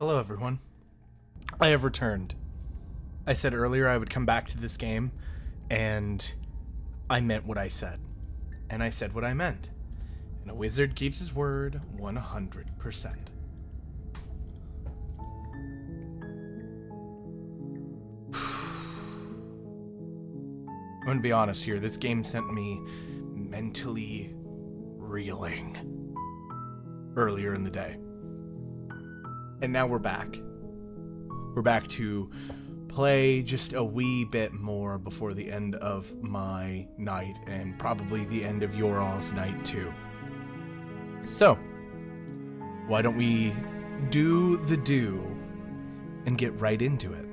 Hello, everyone. I have returned. I said earlier I would come back to this game, and I meant what I said. And I said what I meant. And a wizard keeps his word 100%. I'm gonna be honest here, this game sent me mentally reeling earlier in the day. And now we're back. We're back to play just a wee bit more before the end of my night, and probably the end of your all's night too. So, why don't we do the do and get right into it?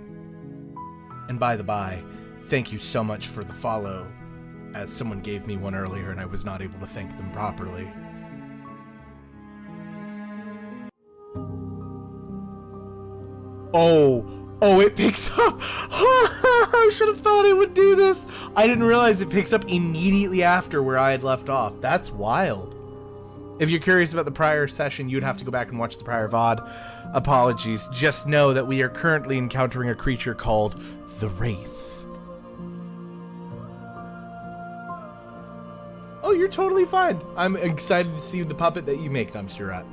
And by the by, thank you so much for the follow, as someone gave me one earlier and I was not able to thank them properly. Oh, it picks up. I should have thought it would do this. I didn't realize it picks up immediately after where I had left off. That's wild. If you're curious about the prior session, you'd have to go back and watch the prior VOD. Apologies. Just know that we are currently encountering a creature called the Wraith. Oh, you're totally fine. I'm excited to see the puppet that you make, Dumpster Rat.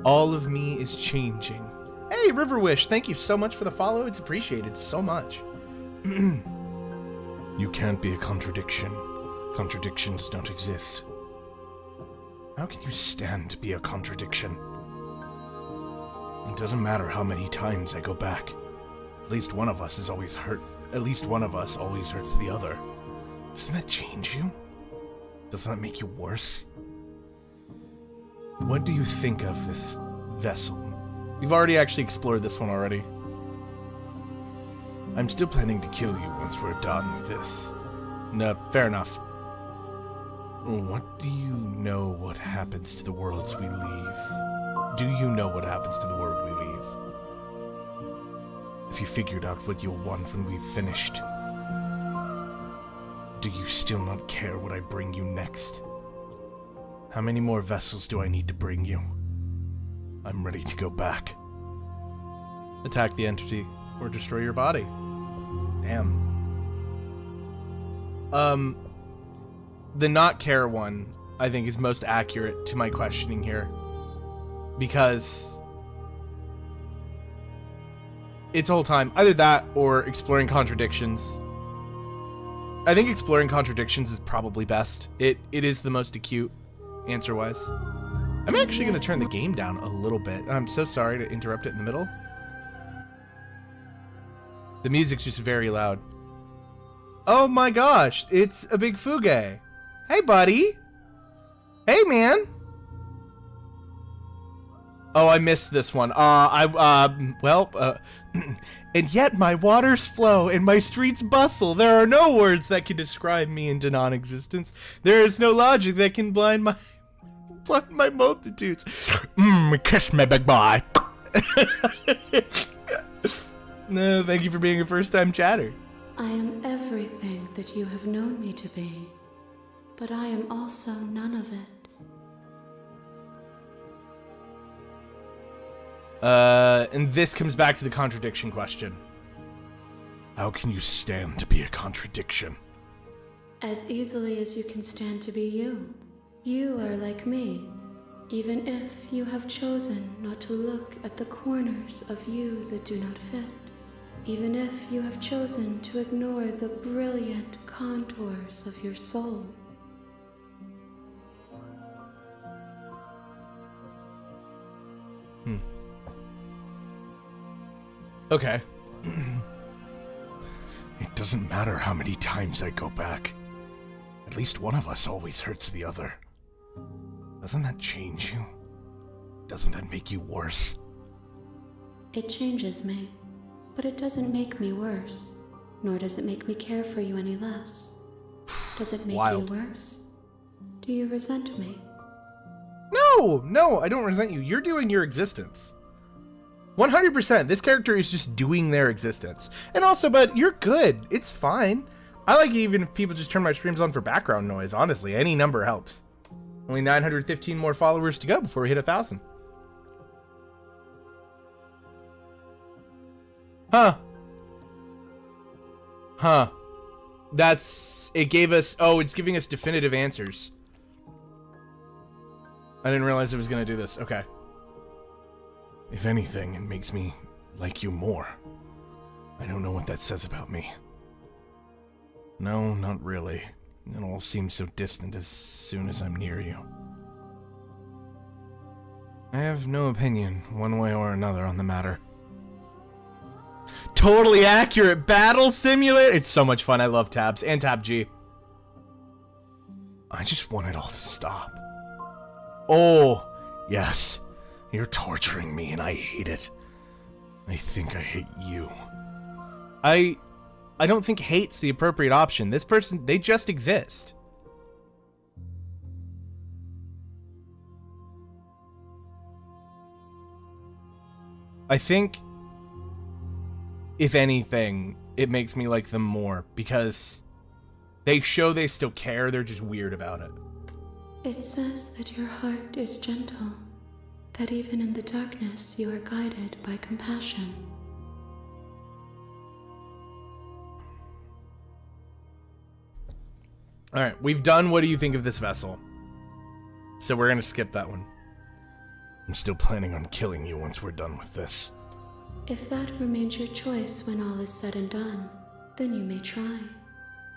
All of me is changing. Hey, Riverwish, thank you so much for the follow. It's appreciated so much. You can't be a contradiction. Contradictions don't exist. How can you stand to be a contradiction? It doesn't matter how many times I go back. At least one of us is always hurt. At least one of us always hurts the other. Doesn't that change you? Doesn't that make you worse? What do you think of this vessel? We've already actually explored this one already. I'm still planning to kill you once we're done with this. No, fair enough. What do you know what happens to the worlds we leave? Do you know what happens to the world we leave? Have you figured out what you'll want when we've finished? Do you still not care what I bring you next? How many more vessels do I need to bring you? I'm ready to go back. Attack the entity or destroy your body. Damn. The not care one, I think, is most accurate to my questioning here. Because it's whole time, either that or exploring contradictions. I think exploring contradictions is probably best. It is the most acute, answer-wise. I'm actually going to turn the game down a little bit. I'm so sorry to interrupt it in the middle. The music's just very loud. Oh my gosh, it's a big Fuge. Hey, buddy. Hey, man. Oh, I missed this one. And yet my waters flow and my streets bustle. There are no words that can describe me into non-existence. There is no logic that can blind my multitudes. Kiss me, big boy. No, thank you for being a first-time chatter. I am everything that you have known me to be, but I am also none of it. And this comes back to the contradiction question. How can you stand to be a contradiction? As easily as you can stand to be you. You are like me, even if you have chosen not to look at the corners of you that do not fit. Even if you have chosen to ignore the brilliant contours of your soul. Okay. It doesn't matter how many times I go back. At least one of us always hurts the other. Doesn't that change you? Doesn't that make you worse? It changes me, but it doesn't make me worse, nor does it make me care for you any less. Does it make Wild. you worse? Do you resent me? No, I don't resent you. You're doing your existence. 100%. This character is just doing their existence. And also, but you're good. It's fine. I like it even if people just turn my streams on for background noise, honestly. Any number helps. Only 915 more followers to go before we hit 1,000. Huh. Huh. It gave us, it's giving us definitive answers. I didn't realize it was going to do this. Okay. If anything, it makes me like you more. I don't know what that says about me. No, not really. It all seems so distant as soon as I'm near you. I have no opinion, one way or another, on the matter. Totally accurate battle simulator! It's so much fun, I love tabs, and tab G. I just want it all to stop. Oh, yes. You're torturing me and I hate it. I think I hate you. I don't think hate's the appropriate option. This person, they just exist. I think, if anything, it makes me like them more because they show they still care, they're just weird about it. It says that your heart is gentle, that even in the darkness you are guided by compassion. Alright, we've done what do you think of this vessel? So we're gonna skip that one. I'm still planning on killing you once we're done with this. If that remains your choice when all is said and done, then you may try.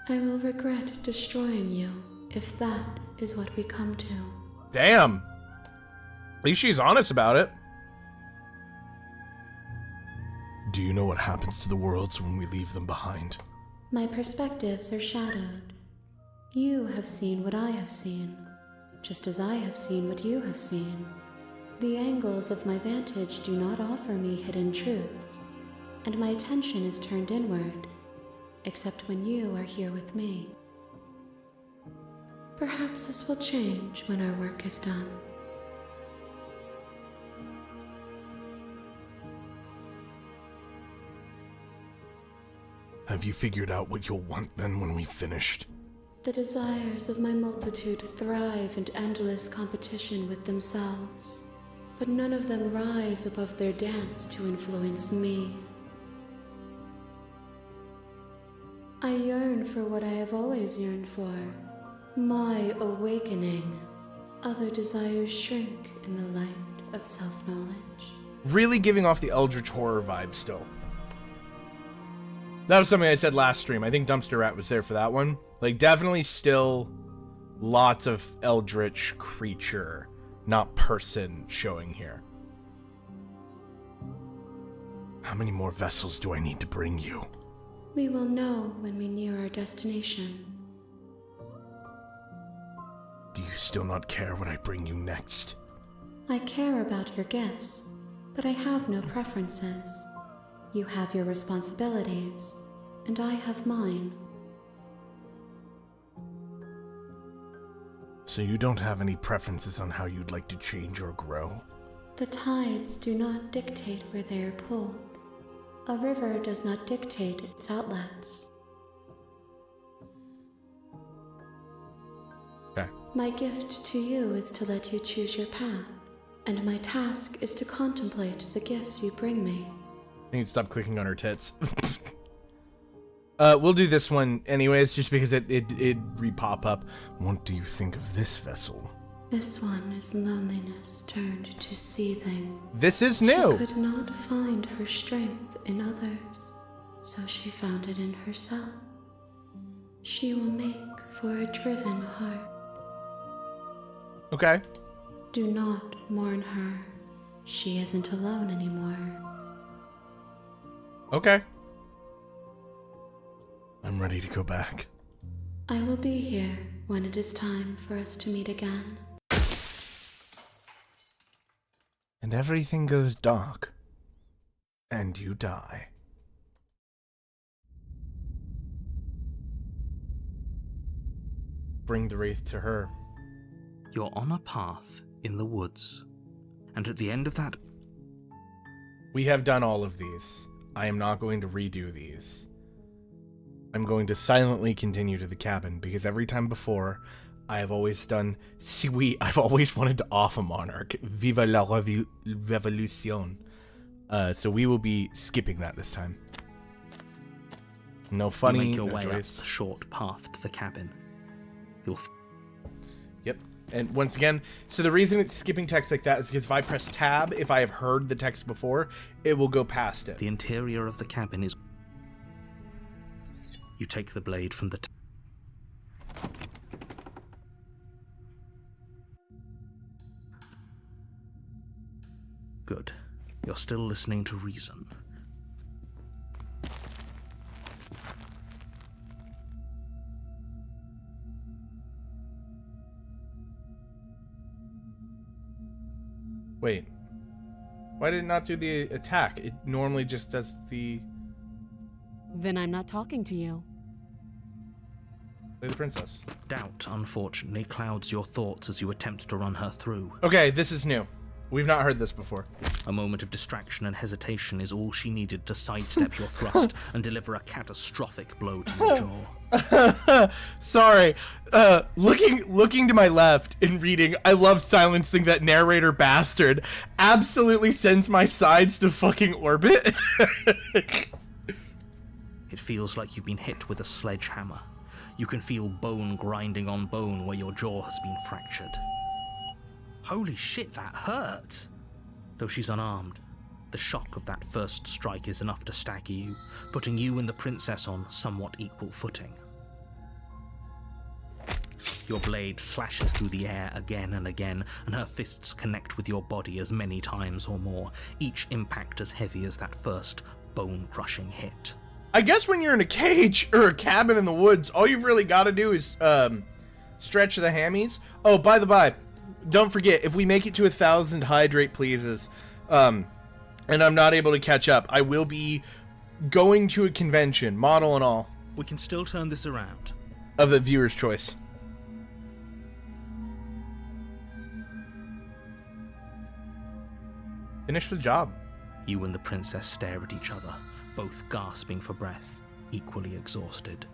I will regret destroying you if that is what we come to. Damn! At least she's honest about it. Do you know what happens to the worlds when we leave them behind? My perspectives are shadowed. You have seen what I have seen, just as I have seen what you have seen. The angles of my vantage do not offer me hidden truths, and my attention is turned inward, except when you are here with me. Perhaps this will change when our work is done. Have you figured out what you'll want then when we've finished? The desires of my multitude thrive in endless competition with themselves, but none of them rise above their dance to influence me. I yearn for what I have always yearned for, my awakening. Other desires shrink in the light of self-knowledge. Really giving off the Eldritch Horror vibe still. That was something I said last stream. I think Dumpster Rat was there for that one. Like, definitely still lots of Eldritch creature, not person, showing here. How many more vessels do I need to bring you? We will know when we near our destination. Do you still not care what I bring you next? I care about your gifts, but I have no preferences. You have your responsibilities, and I have mine. So you don't have any preferences on how you'd like to change or grow? The tides do not dictate where they are pulled. A river does not dictate its outlets. Okay. My gift to you is to let you choose your path, and my task is to contemplate the gifts you bring me. I need to stop clicking on her tits. We'll do this one anyways, just because it re-pop up. What do you think of this vessel? This one is loneliness turned to seething. This is new! She could not find her strength in others, so she found it in herself. She will make for a driven heart. Okay. Do not mourn her. She isn't alone anymore. Okay. I'm ready to go back. I will be here when it is time for us to meet again. And everything goes dark. And you die. Bring the wraith to her. You're on a path in the woods, and at the end of that... We have done all of these. I am not going to redo these. I'm going to silently continue to the cabin, because every time before, I have always done... I've always wanted to off a monarch. Viva la revolution. So we will be skipping that this time. No funny, You make your no way up joys. the short path to the cabin. You'll Yep. And once again, so the reason it's skipping text like that is because if I press tab, if I have heard the text before, it will go past it. The interior of the cabin is... You take the blade from the... Good. You're still listening to reason. Wait. Why did it not do the attack? It normally just does the... Then I'm not talking to you. Play the princess. Doubt, unfortunately, clouds your thoughts as you attempt to run her through. Okay, this is new. We've not heard this before. A moment of distraction and hesitation is all she needed to sidestep your thrust and deliver a catastrophic blow to your jaw. Sorry. Looking to my left and reading, I love silencing that narrator bastard. Absolutely sends my sides to fucking orbit. It feels like you've been hit with a sledgehammer. You can feel bone grinding on bone where your jaw has been fractured. Holy shit, that hurt! Though she's unarmed, the shock of that first strike is enough to stagger you, putting you and the princess on somewhat equal footing. Your blade slashes through the air again and again, and her fists connect with your body as many times or more, each impact as heavy as that first bone-crushing hit. I guess when you're in a cage or a cabin in the woods, all you've really got to do is stretch the hammies. Oh, by the by, don't forget, if we make it to 1,000 hydrate pleases, and I'm not able to catch up, I will be going to a convention, model and all, We can still turn this around. of the viewer's choice. Finish the job. You and the princess stare at each other, both gasping for breath, equally exhausted.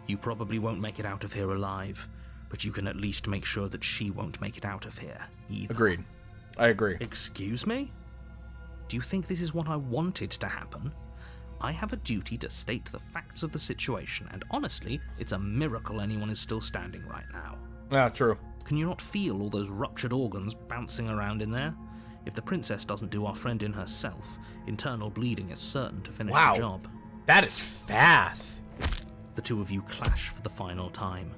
You probably won't make it out of here alive, but you can at least make sure that she won't make it out of here either. Agreed. I agree. Excuse me? Do you think this is what I wanted to happen? I have a duty to state the facts of the situation, and honestly, it's a miracle anyone is still standing right now. Ah, true. Can you not feel all those ruptured organs bouncing around in there? If the princess doesn't do our friend in herself, internal bleeding is certain to finish Wow. the job. That is fast. The two of you clash for the final time.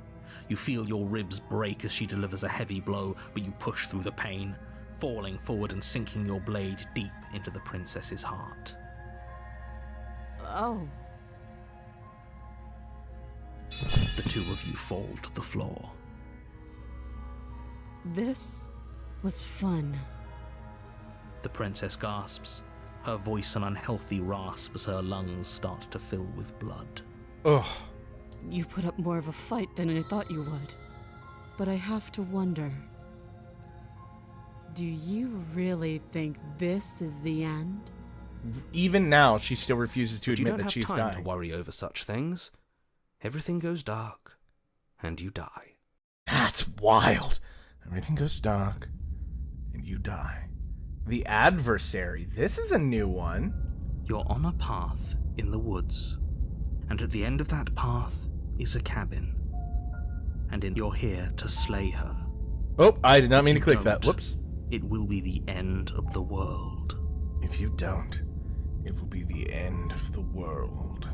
You feel your ribs break as she delivers a heavy blow, but you push through the pain, falling forward and sinking your blade deep into the princess's heart. Oh, The two of you fall to the floor. this was fun. The princess gasps, her voice an unhealthy rasp as her lungs start to fill with blood. Ugh. You put up more of a fight than I thought you would. But I have to wonder, do you really think this is the end? Even now, she still refuses to You admit don't that have she's time dying. to worry over such things. Everything goes dark, and you die. That's wild. Everything goes dark, and you die. The adversary. This is a new one. You're on a path in the woods, and at the end of that path is a cabin. And you're here to slay her. Oh, I did not mean to you click that. don't, Whoops. It will be the end of the world. If you don't, it will be the end of the world.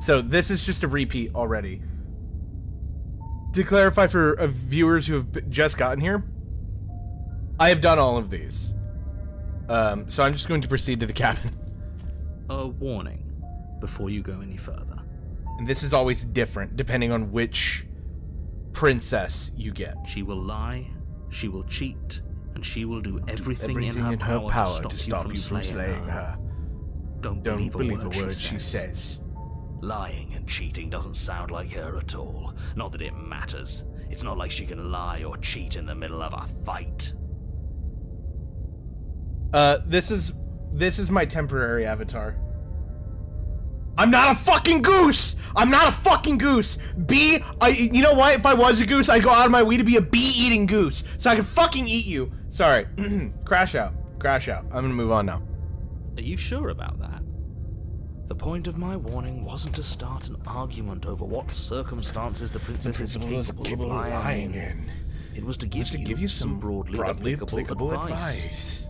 So this is just a repeat already. To clarify for viewers who have just gotten here, I have done all of these. So I'm just going to proceed to the cabin. A warning before you go any further. And this is always different depending on which princess you get. She will lie, she will cheat, and she will do everything in her power to stop you from slaying her. Don't Don't believe a word she says. Lying and cheating doesn't sound like her at all. Not that it matters. It's not like she can lie or cheat in the middle of a fight. This is my temporary avatar. I'm not a fucking goose! I'm not a fucking goose! You know what? If I was a goose, I'd go out of my way to be a bee-eating goose, so I could fucking eat you. Sorry. Crash out. Crash out. I'm gonna move on now. Are you sure about that? The point of my warning wasn't to start an argument over what circumstances the princess is capable of lying in. It was to give you some broadly applicable advice.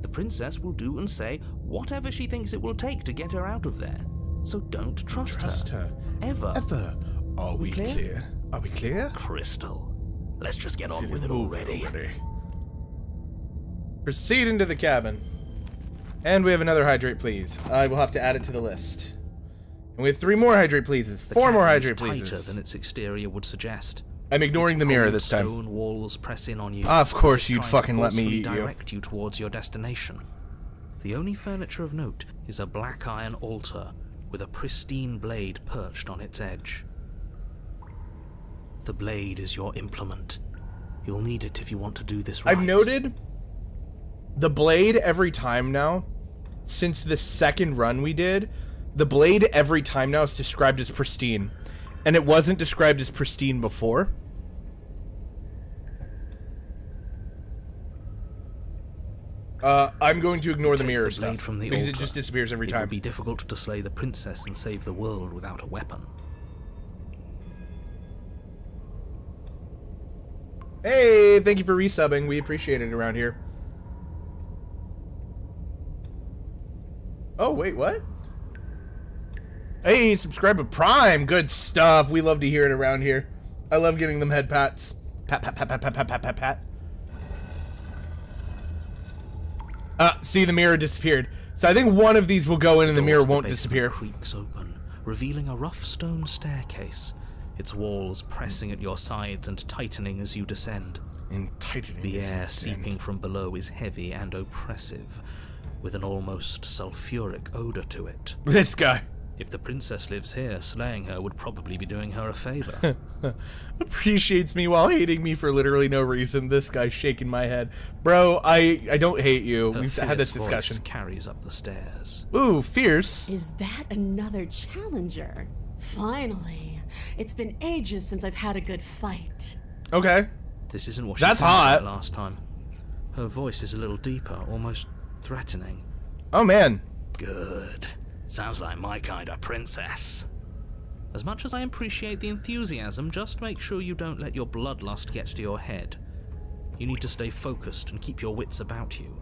The princess will do and say whatever she thinks it will take to get her out of there. So don't trust her. Ever. Are we clear? Are we clear? Crystal, let's just get on with it already. Proceed into the cabin. And we have another hydrate, please. I will have to add it to the list. And we have 3 more hydrate, pleases. 4 more hydrate, pleases. Tighter than its exterior would suggest. I'm ignoring the mirror this time. Stone walls press in on you. Of course you'd fucking let me eat you. Direct you towards your destination. The only furniture of note is a black iron altar with a pristine blade perched on its edge. The blade is your implement. You'll need it if you want to do this right. I've noted the blade every time now, since the second run we did, the blade every time now is described as pristine. And it wasn't described as pristine before. I'm going to ignore the mirror stuff, because it just disappears every time. It would be difficult to slay the princess and save the world without a weapon. Hey, thank you for resubbing. We appreciate it around here. Oh, wait, what? Hey, subscribe to Prime. Good stuff. We love to hear it around here. I love giving them head pats. Pat, pat, pat, pat, pat, pat, pat, pat, pat. See, the mirror disappeared. So I think one of these will go in and the mirror won't disappear. Creaks open, revealing a rough stone staircase, its walls pressing at your sides and tightening as you descend. The air seeping from below is heavy and oppressive, with an almost sulfuric odor to it. This guy. If the princess lives here, slaying her would probably be doing her a favor. Appreciates me while hating me for literally no reason. This guy's shaking my head. Bro, I don't hate you. We've had this discussion. Voice carries up the stairs. Ooh, fierce. Is that another challenger? Finally. It's been ages since I've had a good fight. Okay. This isn't what she That's sounded hot. like last time. Her voice is a little deeper, almost threatening. Oh, man. Good. Sounds like my kind of princess. As much as I appreciate the enthusiasm, just make sure you don't let your bloodlust get to your head. You need to stay focused and keep your wits about you.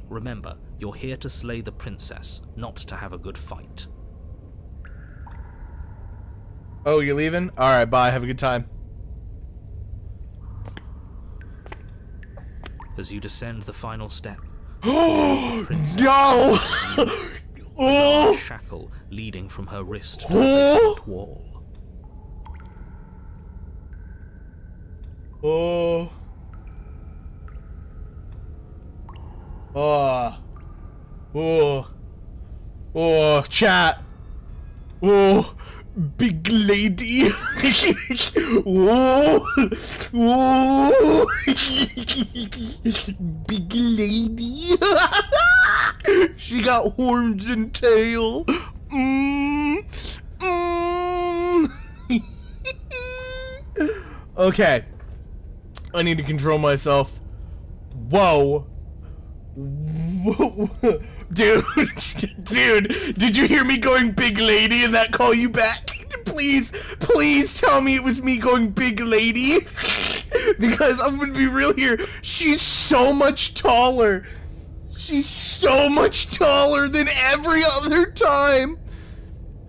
Remember, you're here to slay the princess, not to have a good fight. Oh, you're leaving? Alright, bye. Have a good time. As you descend the final step, No! Oh! a shackle leading from her wrist to the basement wall. Oh. Oh. Oh. Oh, chat. Oh, big lady. Oh. Oh. Big lady. She got horns and tail. Okay. I need to control myself. Whoa. Whoa. Dude, did you hear me going big lady and that call you back? Please tell me it was me going big lady. Because I'm gonna be real here. She's so much taller. She's so much taller than every other time.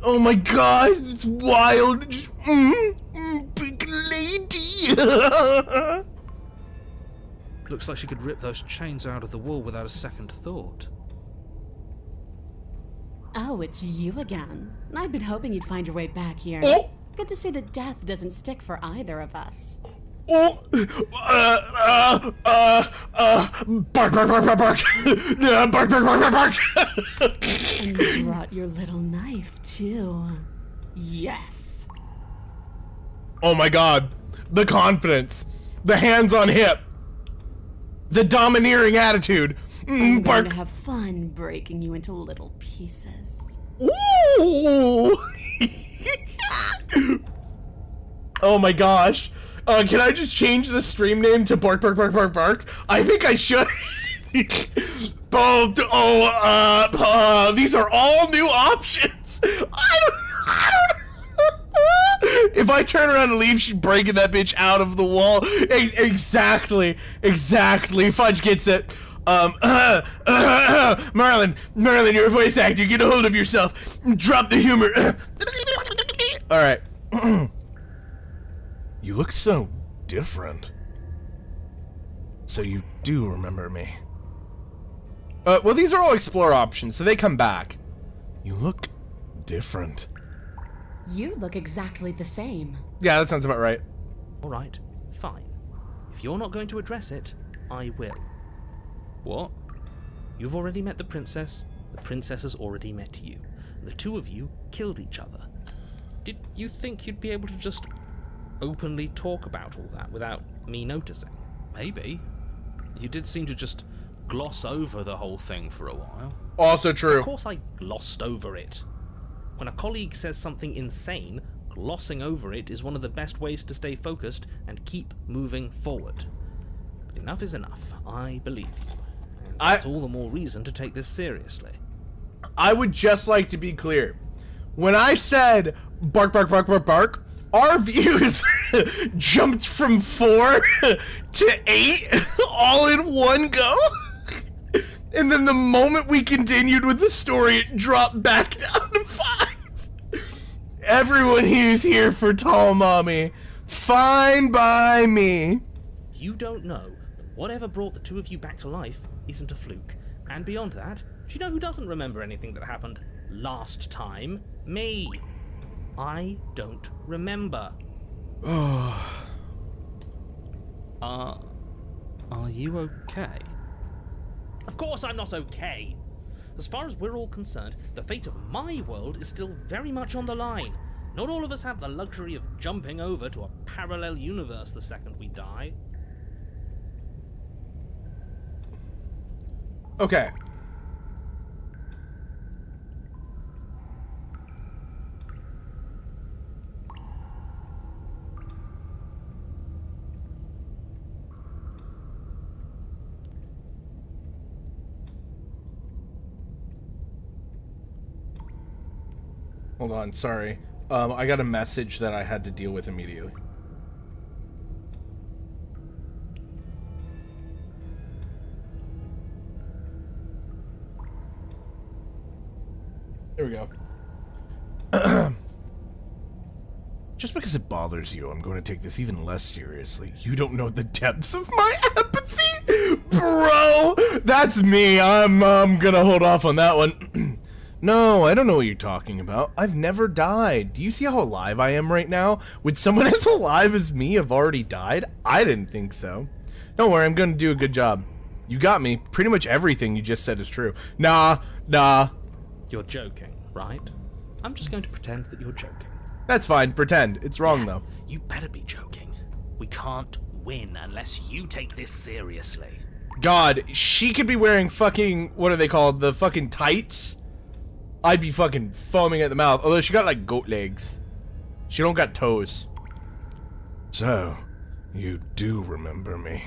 Oh my god, it's wild. Just, big lady. Looks like she could rip those chains out of the wall without a second thought. Oh, it's you again. I've been hoping you'd find your way back here. Oh. Good to see that death doesn't stick for either of us. Oh, bark, bark, bark, bark, bark, bark, bark, bark, bark. And you brought your little knife, too. Yes. Oh my god, the confidence, the hands on hip, the domineering attitude. I'm Bark. going to have fun breaking you into little pieces. Ooh. Oh my gosh. Can I just change the stream name to Bark Bark Bark Bark Bark? I think I should. These are all new options. I don't. If I turn around and leave, she's breaking that bitch out of the wall. Exactly. Fudge gets it. Marlon, you're a voice actor. Get a hold of yourself. Drop the humor. All right. You look so different. So you do remember me. Well, these are all explore options, so they come back. You look different. You look exactly the same. Yeah, that sounds about right. Alright, fine. If you're not going to address it, I will. What? You've already met the princess has already met you. The two of you killed each other. Did you think you'd be able to just openly talk about all that without me noticing? Maybe. You did seem to just gloss over the whole thing for a while. Also true. Of course I glossed over it. When a colleague says something insane, glossing over it is one of the best ways to stay focused and keep moving forward. But enough is enough. I believe you. And that's all the more reason to take this seriously. I would just like to be clear. When I said bark, bark, bark, bark, bark, our views jumped from 4 to 8 all in one go. And then the moment we continued with the story, it dropped back down to 5. Everyone who's here for Tall Mommy. Fine by me. You don't know that whatever brought the two of you back to life isn't a fluke. And beyond that, do you know who doesn't remember anything that happened last time? Me. I don't remember. Are you okay? Of course I'm not okay. As far as we're all concerned, the fate of my world is still very much on the line. Not all of us have the luxury of jumping over to a parallel universe the second we die. Okay. Hold on, sorry. I got a message that I had to deal with immediately. There we go. Just because it bothers you, I'm going to take this even less seriously. You don't know the depths of my empathy? Bro! That's me. I'm gonna hold off on that one. No, I don't know what you're talking about. I've never died. Do you see how alive I am right now? Would someone as alive as me have already died? I didn't think so. Don't worry, I'm gonna do a good job. You got me. Pretty much everything you just said is true. Nah. You're joking, right? I'm just going to pretend that you're joking. That's fine. Pretend. It's wrong, though. You better be joking. We can't win unless you take this seriously. God, she could be wearing fucking, what are they called? The fucking tights? I'd be fucking foaming at the mouth. Although she got like goat legs. She don't got toes. So, you do remember me.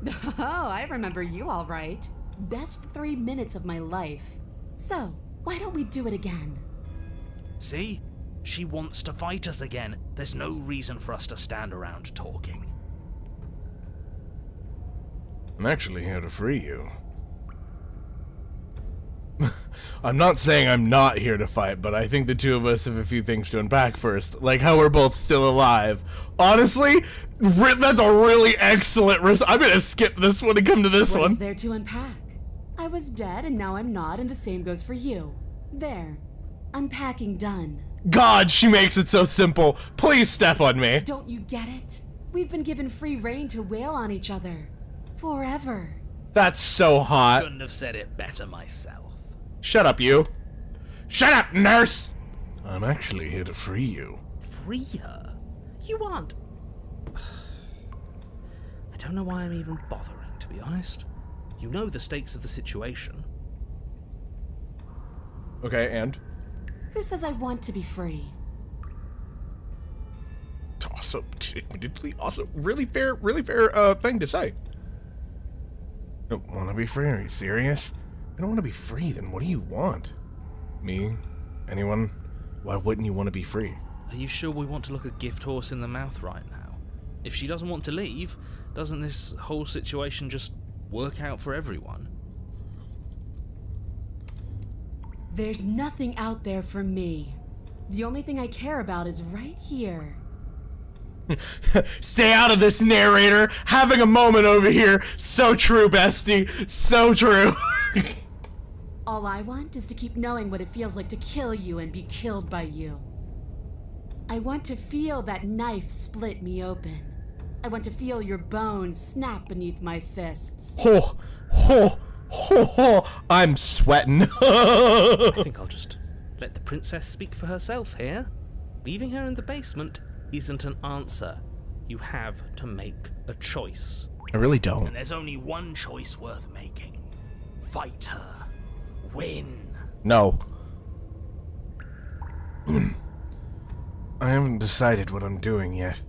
Oh, I remember you all right. Best 3 minutes of my life. So, why don't we do it again? See? She wants to fight us again. There's no reason for us to stand around talking. I'm actually here to free you. I'm not saying I'm not here to fight, but I think the two of us have a few things to unpack first. Like how we're both still alive. Honestly, that's a really excellent I'm gonna skip this one and come to this What one. is there to unpack? I was dead and now I'm not, and the same goes for you. There. Unpacking done. God, she makes it so simple. Please step on me. Don't you get it? We've been given free rein to wail on each other. Forever. That's so hot. Couldn't have said it better myself. Shut up, you. Shut up, nurse! I'm actually here to free you. Free her? You aren't. I don't know why I'm even bothering, to be honest. You know the stakes of the situation. Okay, and? Who says I want to be free? Also, admittedly, also really fair thing to say. Don't want to be free? Are you serious? I don't want to be free, then what do you want? Me? Anyone? Why wouldn't you want to be free? Are you sure we want to look a gift horse in the mouth right now? If she doesn't want to leave, doesn't this whole situation just work out for everyone? There's nothing out there for me. The only thing I care about is right here. Stay out of this, narrator. Having a moment over here. So true, bestie. So true. All I want is to keep knowing what it feels like to kill you and be killed by you. I want to feel that knife split me open. I want to feel your bones snap beneath my fists. Ho, ho, ho, ho. I'm sweating. I think I'll just let the princess speak for herself here. Leaving her in the basement isn't an answer. You have to make a choice. I really don't. And there's only one choice worth making. Fight her. Win. No. I haven't decided what I'm doing yet.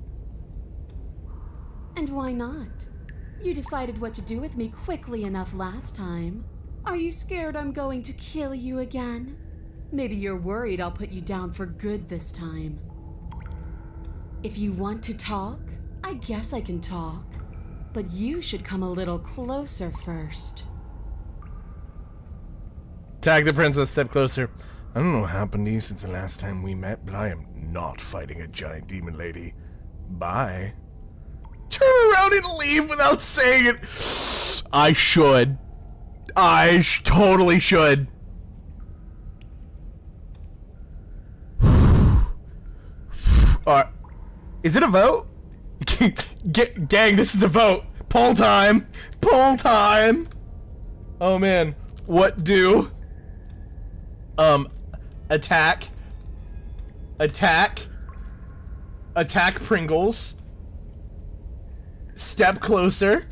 And why not? You decided what to do with me quickly enough last time. Are you scared I'm going to kill you again? Maybe you're worried I'll put you down for good this time. If you want to talk, I guess I can talk. But you should come a little closer first. Tag the princess, step closer. I don't know what happened to you since the last time we met, but I am not fighting a giant demon lady. Bye. Turn around and leave without saying it. I should. Totally should. Alright. Is it a vote? Gang, this is a vote. Poll time. Poll time. Oh man. What do? Attack. Attack. Attack Pringles. Step closer.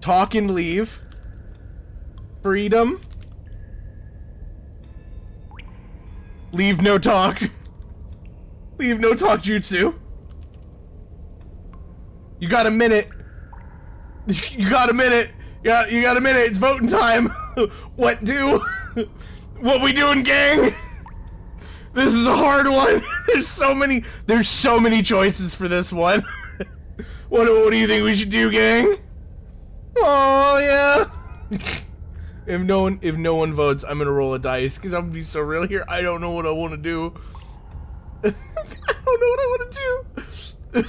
Talk and leave. Freedom. Leave no talk. Leave no talk jutsu. You got a minute. You got a minute. You got a minute. It's voting time. What do? What we doing, gang? This is a hard one. There's so many choices for this one. What do you think we should do, gang? Oh yeah. If no one votes, I'm gonna roll a dice because I'm gonna be so real here. I don't know what I want to do. I don't know what I want to do.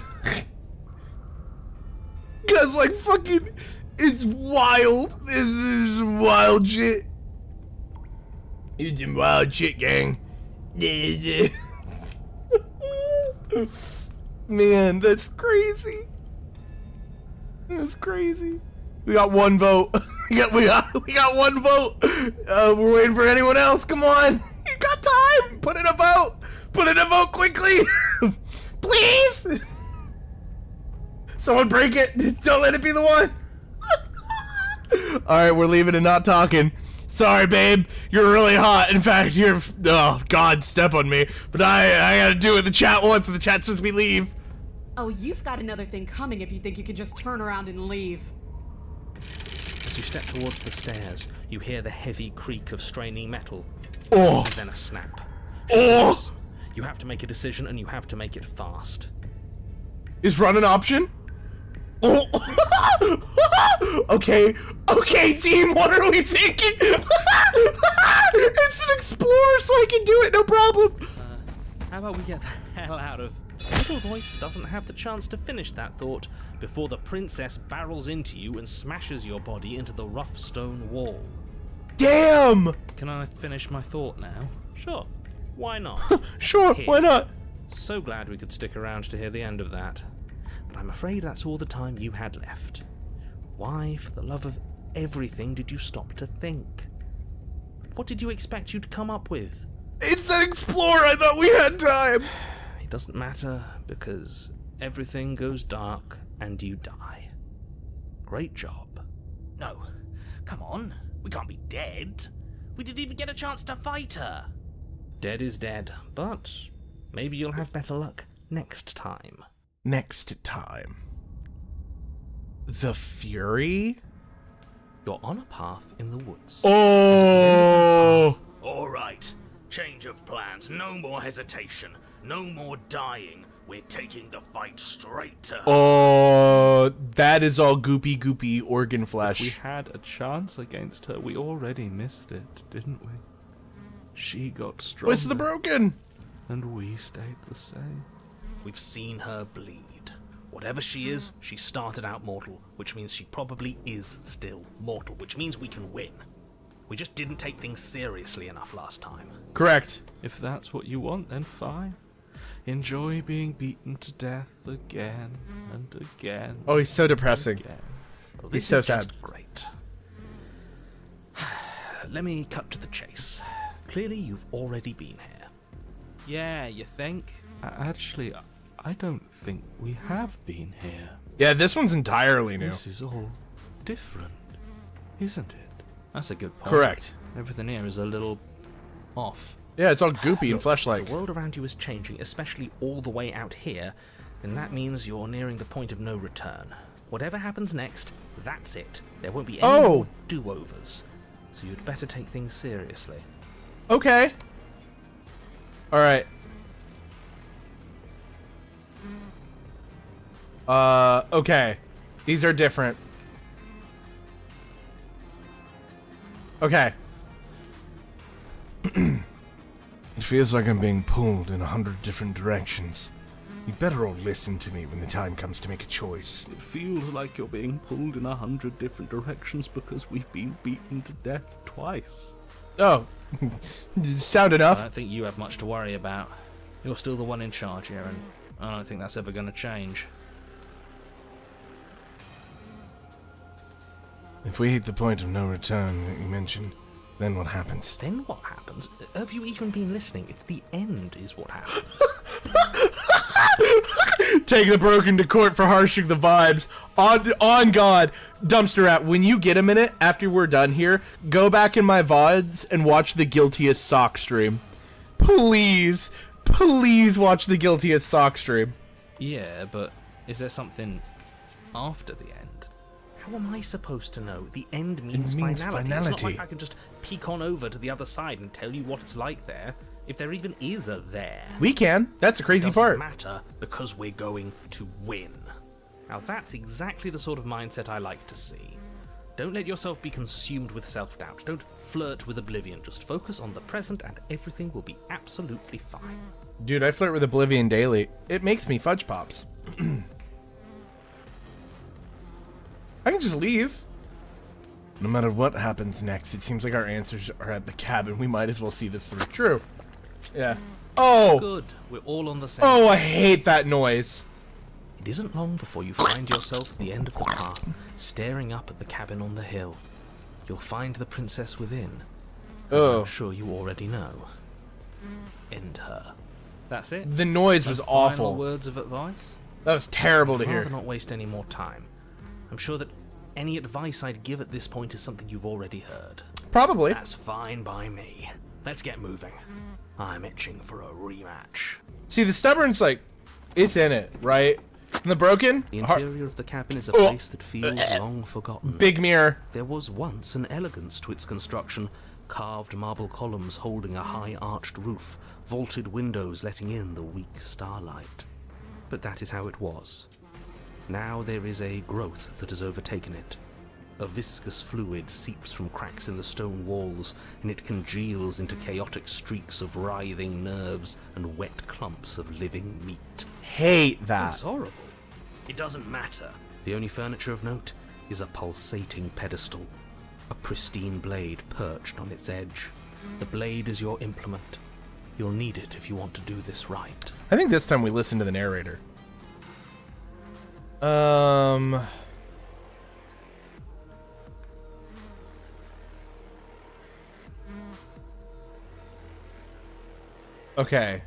Cause like fucking, it's wild. This is wild shit. It's some wild shit, gang. Man, that's crazy. That's crazy. We got one vote. we got one vote. We're waiting for anyone else. Come on. You got time. Put in a vote. Put in a vote quickly. Please. Someone break it. Don't let it be the one. All right, we're leaving and not talking. Sorry, babe. You're really hot. In fact, you're... Oh, God, step on me. But I gotta do what the chat wants, and the chat says we leave. Oh, you've got another thing coming if you think you can just turn around and leave. As you step towards the stairs, you hear the heavy creak of straining metal. Oh. And then a snap. Oh. You have to make a decision, and you have to make it fast. Is run an option? Oh. Okay, team, what are we thinking? It's an explorer, so I can do it, no problem. How about we get the hell out of... Little Voice doesn't have the chance to finish that thought before the princess barrels into you and smashes your body into the rough stone wall. Damn! Can I finish my thought now? Sure. Why not? Sure, Here. why not? So glad we could stick around to hear the end of that. But I'm afraid that's all the time you had left. Why, for the love of everything, did you stop to think? What did you expect you'd come up with? It's an explorer, I thought we had time. It doesn't matter, because everything goes dark and you die. Great job. No, come on. We can't be dead. We didn't even get a chance to fight her. Dead is dead, but maybe you'll have better luck next time. Next time. The Fury? You're on a path in the woods. Oh! All right. Change of plans. No more hesitation. No more dying. We're taking the fight straight to her. Oh, that is all goopy organ We flesh. had a chance against her. We already missed it, didn't we? She got stronger, What's the broken? and we stayed the same. We've seen her bleed. Whatever she is, she started out mortal, which means she probably is still mortal, which means we can win. We just didn't take things seriously enough last time. Correct. If that's what you want, then fine. Enjoy being beaten to death again and again. Oh, he's so depressing. Again. Well, He's this so is sad. just great. Let me cut to the chase. Clearly, you've already been here. Yeah, you think? Actually, I don't think we have been here. Yeah, this one's entirely new. This is all different, isn't it? That's a good point. Correct. Everything here is a little off. Yeah, it's all goopy and Look, flesh-like. If the world around you is changing, especially all the way out here, then that means you're nearing the point of no return. Whatever happens next, that's it. There won't be any more do-overs. So you'd better take things seriously. Okay. Alright. Okay. These are different. Okay. It feels like I'm being pulled in 100 different directions. You better all listen to me when the time comes to make a choice. It feels like you're being pulled in 100 different directions because we've been beaten to death twice. Oh. Sound I enough? don't think you have much to worry about. You're still the one in charge here, and I don't think that's ever going to change. If we hit the point of no return that you mentioned, then what happens? Then what happens? Have you even been listening? It's the end is what happens. Take the broken to court for harshing the vibes. On God. Dumpster Rat, when you get a minute after we're done here, go back in my VODs and watch the Guiltiest Sock stream. Please, please watch the Guiltiest Sock stream. Yeah, but is there something after the end? How am I supposed to know? The end means, means finality. It's finality. not like I can just peek on over to the other side and tell you what it's like there, if there even is a there. We can. That's the crazy Doesn't part. matter because we're going to win. Now that's exactly the sort of mindset I like to see. Don't let yourself be consumed with self-doubt. Don't flirt with oblivion. Just focus on the present and everything will be absolutely fine. Dude, I flirt with Oblivion daily. It makes me fudge pops. I can just leave. No matter what happens next, it seems like our answers are at the cabin. We might as well see this through. True. Yeah. Oh! Good. We're all on the same. Oh, I hate that noise. It isn't long before you find yourself at the end of the path, staring up at the cabin on the hill. You'll find the princess within, as Oh. I'm sure you already know. End her. That's it. The noise No was final awful. words of advice? That was terrible to I'd hear. rather not waste any more time. I'm sure that any advice I'd give at this point is something you've already heard. Probably. That's fine by me. Let's get moving. I'm itching for a rematch. See, the stubborn's like, it's in it, right? And the broken, The har- interior of the cabin is a Oh. place that feels long forgotten. big mirror. There was once an elegance to its construction, carved marble columns holding a high arched roof, vaulted windows letting in the weak starlight. But that is how it was. Now there is a growth that has overtaken it. A viscous fluid seeps from cracks in the stone walls, and it congeals into chaotic streaks of writhing nerves and wet clumps of living meat. Hate that. It's horrible. It doesn't matter. The only furniture of note is a pulsating pedestal, a pristine blade perched on its edge. The blade is your implement. You'll need it if you want to do this right. I think this time we listen to the narrator. Okay.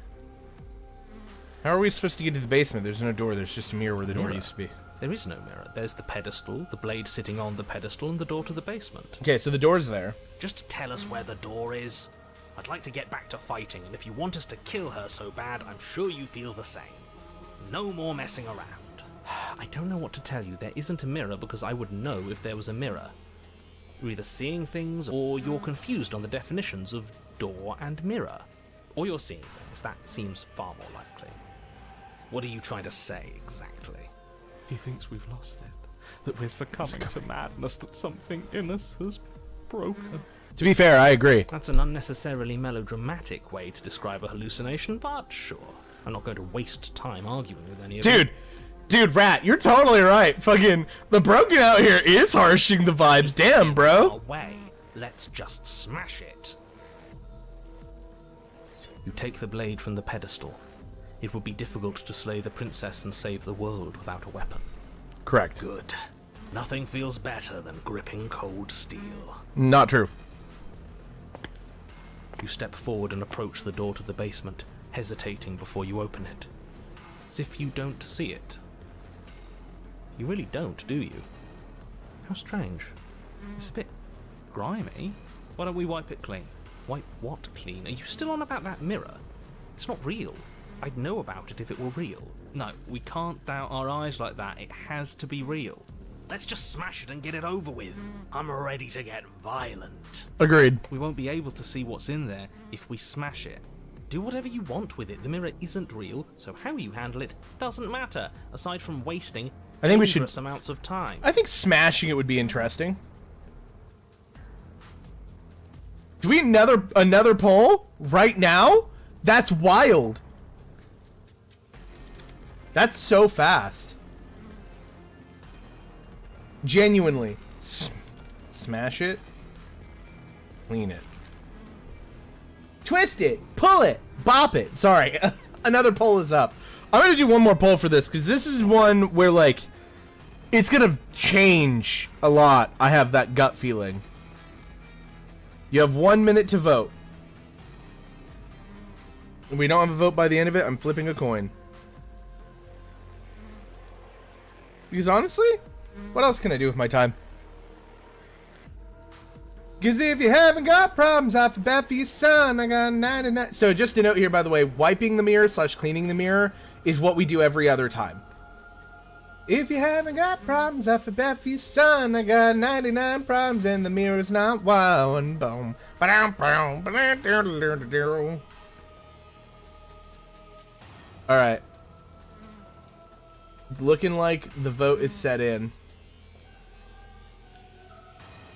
How are we supposed to get to the basement? There's no door. There's just a mirror where the door Mirror? used to be. There is no mirror. There's the pedestal, the blade sitting on the pedestal, and the door to the basement. Okay, so the door's there. Just tell us where the door is. I'd like to get back to fighting, and if you want us to kill her so bad, I'm sure you feel the same. No more messing around. I don't know what to tell you. There isn't a mirror because I would know if there was a mirror. You're either seeing things, or you're confused on the definitions of door and mirror. Or you're seeing things. That seems far more likely. What are you trying to say, exactly? He thinks we've lost it, that we're succumbing to madness, that something in us has broken. To be fair, I agree. That's an unnecessarily melodramatic way to describe a hallucination, but sure. I'm not going to waste time arguing with any of you. Dude, Rat, you're totally right. Fucking, the broken out here is harshing the vibes. Damn, bro. Away. Let's just smash it. You take the blade from the pedestal. It would be difficult to slay the princess and save the world without a weapon. Correct. Good. Nothing feels better than gripping cold steel. Not true. You step forward and approach the door to the basement, hesitating before you open it. As if you don't see it. You really don't, do you? How strange. It's a bit grimy. Why don't we wipe it clean? Wipe what clean? Are you still on about that mirror? It's not real. I'd know about it if it were real. No, we can't doubt our eyes like that. It has to be real. Let's just smash it and get it over with. I'm ready to get violent. Agreed. We won't be able to see what's in there if we smash it. Do whatever you want with it. The mirror isn't real, so how you handle it doesn't matter, aside from wasting I think we should- dangerous amounts of time. I think smashing it would be interesting. Do we need another poll right now? That's wild. That's so fast. Genuinely. Smash it. Clean it. Twist it. Pull it. Bop it. Sorry. Another poll is up. I'm going to do one more poll for this, because this is one where, like, it's going to change a lot. I have that gut feeling. You have 1 minute to vote. If we don't have a vote by the end of it, I'm flipping a coin. Because honestly, what else can I do with my time? Because if you haven't got problems, I feel bad for your son. I got 99. So just a note here, by the way, wiping the mirror / cleaning the mirror is what we do every other time. If you haven't got problems, I feel bad for your son. I got 99 problems and the mirror's not wild. Boom. Alright. It's looking like the vote is set in.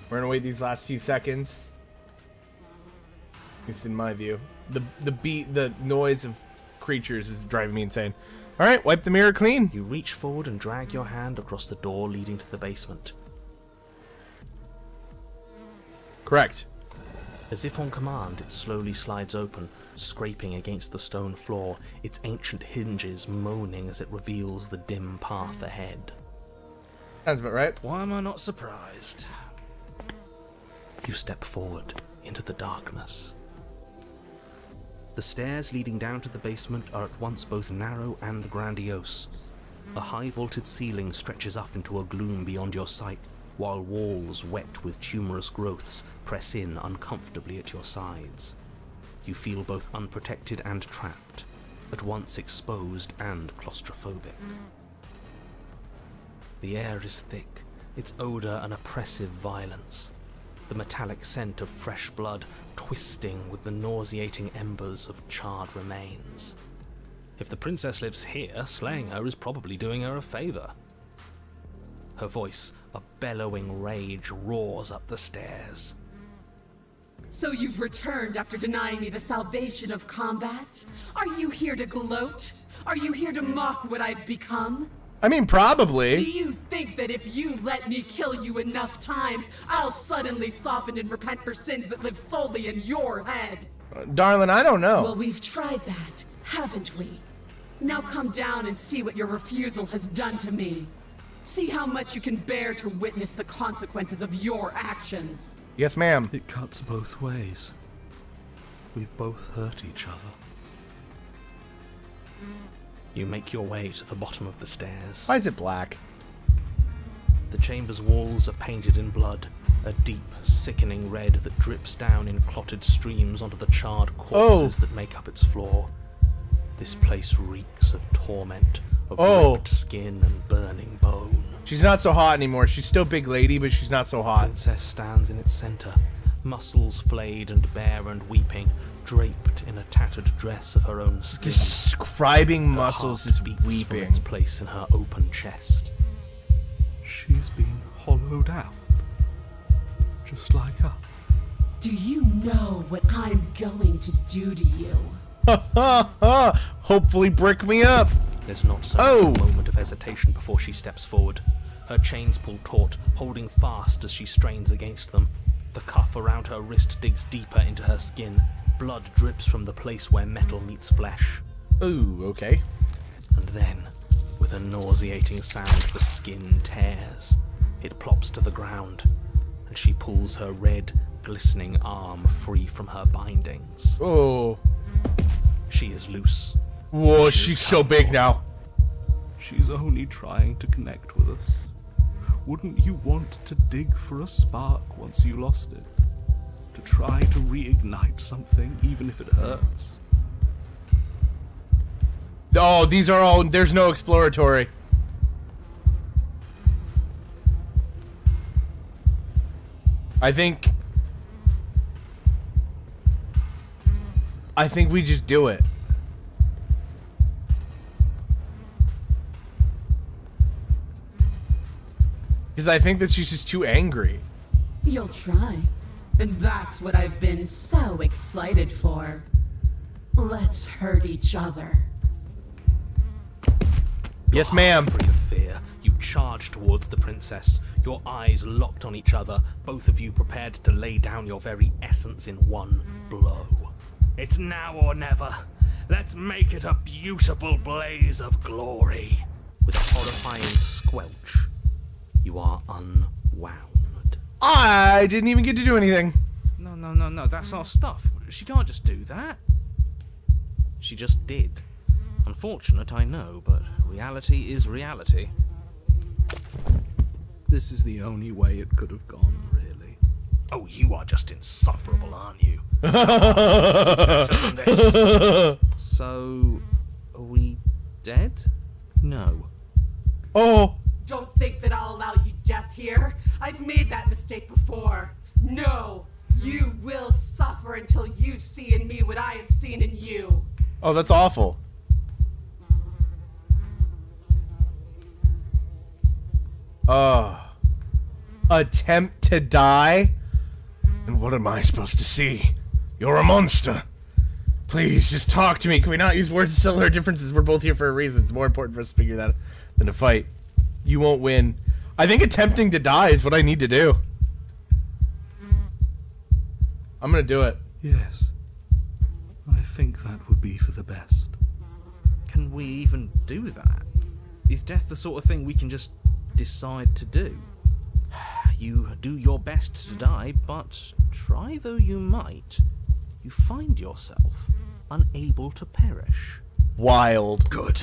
We're gonna wait these last few seconds. At least in my view. The noise of creatures is driving me insane. Alright, wipe the mirror clean. You reach forward and drag your hand across the door leading to the basement. Correct. As if on command, it slowly slides open, scraping against the stone floor, its ancient hinges moaning as it reveals the dim path ahead. Sounds about right. Why am I not surprised? You step forward into the darkness. The stairs leading down to the basement are at once both narrow and grandiose. A high-vaulted ceiling stretches up into a gloom beyond your sight, while walls wet with tumorous growths press in uncomfortably at your sides. You feel both unprotected and trapped, at once exposed and claustrophobic. The air is thick, its odor an oppressive violence, the metallic scent of fresh blood twisting with the nauseating embers of charred remains. If the princess lives here, slaying her is probably doing her a favor. Her voice, a bellowing rage, roars up the stairs. So you've returned after denying me the salvation of combat? Are you here to gloat? Are you here to mock what I've become? I mean, Do probably. you think that if you let me kill you enough times, I'll suddenly soften and repent for sins that live solely in your head? Darling, I don't know. Well, we've tried that, haven't we? Now come down and see what your refusal has done to me. See how much you can bear to witness the consequences of your actions. Yes, ma'am. It cuts both ways. We've both hurt each other. You make your way to the bottom of the stairs. Why is it black? The chamber's walls are painted in blood, a deep, sickening red that drips down in clotted streams onto the charred corpses that make up its floor. This place reeks of torment, of ripped skin and burning bone. She's not so hot anymore. She's still big lady, but she's not so hot. Princess stands in its center, muscles flayed and bare and weeping, draped in a tattered dress of her own skin. Describing Her muscles heart is beats from weeping. its place in her open chest. She's been hollowed out. Just like us. Do you know what I'm going to do to you? Hopefully brick me up. There's not so Oh! much a moment of hesitation before she steps forward. Her chains pull taut, holding fast as she strains against them. The cuff around her wrist digs deeper into her skin. Blood drips from the place where metal meets flesh. Ooh, okay. And then, with a nauseating sound, the skin tears. It plops to the ground, and she pulls her red, glistening arm free from her bindings. Oh. She is loose. Whoa, she's so big now. She's only trying to connect with us. Wouldn't you want to dig for a spark once you lost it? To try to reignite something, even if it hurts? Oh, these are all... There's no exploratory. I think we just do it. Because I think that she's just too angry. You'll try. And that's what I've been so excited for. Let's hurt each other. Yes, ma'am. Free of fear, you charge towards the princess, your eyes locked on each other, both of you prepared to lay down your very essence in one blow. It's now or never. Let's make it a beautiful blaze of glory. With a horrifying squelch, you are unwound. I didn't even get to do anything. No, that's our stuff. She can't just do that. She just did. Unfortunate, I know, but reality is reality. This is the only way it could have gone, really. Oh, you are just insufferable, aren't you? Better than this. So, are we dead? No. Oh. Don't think that I'll allow you death here. I've made that mistake before. No, you will suffer until you see in me what I have seen in you. Oh, that's awful. Attempt to die? And what am I supposed to see? You're a monster. Please, just talk to me. Can we not use words to settle our differences? We're both here for a reason. It's more important for us to figure that out than to fight. You won't win. I think attempting to die is what I need to do. I'm gonna do it. Yes. I think that would be for the best. Can we even do that? Is death the sort of thing we can just decide to do? You do your best to die, but try though you might, you find yourself unable to perish. Wild. Good,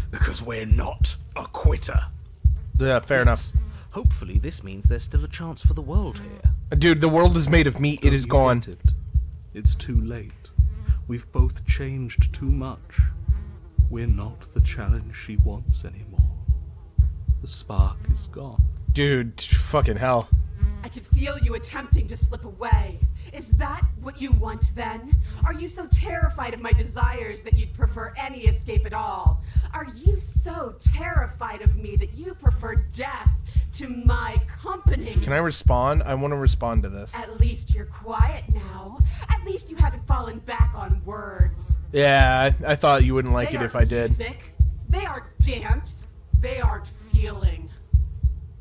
because we're not a quitter. Yeah, fair enough. Hopefully this means there's still a chance for the world here. Dude, the world is made of meat. It is You gone. get it. It's too late. We've both changed too much. We're not the challenge she wants anymore. The spark is gone. Dude, fucking hell. I can feel you attempting to slip away. Is that what you want then? Are you so terrified of my desires that you'd prefer any escape at all? Are you so terrified of me that you prefer death to my company? Can I respond? I want to respond to this. At least you're quiet now. At least you haven't fallen back on words. Yeah, I thought you wouldn't like They it if aren't I did. Music. They aren't dance. They aren't feeling.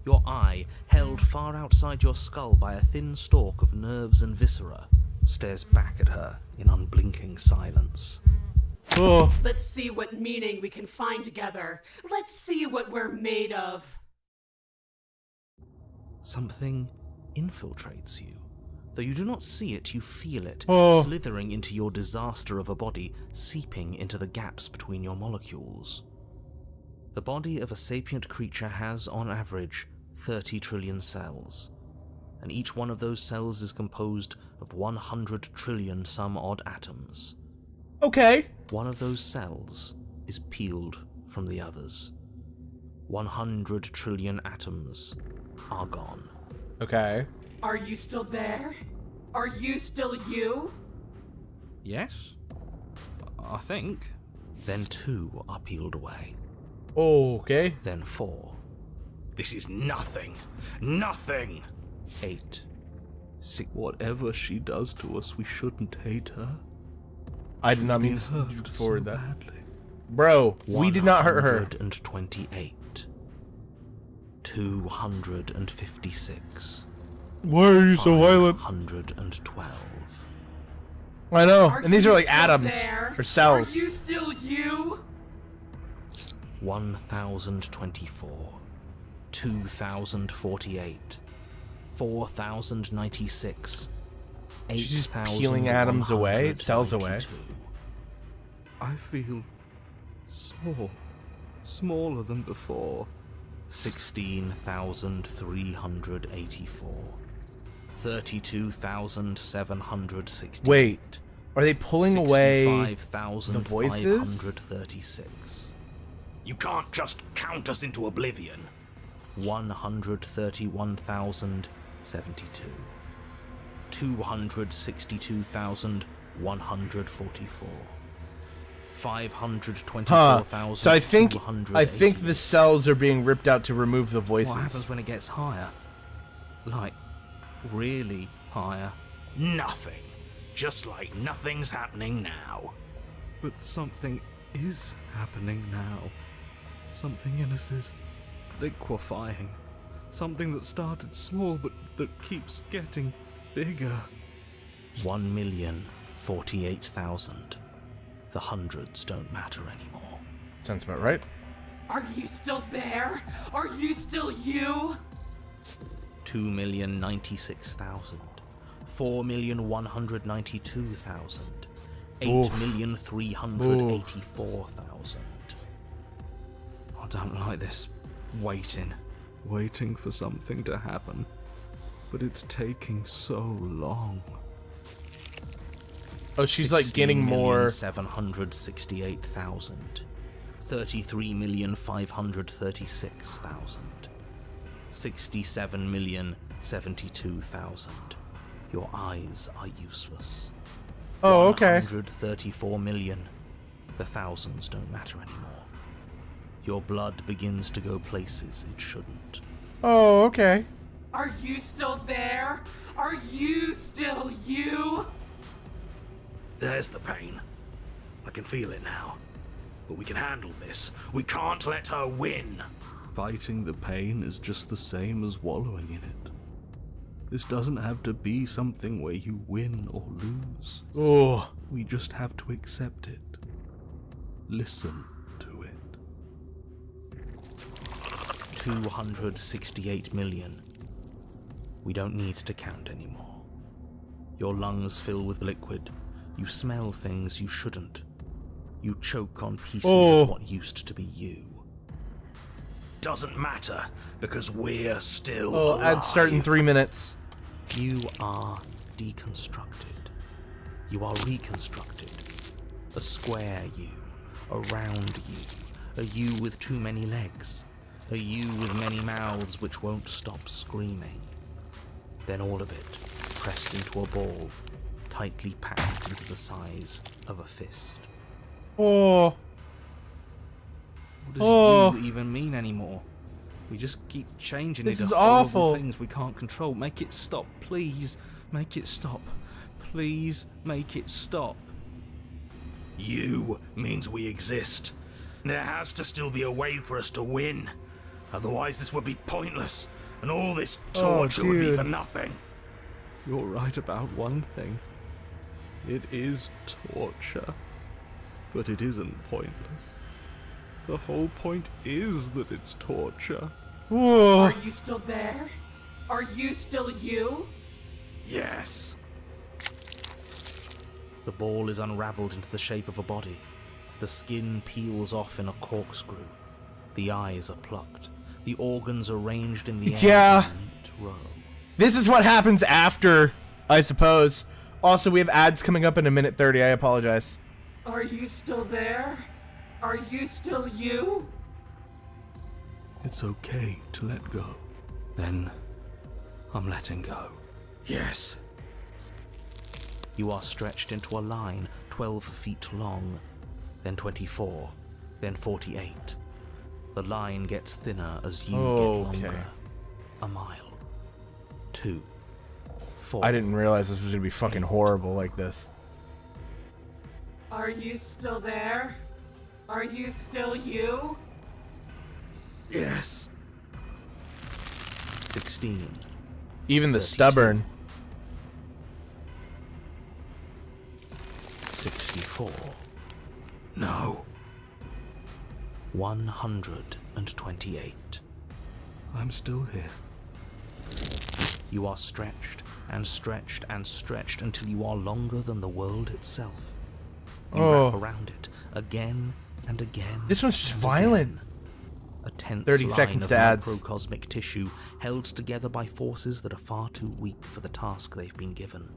Your eye, held far outside your skull by a thin stalk of nerves and viscera, stares back at her in unblinking silence. Oh. Let's see what meaning we can find together. Let's see what we're made of. Something infiltrates you. Though you do not see it, you feel it, Oh. slithering into your disaster of a body, seeping into the gaps between your molecules. The body of a sapient creature has, on average, 30 trillion cells, and each one of those cells is composed of 100 trillion some odd atoms. Okay. One of those cells is peeled from the others. 100 trillion atoms are gone. Okay. Are you still there? Are you still you? Yes? I think. Then 2 are peeled away. Oh, okay. Then 4. This is nothing. Nothing. 8. 6. Whatever she does to us, we shouldn't hate her. I did not mean She's to been hurt forward so that. badly. Bro, we did not hurt her. 128. 256. Why are you so violent? 112. I know. Are And these are you like still atoms there? or cells. Are you still you? 1024. 2048. 4096. She's just peeling atoms away, cells away. 8192. I feel smaller than before. 16,384. 32,768. Wait, are they pulling away the voices? 65,536. You can't just count us into oblivion. 131,072. 262,144. 524,284. So I think the cells are being ripped out to remove the voices. What happens when it gets higher? Like, really higher? Nothing. Just like nothing's happening now. But something is happening now. Something in us is liquefying. Something that started small but that keeps getting bigger. 1,048,000. The hundreds don't matter anymore. Sounds about right. Are you still there? Are you still you? 2,096,000. 4,192,000. Oof. 8,384,000. I don't like this waiting. Waiting for something to happen. But it's taking so long. Oh, she's like getting more. 768,000. 33,536,000. 67,072,000. Your eyes are useless. Oh, okay. 134 million. The thousands don't matter anymore. Your blood begins to go places it shouldn't. Oh, okay. Are you still there? Are you still you? There's the pain. I can feel it now. But we can handle this. We can't let her win. Fighting the pain is just the same as wallowing in it. This doesn't have to be something where you win or lose. Oh, We just have to accept it. Listen to it. 268 million. We don't need to count anymore. Your lungs fill with liquid. You smell things you shouldn't. You choke on pieces Oh. of what used to be you. Doesn't matter, because we're still oh, alive. ads start in 3 minutes. You are deconstructed. You are reconstructed. A square you, a round you, a you with too many legs, a you with many mouths which won't stop screaming. Then all of it pressed into a ball, tightly packed into the size of a fist. Oh, What does Oh. you even mean anymore? We just keep changing This into is horrible awful. things we can't control. Make it stop, please. Make it stop. Please make it stop. You means we exist. There has to still be a way for us to win. Otherwise this would be pointless, and all this Oh, torture would be dude. for nothing. You're right about one thing. It is torture. But it isn't pointless. The whole point is that it's torture. oh. Are you still there? Are you still you? Yes. The ball is unraveled into the shape of a body. The skin peels off in a corkscrew. The eyes are plucked. The organs arranged in the air Yeah. in a neat row. This is what happens after, I suppose. Also, we have ads coming up in 1:30. I apologize. Are you still there? Are you still you? It's okay to let go. Then I'm letting go. Yes. You are stretched into a line 12 feet long, then 24, then 48. The line gets thinner as you get longer. A mile. 2. 4. I didn't realize this was gonna be fucking horrible like this. Are you still there? Are you still you? Yes. 16. Even the 32. stubborn. 64. No. 128. I'm still here. You are stretched and stretched and stretched until you are longer than the world itself. You wrap around it again and again. This one's just and violent. again. A tense 30 line seconds of to ads. microcosmic tissue held together by forces that are far too weak for the task they've been given.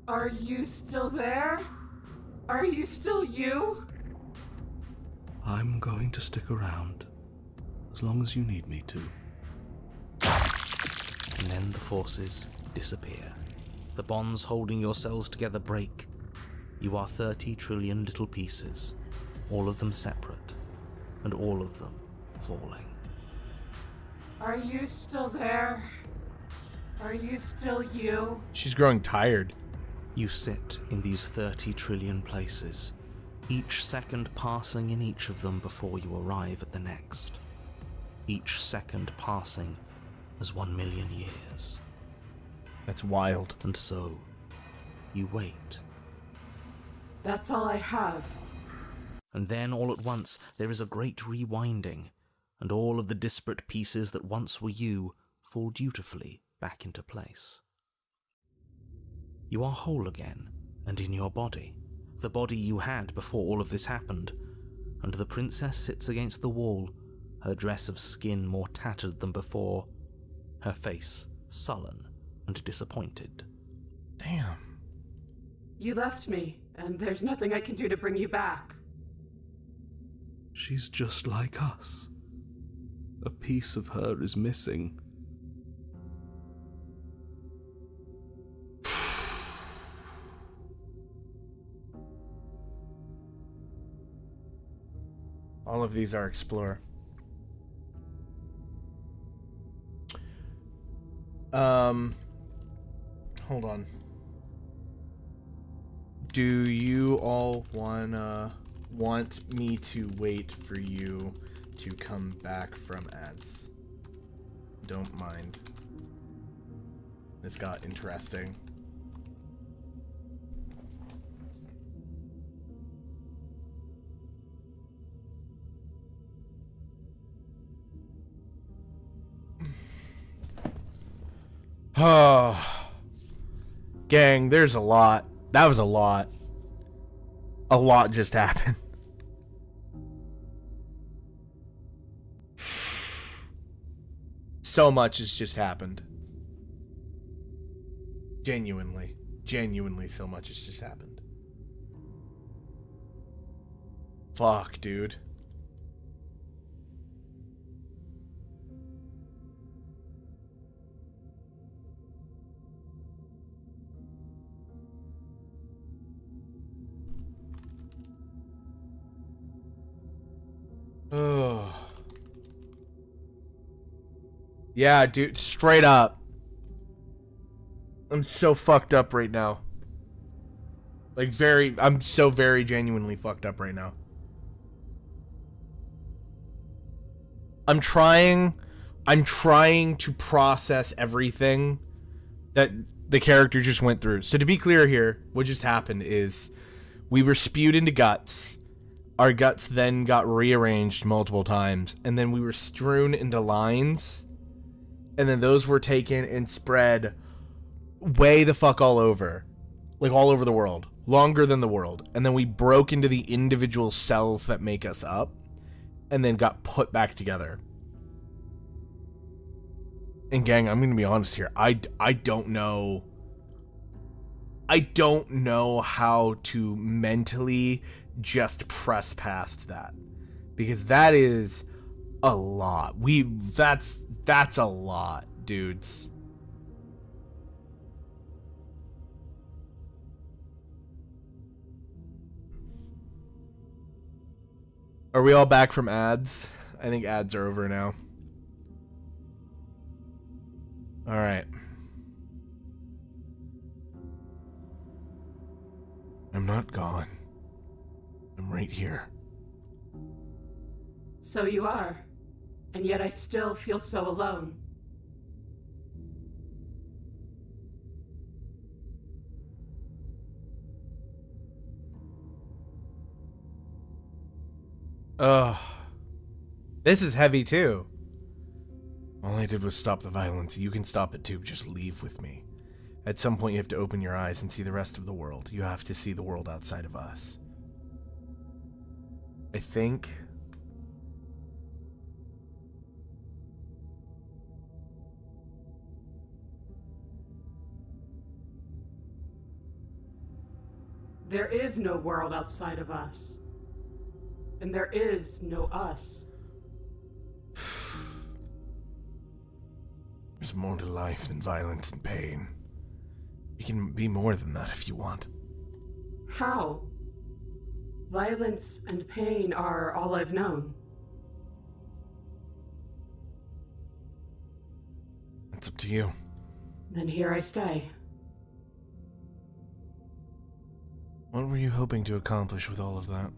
Are you still there? Are you still you? I'm going to stick around as long as you need me to. And then the forces disappear. The bonds holding your cells together break. You are 30 trillion little pieces, all of them separate, and all of them falling. Are you still there? Are you still you? She's growing tired. You sit in these 30 trillion places, each second passing in each of them before you arrive at the next. Each second passing as 1,000,000 years. That's wild. And so, you wait. That's all I have. And then all at once there is a great rewinding, and all of the disparate pieces that once were you fall dutifully back into place. You are whole again, and in your body, the body you had before all of this happened, and the princess sits against the wall, her dress of skin more tattered than before, her face sullen and disappointed. Damn. You left me, and there's nothing I can do to bring you back. She's just like us. A piece of her is missing. All of these are explore. Hold on. Do you all want me to wait for you to come back from ads? Don't mind. This got interesting. Oh, gang, there's a lot. That was a lot. A lot just happened. So much has just happened. Genuinely so much has just happened. Fuck, dude. Oh. Yeah, dude, straight up. I'm so fucked up right now. Like, I'm so very genuinely fucked up right now. I'm trying to process everything that the character just went through. So to be clear here, what just happened is we were spewed into guts. Our guts then got rearranged multiple times, and then we were strewn into lines, and then those were taken and spread way the fuck all over. Like, all over the world. Longer than the world. And then we broke into the individual cells that make us up, and then got put back together. And gang, I'm gonna be honest here. I don't know. I don't know how to mentally just press past that, because that is a lot. That's a lot, dudes. Are we all back from ads? I think ads are over now. All right. I'm not gone. I'm right here. So you are. And yet I still feel so alone. Ugh. This is heavy too. All I did was stop the violence. You can stop it too. Just leave with me. At some point you have to open your eyes and see the rest of the world. You have to see the world outside of us. I think... There is no world outside of us. And there is no us. There's more to life than violence and pain. You can be more than that if you want. How? Violence and pain are all I've known. It's up to you. Then here I stay. What were you hoping to accomplish with all of that?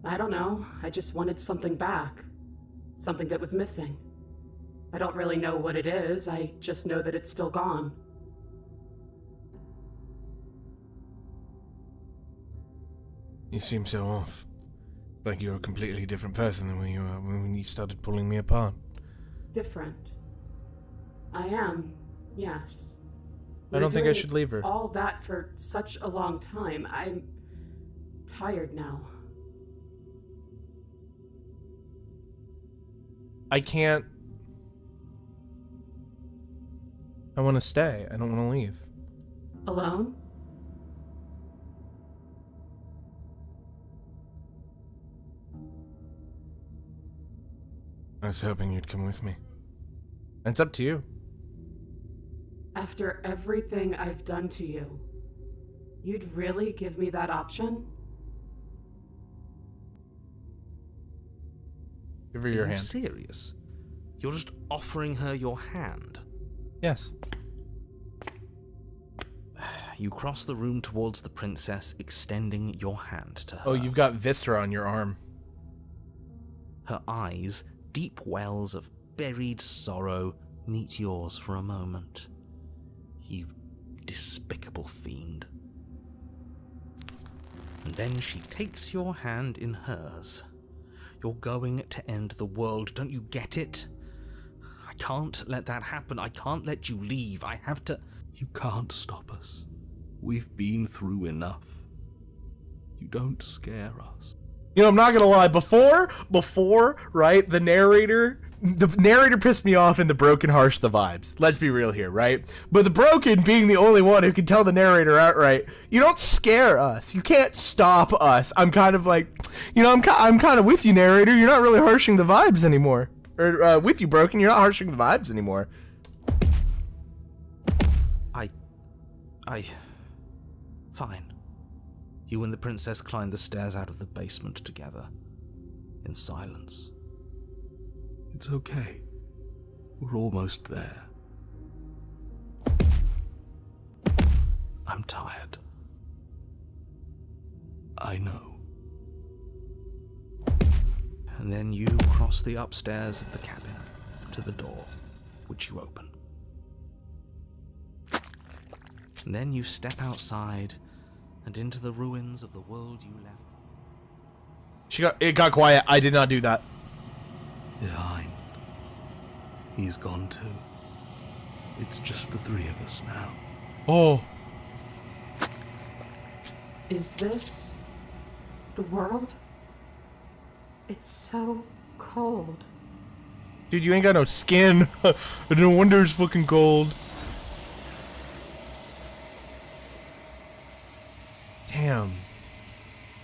I don't know. I just wanted something back. Something that was missing. I don't really know what it is. I just know that it's still gone. You seem so off. Like you're a completely different person than when you started pulling me apart. Different. I am, yes. I don't think I should leave her. All that for such a long time. I'm tired now. I can't... I want to stay. I don't want to leave. Alone? I was hoping you'd come with me. It's up to you. After everything I've done to you, you'd really give me that option? Give her your Are you hand. serious? You're just offering her your hand. Yes. You cross the room towards the princess, extending your hand to her. Oh, you've got Viscera on your arm. Her eyes, deep wells of buried sorrow, meet yours for a moment. You despicable fiend. And then she takes your hand in hers. You're going to end the world, don't you get it? I can't let that happen. I can't let you leave. I have to... You can't stop us. We've been through enough. You don't scare us. You know, I'm not gonna lie. Before, right? The narrator pissed me off, and the Broken harsh the vibes. Let's be real here, right? But the Broken being the only one who can tell the narrator outright, you don't scare us. You can't stop us. I'm kind of like, you know, I'm kind of with you, narrator. You're not really harshing the vibes anymore. Or with you, Broken. You're not harshing the vibes anymore. Fine. You and the princess climb the stairs out of the basement together, in silence. It's okay. We're almost there. I'm tired. I know. And then you cross the upstairs of the cabin to the door, which you open. And then you step outside and into the ruins of the world you left. It got quiet. I did not do that. Behind. He's gone too. It's just the three of us now. Oh. Is this the world? It's so cold. Dude, you ain't got no skin. No wonder it's fucking cold.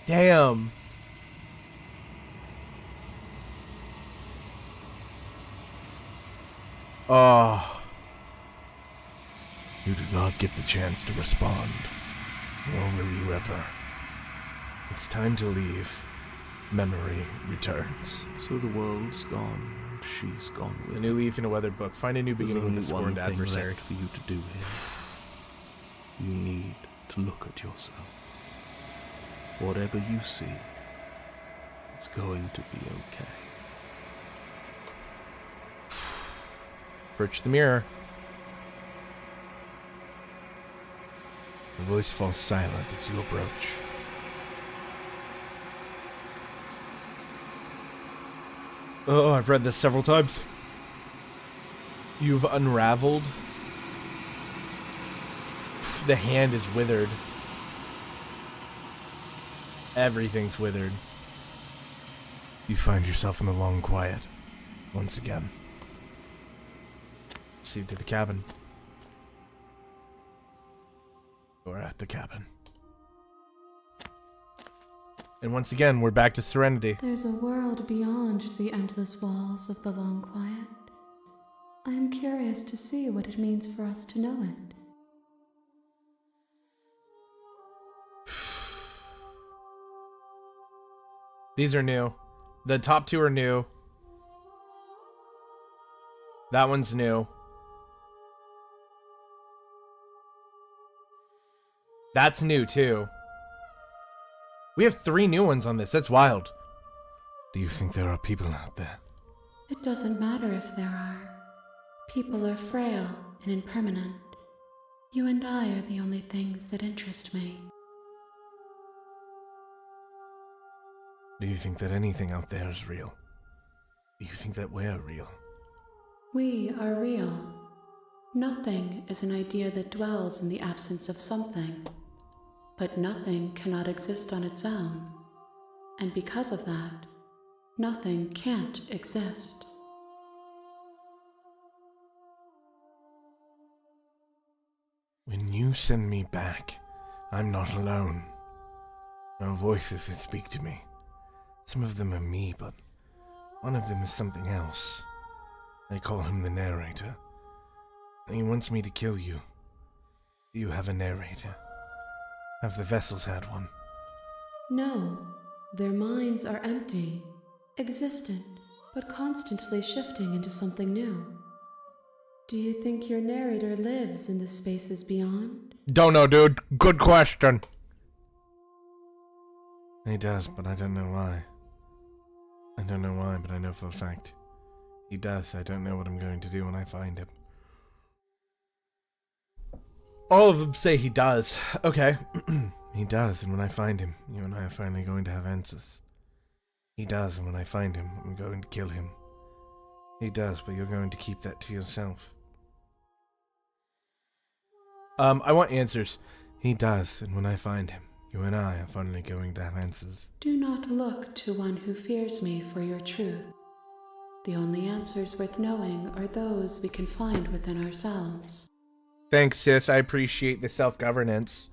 Damn. Oh. You do not get the chance to respond. Nor will you ever. It's time to leave. Memory returns. So the world's gone, and she's gone with A it. new leaf in a weathered book. Find a new There's beginning with a only one scorned thing adversary. left for you to do here. You need to look at yourself. Whatever you see, it's going to be okay. Approach the mirror. The voice falls silent as you approach. Oh, I've read this several times. You've unraveled. The hand is withered. Everything's withered. You find yourself in the long quiet once again. Proceed to the cabin. We're at the cabin. And once again, we're back to Serenity. There's a world beyond the endless walls of the long quiet. I am curious to see what it means for us to know it. These are new. The top two are new. That one's new. That's new too. We have 3 new ones on this. That's wild. Do you think there are people out there? It doesn't matter if there are. People are frail and impermanent. You and I are the only things that interest me. Do you think that anything out there is real? Do you think that we're real? We are real. Nothing is an idea that dwells in the absence of something. But nothing cannot exist on its own. And because of that, nothing can't exist. When you send me back, I'm not alone. No voices that speak to me. Some of them are me, but one of them is something else. They call him the narrator. He wants me to kill you. Do you have a narrator? Have the vessels had one? No, their minds are empty, existent, but constantly shifting into something new. Do you think your narrator lives in the spaces beyond? Don't know, dude. Good question. He does, but I don't know why. I don't know why, but I know for a fact. He does. I don't know what I'm going to do when I find him. All of them say he does. Okay. He does, and when I find him, you and I are finally going to have answers. He does, and when I find him, I'm going to kill him. He does, but you're going to keep that to yourself. I want answers. He does, and when I find him, you and I are finally going to have answers. Do not look to one who fears me for your truth. The only answers worth knowing are those we can find within ourselves. Thanks, sis. I appreciate the self-governance.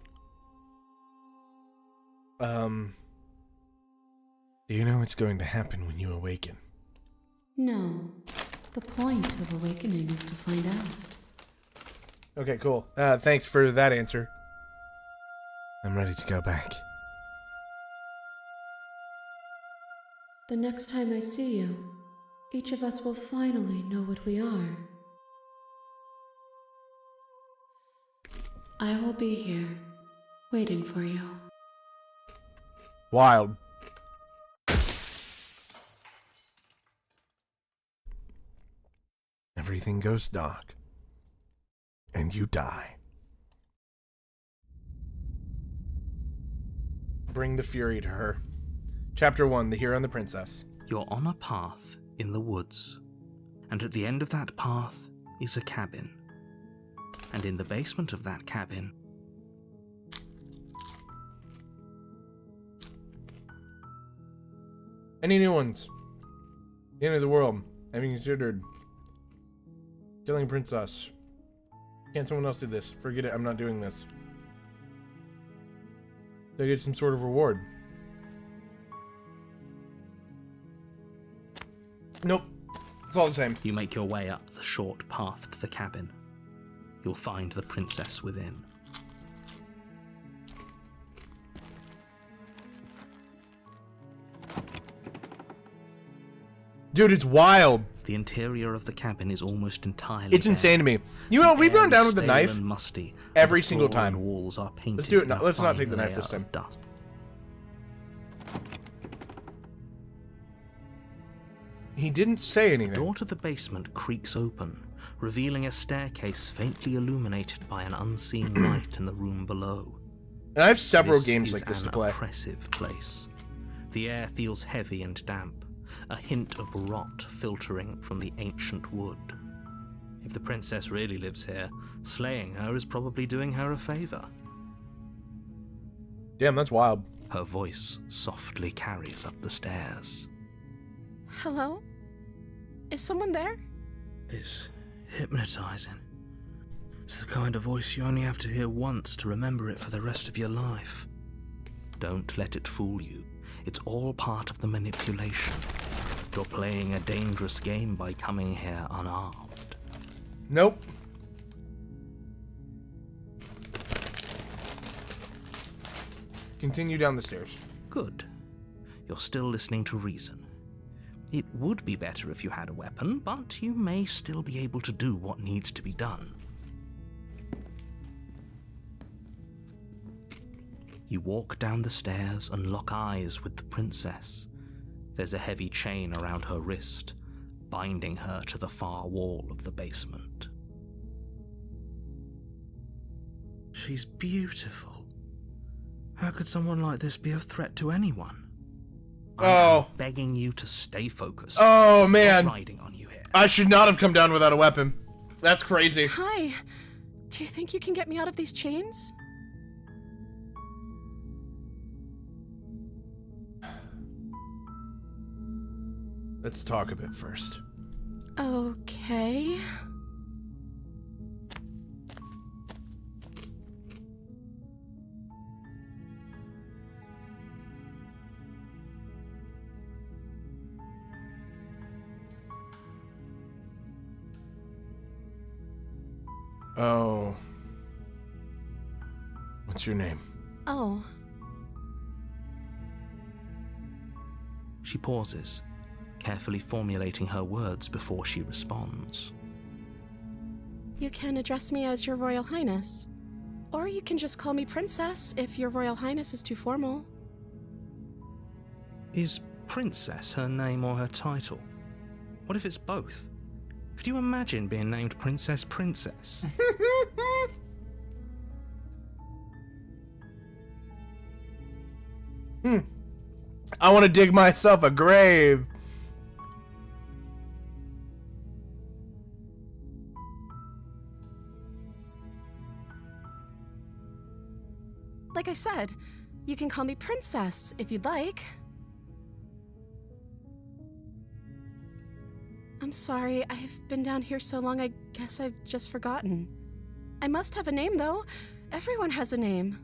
Do you know what's going to happen when you awaken? No, the point of awakening is to find out. Okay, cool. Thanks for that answer. I'm ready to go back. The next time I see you, each of us will finally know what we are. I will be here, waiting for you. Wild. Everything goes dark. And you die. Bring the fury to her. Chapter 1, The Hero and the Princess. You're on a path in the woods, and at the end of that path is a cabin. And in the basement of that cabin, Any new ones? The end of the world. Having considered killing Princess. Can't someone else do this? Forget it, I'm not doing this. They get some sort of reward. Nope. It's all the same. You make your way up the short path to the cabin. You'll find the princess within. Dude, it's wild. The interior of the cabin is almost entirely It's insane to bare. me. You know, The we've air gone down is with the stale knife and musty, and every the single floor and time. walls are painted Let's do it. in a Let's not fine take the knife layer this time. of dust. He didn't say The anything. door to the basement creaks open, revealing a staircase faintly illuminated by an unseen light in the room below. And I have several This games is like this an to play. oppressive place. The air feels heavy and damp, a hint of rot filtering from the ancient wood. If the princess really lives here, slaying her is probably doing her a favor. Damn, that's wild. Her voice softly carries up the stairs. Hello? Is someone there? It's hypnotizing. It's the kind of voice you only have to hear once to remember it for the rest of your life. Don't let it fool you. It's all part of the manipulation. You're playing a dangerous game by coming here unarmed. Nope. Continue down the stairs. Good. You're still listening to reason. It would be better if you had a weapon, but you may still be able to do what needs to be done. You walk down the stairs and lock eyes with the princess. There's a heavy chain around her wrist, binding her to the far wall of the basement. She's beautiful. How could someone like this be a threat to anyone? Oh. I'm begging you to stay focused. Oh, I'm man. not riding on you here. I should not have come down without a weapon. That's crazy. Hi. Do you think you can get me out of these chains? Let's talk a bit first. Okay. Oh. What's your name? Oh. She pauses, carefully formulating her words before she responds. You can address me as Your Royal Highness. Or you can just call me Princess if Your Royal Highness is too formal. Is Princess her name or her title? What if it's both? Could you imagine being named Princess Princess? I want to dig myself a grave. Like I said, you can call me Princess if you'd like. I'm sorry, I've been down here so long, I guess I've just forgotten. I must have a name, though. Everyone has a name.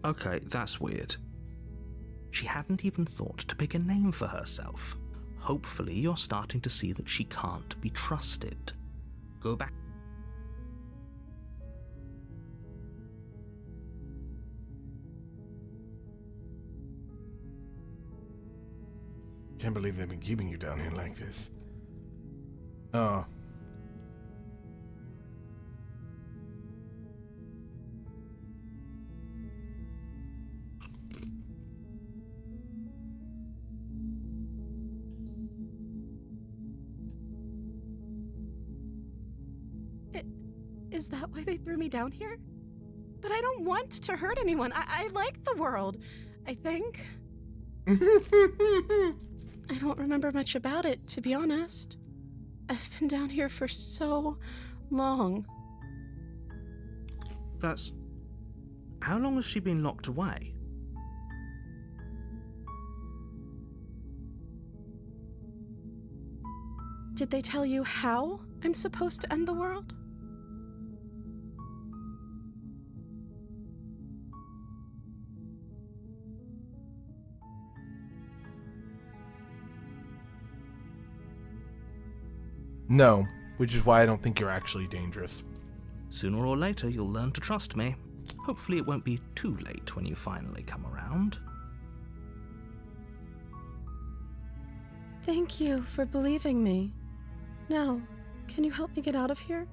Okay, that's weird. She hadn't even thought to pick a name for herself. Hopefully you're starting to see that she can't be trusted. Go back. Can't believe they've been keeping you down here like this. Oh. Is that why they threw me down here? But I don't want to hurt anyone. I like the world, I think. I don't remember much about it, to be honest. I've been down here for so long. That's... How long has she been locked away? Did they tell you how I'm supposed to end the world? No, which is why I don't think you're actually dangerous. Sooner or later, you'll learn to trust me. Hopefully it won't be too late when you finally come around. Thank you for believing me. Now, can you help me get out of here?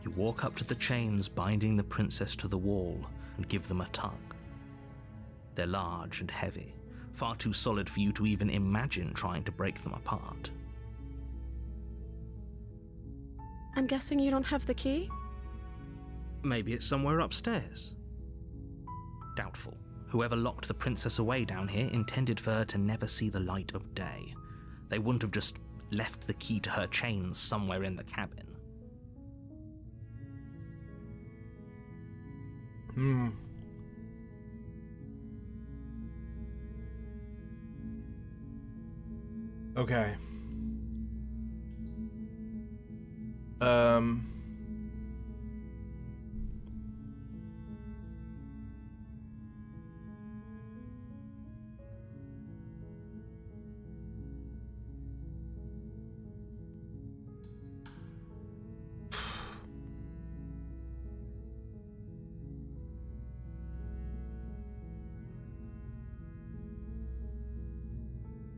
You walk up to the chains binding the princess to the wall and give them a tug. They're large and heavy, far too solid for you to even imagine trying to break them apart. I'm guessing you don't have the key? Maybe it's somewhere upstairs. Doubtful. Whoever locked the princess away down here intended for her to never see the light of day. They wouldn't have just left the key to her chains somewhere in the cabin. Okay.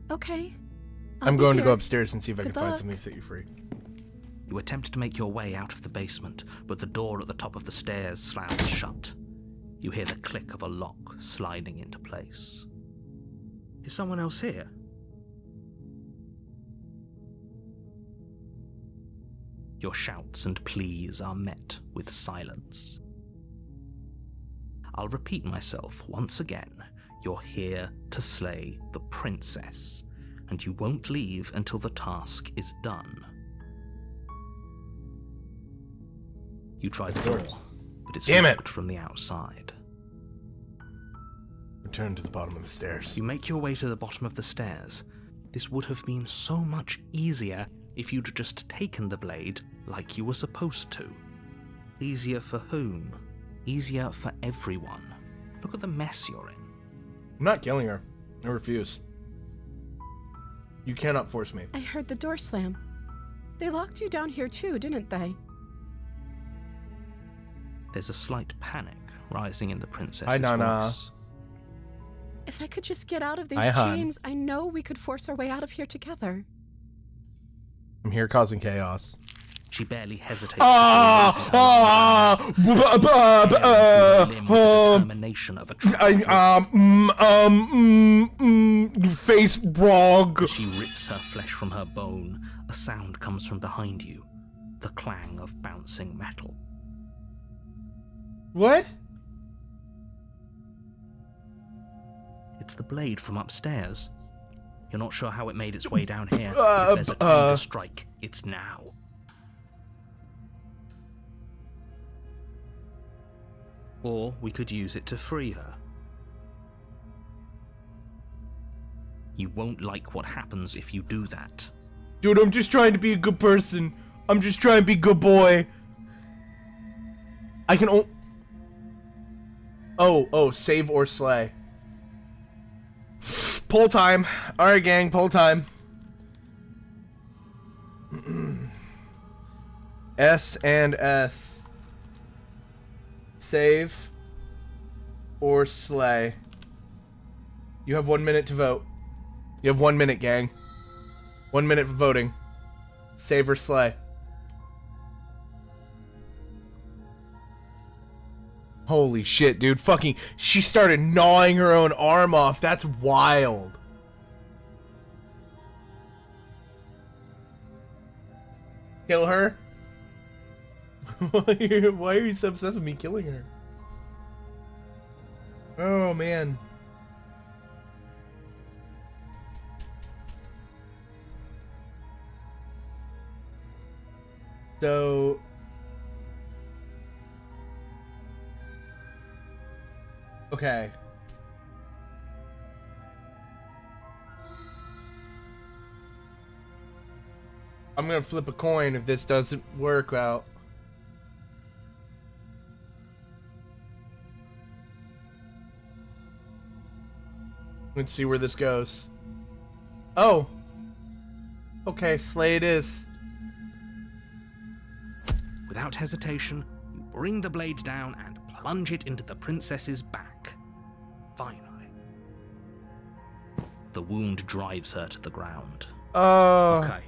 Okay. I'm going to go upstairs and see if I can Good find luck. something to set you free. You attempt to make your way out of the basement, but the door at the top of the stairs slams shut. You hear the click of a lock sliding into place. Is someone else here? Your shouts and pleas are met with silence. I'll repeat myself once again. You're here to slay the princess, and you won't leave until the task is done. You try the door, but it's Damn it. locked from the outside. Return to the bottom of the stairs. You make your way to the bottom of the stairs. This would have been so much easier if you'd just taken the blade like you were supposed to. Easier for whom? Easier for everyone. Look at the mess you're in. I'm not killing her. I refuse. You cannot force me. I heard the door slam. They locked you down here too, didn't they? There's a slight panic rising in the princess's Hi, Nana. voice. If I could just get out of these Hi, hon. chains, I know we could force our way out of here together. I'm here causing chaos. She barely hesitates. Determination of a face brog. She rips her flesh from her bone. A sound comes from behind you. The clang of bouncing metal. What? It's the blade from upstairs. You're not sure how it made its way down here. But if there's a time to strike, it's now. Or we could use it to free her. You won't like what happens if you do that. Dude, I'm just trying to be a good person. I'm just trying to be a good boy. I can Oh, save or slay. Pull time. Alright, gang, pull time. S and S. Save or slay. You have 1 minute to vote. You have 1 minute, gang. 1 minute for voting. Save or slay. Holy shit, dude. Fucking, she started gnawing her own arm off. That's wild. Kill her? Why are you so obsessed with me killing her? Oh, man. So... Okay. I'm gonna flip a coin if this doesn't work out. Let's see where this goes. Oh. Okay, slay it is. Without hesitation, you bring the blade down and plunge it into the princess's back. Finally. The wound drives her to the ground. Oh. Okay.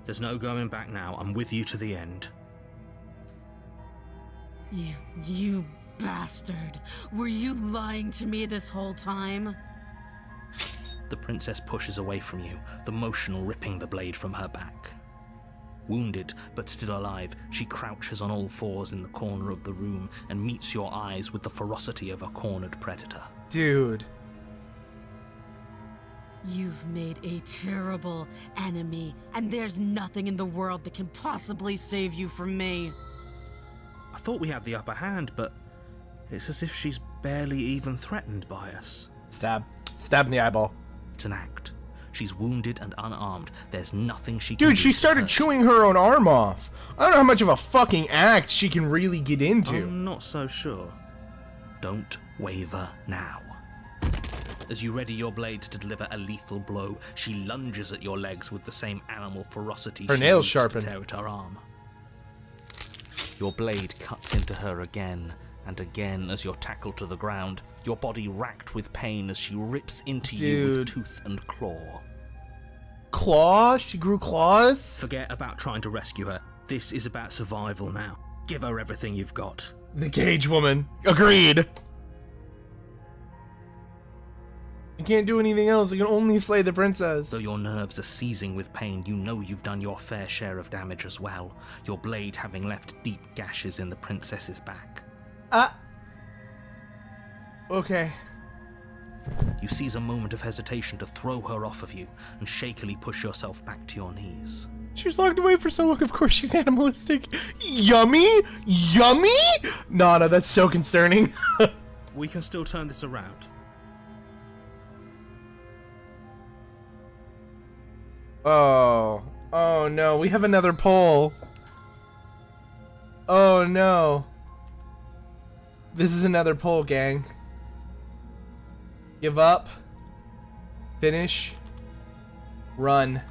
There's no going back now. I'm with you to the end. You bastard. Were you lying to me this whole time? The princess pushes away from you, the motion ripping the blade from her back. Wounded, but still alive, she crouches on all fours in the corner of the room and meets your eyes with the ferocity of a cornered predator. Dude. You've made a terrible enemy, and there's nothing in the world that can possibly save you from me. I thought we had the upper hand, but it's as if she's barely even threatened by us. Stab. Stab in the eyeball. It's an act. She's wounded and unarmed. There's nothing she can do. Dude, she to started hurt. chewing her own arm off. I don't know how much of a fucking act she can really get into. I'm not so sure. Don't waver now. As you ready your blade to deliver a lethal blow, she lunges at your legs with the same animal ferocity Her she nails used sharpened. to tear at her arm. Your blade cuts into her again and again as you're tackled to the ground, your body racked with pain as she rips into you with Dude. tooth and claw. Claw? She grew claws? Forget about trying to rescue her. This is about survival now. Give her everything you've got. The cage woman. Agreed. You can't do anything else. You can only slay the princess. Though your nerves are seizing with pain, you know you've done your fair share of damage as well, your blade having left deep gashes in the princess's back. Okay. You seize a moment of hesitation to throw her off of you and shakily push yourself back to your knees. She was locked away for so long, of course she's animalistic. Yummy? Yummy? Nana, that's so concerning. We can still turn this around. Oh. Oh no, we have another poll. Oh no. This is another poll, gang. Give up. Finish. Run.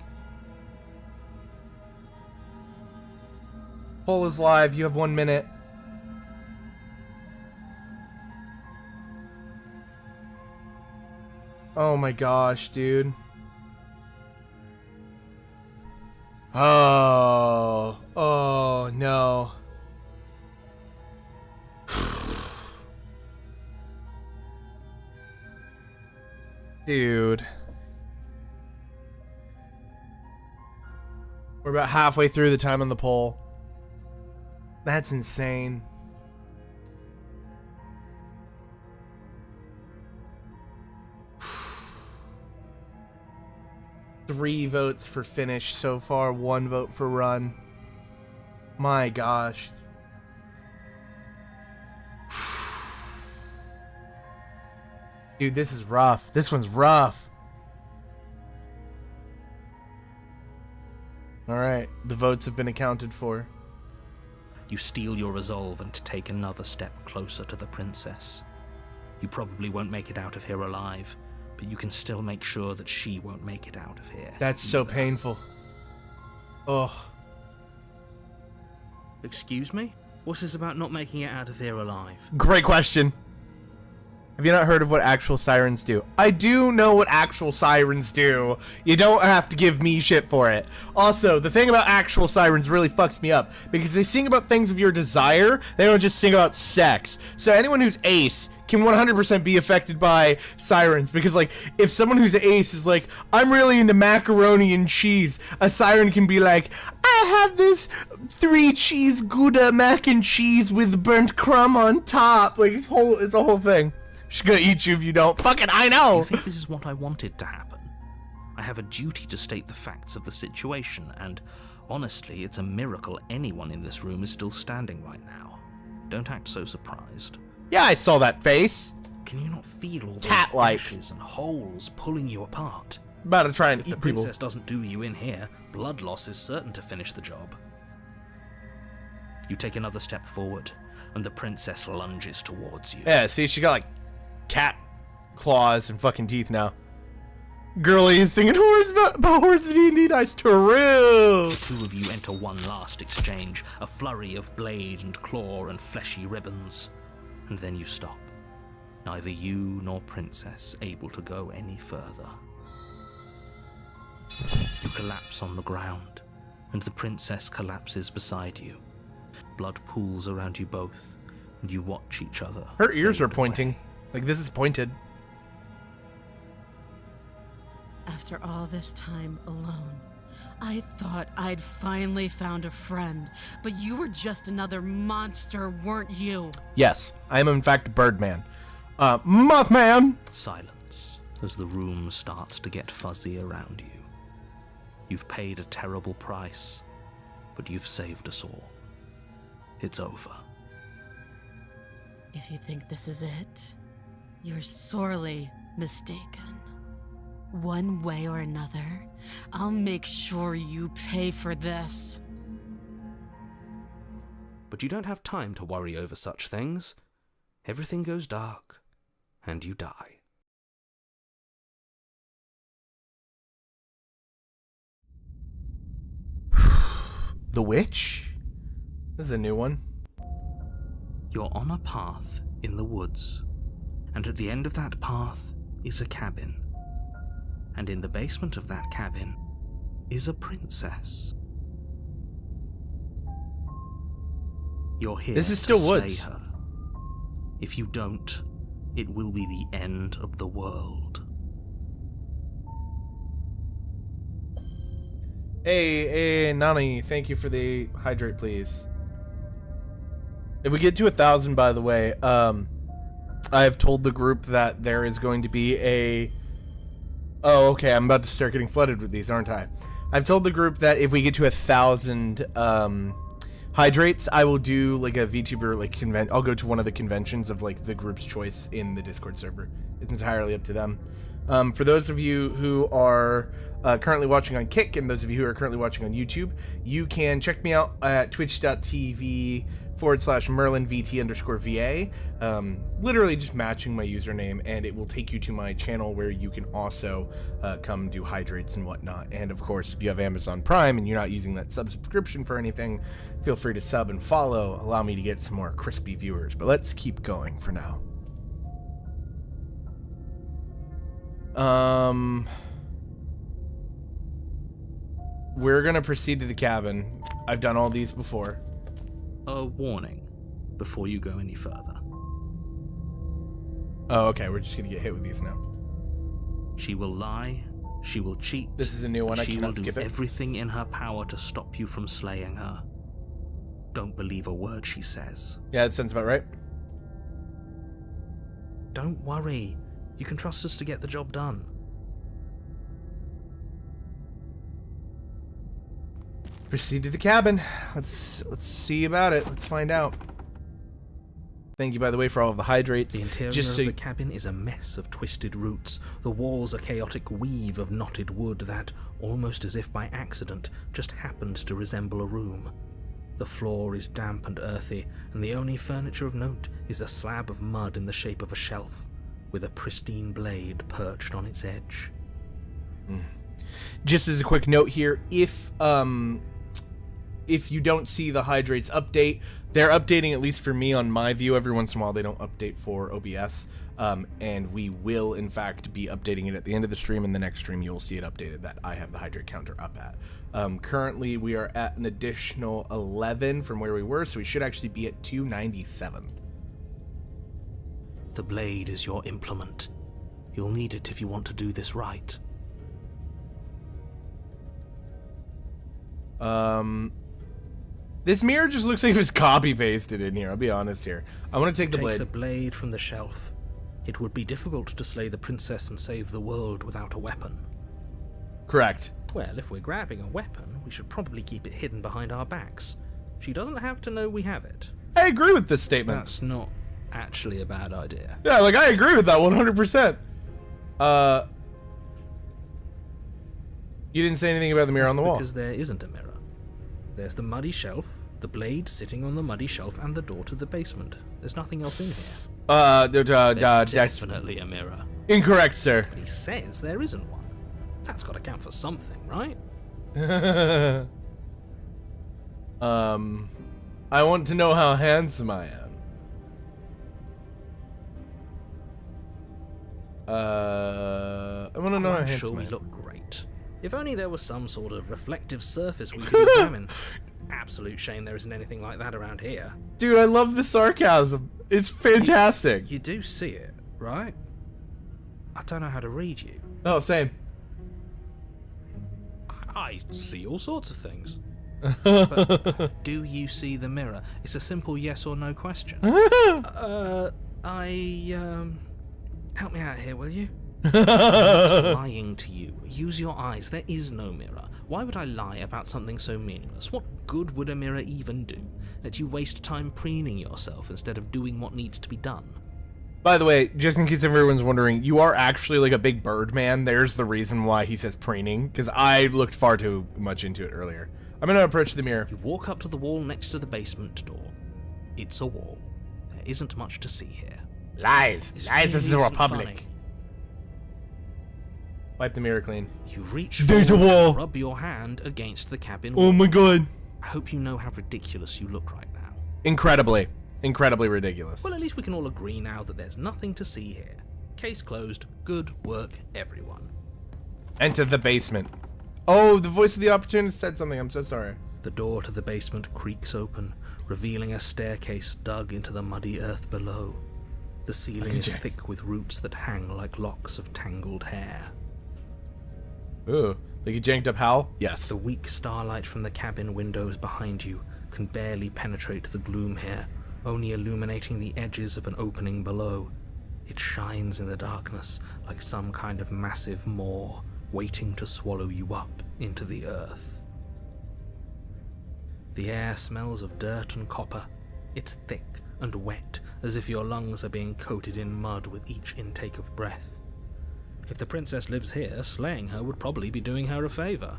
Poll is live. You have 1 minute. Oh my gosh, dude. Oh. Oh no. Dude. We're about halfway through the time on the poll. That's insane. Three votes for finish so far, 1 vote for run. My gosh. Dude, this is rough. This one's rough. Alright, the votes have been accounted for. You steel your resolve and take another step closer to the princess. You probably won't make it out of here alive, but you can still make sure that she won't make it out of here. That's so either. painful. Ugh. Excuse me? What's this about not making it out of here alive? Great question. Have you not heard of what actual sirens do? I do know what actual sirens do. You don't have to give me shit for it. Also, the thing about actual sirens really fucks me up because they sing about things of your desire. They don't just sing about sex. So anyone who's ace can 100% be affected by sirens because, like, if someone who's ace is like, I'm really into macaroni and cheese, a siren can be like, I have this 3 cheese Gouda mac and cheese with burnt crumb on top. Like, it's a whole thing. She's gonna eat you if you don't. Fucking, I know! You think this is what I wanted to happen? I have a duty to state the facts of the situation, and honestly, it's a miracle anyone in this room is still standing right now. Don't act so surprised. Yeah, I saw that face. Can you not feel all those Cat-like. gashes and holes pulling you apart? About to try and If the eat people. princess doesn't do you in here, blood loss is certain to finish the job. You take another step forward, and the princess lunges towards you. Yeah, see, she got like cat claws and fucking teeth now. Girlie is singing horns about horns of D&D dice. True. The two of you enter one last exchange, a flurry of blade and claw and fleshy ribbons. And then you stop. Neither you nor Princess able to go any further. You collapse on the ground, and the Princess collapses beside you. Blood pools around you both, and you watch each other. Her ears fade are pointing. away. Like, this is pointed. After all this time alone, I thought I'd finally found a friend, but you were just another monster, weren't you? Yes, I am in fact Birdman. Mothman! Silence as the room starts to get fuzzy around you. You've paid a terrible price, but you've saved us all. It's over. If you think this is it, you're sorely mistaken. One way or another, I'll make sure you pay for this. But you don't have time to worry over such things. Everything goes dark, and you die. The Witch? This is a new one. You're on a path in the woods, and at the end of that path is a cabin. And in the basement of that cabin is a princess. You're here This is to still slay woods. her. If you don't, it will be the end of the world. Hey, Nani, thank you for the hydrate, please. If we get to 1,000, by the way, I have told the group that there is going to be a... Oh, okay, I'm about to start getting flooded with these, aren't I? I've told the group that if we get to 1,000 hydrates, I will do like a VTuber like I'll go to one of the conventions of like the group's choice in the Discord server. It's entirely up to them. For those of you who are currently watching on Kick and those of you who are currently watching on YouTube, you can check me out at twitch.tv/MerlinVT_VA. Literally just matching my username, and it will take you to my channel where you can also come do hydrates and whatnot. And of course, if you have Amazon Prime and you're not using that subscription for anything, feel free to sub and follow. Allow me to get some more crispy viewers. But let's keep going for now. We're gonna proceed to the cabin. I've done all these before. A warning before you go any further. Oh, okay, we're just gonna get hit with these now. She will lie, she will cheat. This is a new one, I She will cannot do skip it. everything in her power to stop you from slaying her. Don't believe a word she says. Yeah, that sounds about right. Don't worry. You can trust us to get the job done. Proceed to the cabin. Let's see about it. Let's find out. Thank you, by the way, for all of the hydrates. The interior Just so of the cabin is a mess of twisted roots. The walls a chaotic weave of knotted wood that, almost as if by accident, just happened to resemble a room. The floor is damp and earthy, and the only furniture of note is a slab of mud in the shape of a shelf, with a pristine blade perched on its edge. Just as a quick note here, if you don't see the hydrates update, they're updating, at least for me on my view. Every once in a while they don't update for OBS, and we will in fact be updating it at the end of the stream. In the next stream you'll see it updated that I have the hydrate counter up at. Currently we are at an additional 11 from where we were, so we should actually be at 297. The blade is your implement. You'll need it if you want to do this right. This mirror just looks like it was copy pasted in here. I'll be honest here. I want to take the blade. Take the blade from the shelf. It would be difficult to slay the princess and save the world without a weapon. Correct. Well, if we're grabbing a weapon, we should probably keep it hidden behind our backs. She doesn't have to know we have it. I agree with this statement. That's not actually a bad idea. Yeah, like I agree with that 100%. You didn't say anything about the mirror on the wall. Because there isn't a mirror. There's the muddy shelf, the blade sitting on the muddy shelf, and the door to the basement. There's nothing else in here. There's There's definitely a mirror. incorrect, sir. But he says there isn't one. That's got to count for something, right? I want to know how handsome I am. I want to know how I'm handsome sure we I am. look great. If only there was some sort of reflective surface we could examine. Absolute shame there isn't anything like that around here. Dude, I love the sarcasm. It's fantastic. You do see it, right? I don't know how to read you. Oh, same. I see all sorts of things. But do you see the mirror? It's a simple yes or no question. Help me out here, will you? I'm not lying to you. Use your eyes. There is no mirror. Why would I lie about something so meaningless? What good would a mirror even do? Let you waste time preening yourself instead of doing what needs to be done. By the way, just in case everyone's wondering, you are actually like a big bird man. There's the reason why he says preening, because I looked far too much into it earlier. I'm gonna approach the mirror. You walk up to the wall next to the basement door. It's a wall. There isn't much to see here. Lies. This Lies. This is a really isn't republic. funny. Wipe the mirror clean. You reach There's a forward and wall. rub your hand against the cabin Oh wall. my god. I hope you know how ridiculous you look right now. Incredibly ridiculous. Well, at least we can all agree now that there's nothing to see here. Case closed. Good work, everyone. Enter the basement. Oh, the voice of the opportunist said something. I'm so sorry. The door to the basement creaks open, revealing a staircase dug into the muddy earth below. The ceiling is thick with roots that hang like locks of tangled hair. Ooh, like a janked up howl? Yes. The weak starlight from the cabin windows behind you can barely penetrate the gloom here, only illuminating the edges of an opening below. It shines in the darkness like some kind of massive maw waiting to swallow you up into the earth. The air smells of dirt and copper. It's thick and wet, as if your lungs are being coated in mud with each intake of breath. If the princess lives here, slaying her would probably be doing her a favor.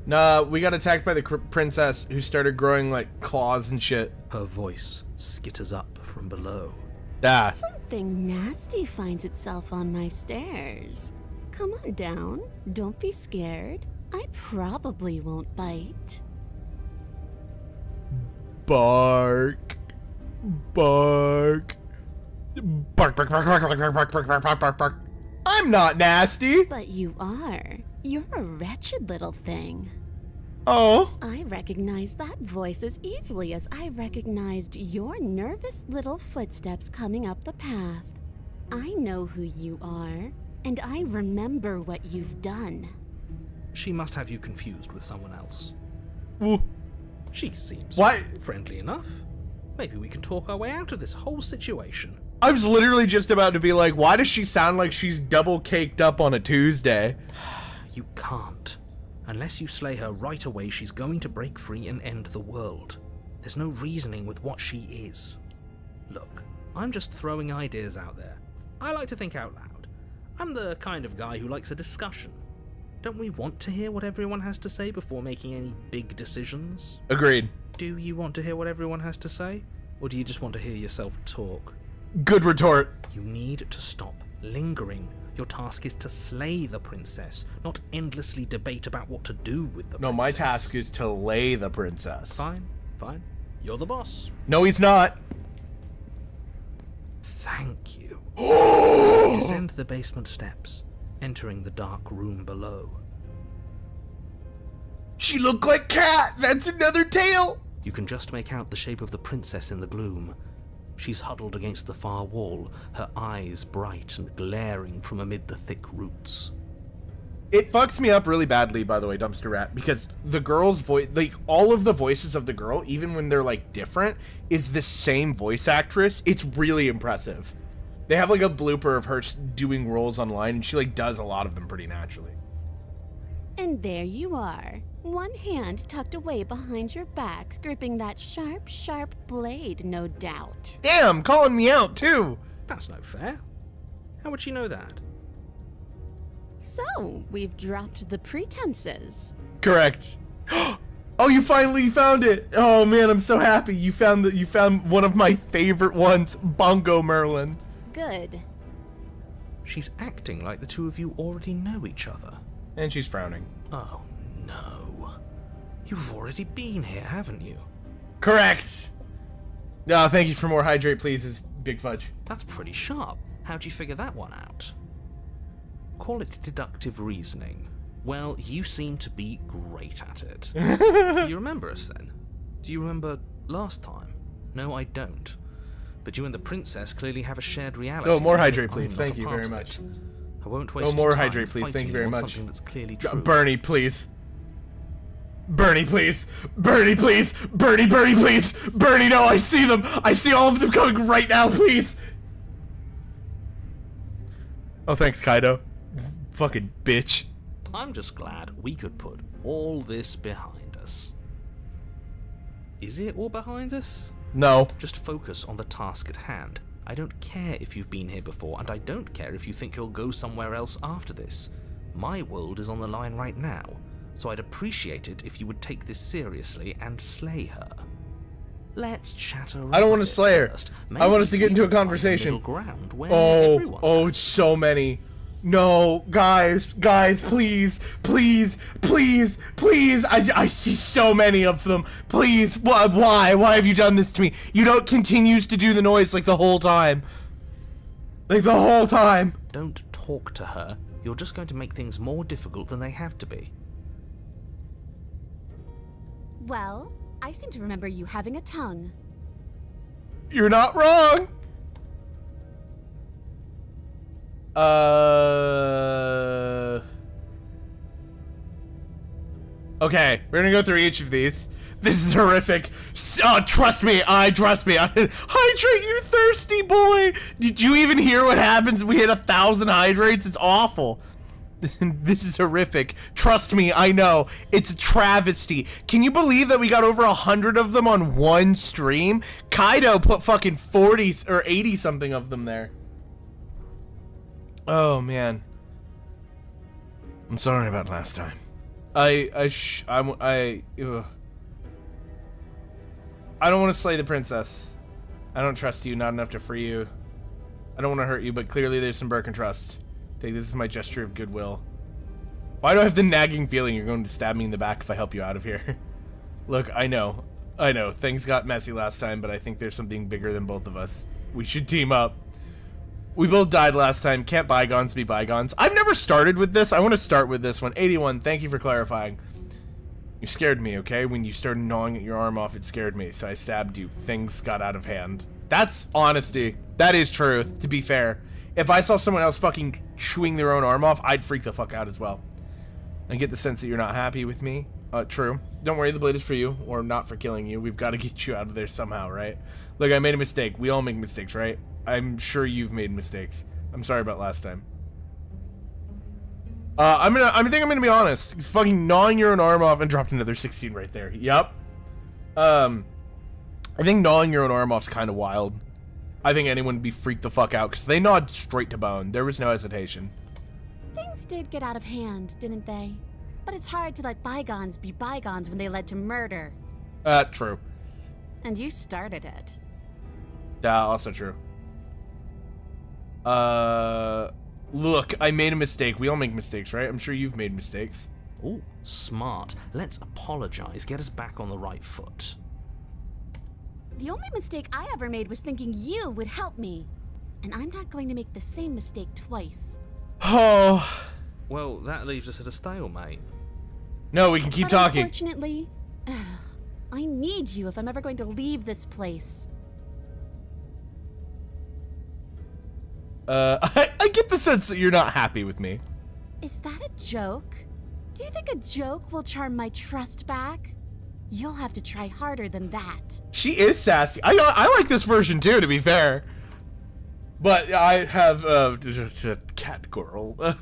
Nah, we got attacked by the princess who started growing like claws and shit. Her voice skitters up from below. Ah. Something nasty finds itself on my stairs. Come on down. Don't be scared. I probably won't bite. Bark. Bark. Bark, bark, bark, bark, bark, bark, bark, bark, bark, bark, bark. I'm not nasty. But you are. You're a wretched little thing. Oh. I recognize that voice as easily as I recognized your nervous little footsteps coming up the path. I know who you are, and I remember what you've done. She must have you confused with someone else. Ooh. She seems What? friendly enough. Maybe we can talk our way out of this whole situation. I was literally just about to be like, why does she sound like she's double caked up on a Tuesday? You can't. Unless you slay her right away, she's going to break free and end the world. There's no reasoning with what she is. Look, I'm just throwing ideas out there. I like to think out loud. I'm the kind of guy who likes a discussion. Don't we want to hear what everyone has to say before making any big decisions? Agreed. Do you want to hear what everyone has to say? Or do you just want to hear yourself talk? Good retort. You need to stop lingering. Your task is to slay the princess, not endlessly debate about what to do with the princess. No, my task is to lay the princess. Fine, fine. You're the boss. No, he's not. Thank you. You descend the basement steps, entering the dark room below. She looked like Cat. That's another tail. You can just make out the shape of the princess in the gloom. She's huddled against the far wall, her eyes bright and glaring from amid the thick roots. It fucks me up really badly, by the way, Dumpster Rat, because the girl's voice, like, all of the voices of the girl, even when they're, like, different, is the same voice actress. It's really impressive. They have, like, a blooper of her doing roles online, and she, like, does a lot of them pretty naturally. And there you are, one hand tucked away behind your back, gripping that sharp, sharp blade, no doubt. Damn, calling me out, too. That's no fair. How would she know that? So, we've dropped the pretenses. Correct. Oh, you finally found it. Oh, man, I'm so happy. You found one of my favorite ones, Bongo Merlin. Good. She's acting like the two of you already know each other. And she's frowning. Oh, no. You've already been here, haven't you? Correct! No, thank you for more hydrate, please, is Big Fudge. That's pretty sharp. How'd you figure that one out? Call it deductive reasoning. Well, you seem to be great at it. Do you remember us then? Do you remember last time? No, I don't. But you and the princess clearly have a shared reality. No, more even if hydrate, I'm please. not Thank a you part very of much. it. I won't waste No, more your time hydrate, please. Thank you fighting very on much. Something that's clearly true. Bernie, please. Bernie, please. Bernie, please. Bernie, please. Bernie, no, I see them. I see all of them coming right now, please. Oh, thanks, Kaido. Fucking bitch. I'm just glad we could put all this behind us. Is it all behind us? No. Just focus on the task at hand. I don't care if you've been here before, and I don't care if you think you'll go somewhere else after this. My world is on the line right now, so I'd appreciate it if you would take this seriously and slay her. Let's chatter. I don't want to slay her. First. I want us to Maybe get into a we can find conversation. middle ground where Oh, everyone's oh, happy. it's so many. No, guys, please, please, please, please. I see so many of them. Please, why? Why have you done this to me? You don't continues to do the noise like the whole time. Like the whole time. Don't talk to her. You're just going to make things more difficult than they have to be. Well, I seem to remember you having a tongue. You're not wrong. Okay, we're gonna go through each of these. This is horrific. Trust me. Hydrate, you thirsty boy. Did you even hear what happens if we hit 1,000 hydrates? It's awful. This is horrific. Trust me, I know. It's a travesty. Can you believe that we got over 100 of them on one stream? Kaido put fucking 40 or 80 something of them there. Oh man. I'm sorry about last time. I don't want to slay the princess. I don't trust you, not enough to free you. I don't want to hurt you, but clearly there's some broken trust. Take this is my gesture of goodwill. Why do I have the nagging feeling you're going to stab me in the back if I help you out of here? Look, I know, things got messy last time, but I think there's something bigger than both of us. We should team up. We both died last time. Can't bygones be bygones? I've never started with this. I want to start with this one. 81, thank you for clarifying. You scared me, okay? When you started gnawing at your arm off, it scared me, so I stabbed you. Things got out of hand. That's honesty. That is truth, to be fair. If I saw someone else fucking chewing their own arm off, I'd freak the fuck out as well. I get the sense that you're not happy with me. True. Don't worry, the blade is for you, or not for killing you. We've got to get you out of there somehow, right? Look, I made a mistake. We all make mistakes, right? I'm sure you've made mistakes. I'm sorry about last time. I think I'm gonna be honest. He's fucking gnawing your own arm off and dropped another 16 right there. Yep. I think gnawing your own arm off's kind of wild. I think anyone would be freaked the fuck out because they gnawed straight to bone. There was no hesitation. Things did get out of hand, didn't they? But it's hard to let bygones be bygones when they led to murder. True. And you started it. Also true. Look, I made a mistake. We all make mistakes, right? I'm sure you've made mistakes. Ooh, smart. Let's apologize. Get us back on the right foot. The only mistake I ever made was thinking you would help me. And I'm not going to make the same mistake twice. Oh. Well, that leaves us at a stalemate. No, we can keep talking. Unfortunately, I need you if I'm ever going to leave this place. I get the sense that you're not happy with me. Is that a joke? Do you think a joke will charm my trust back? You'll have to try harder than that. She is sassy. I like this version too, to be fair. But I have cat girl. Why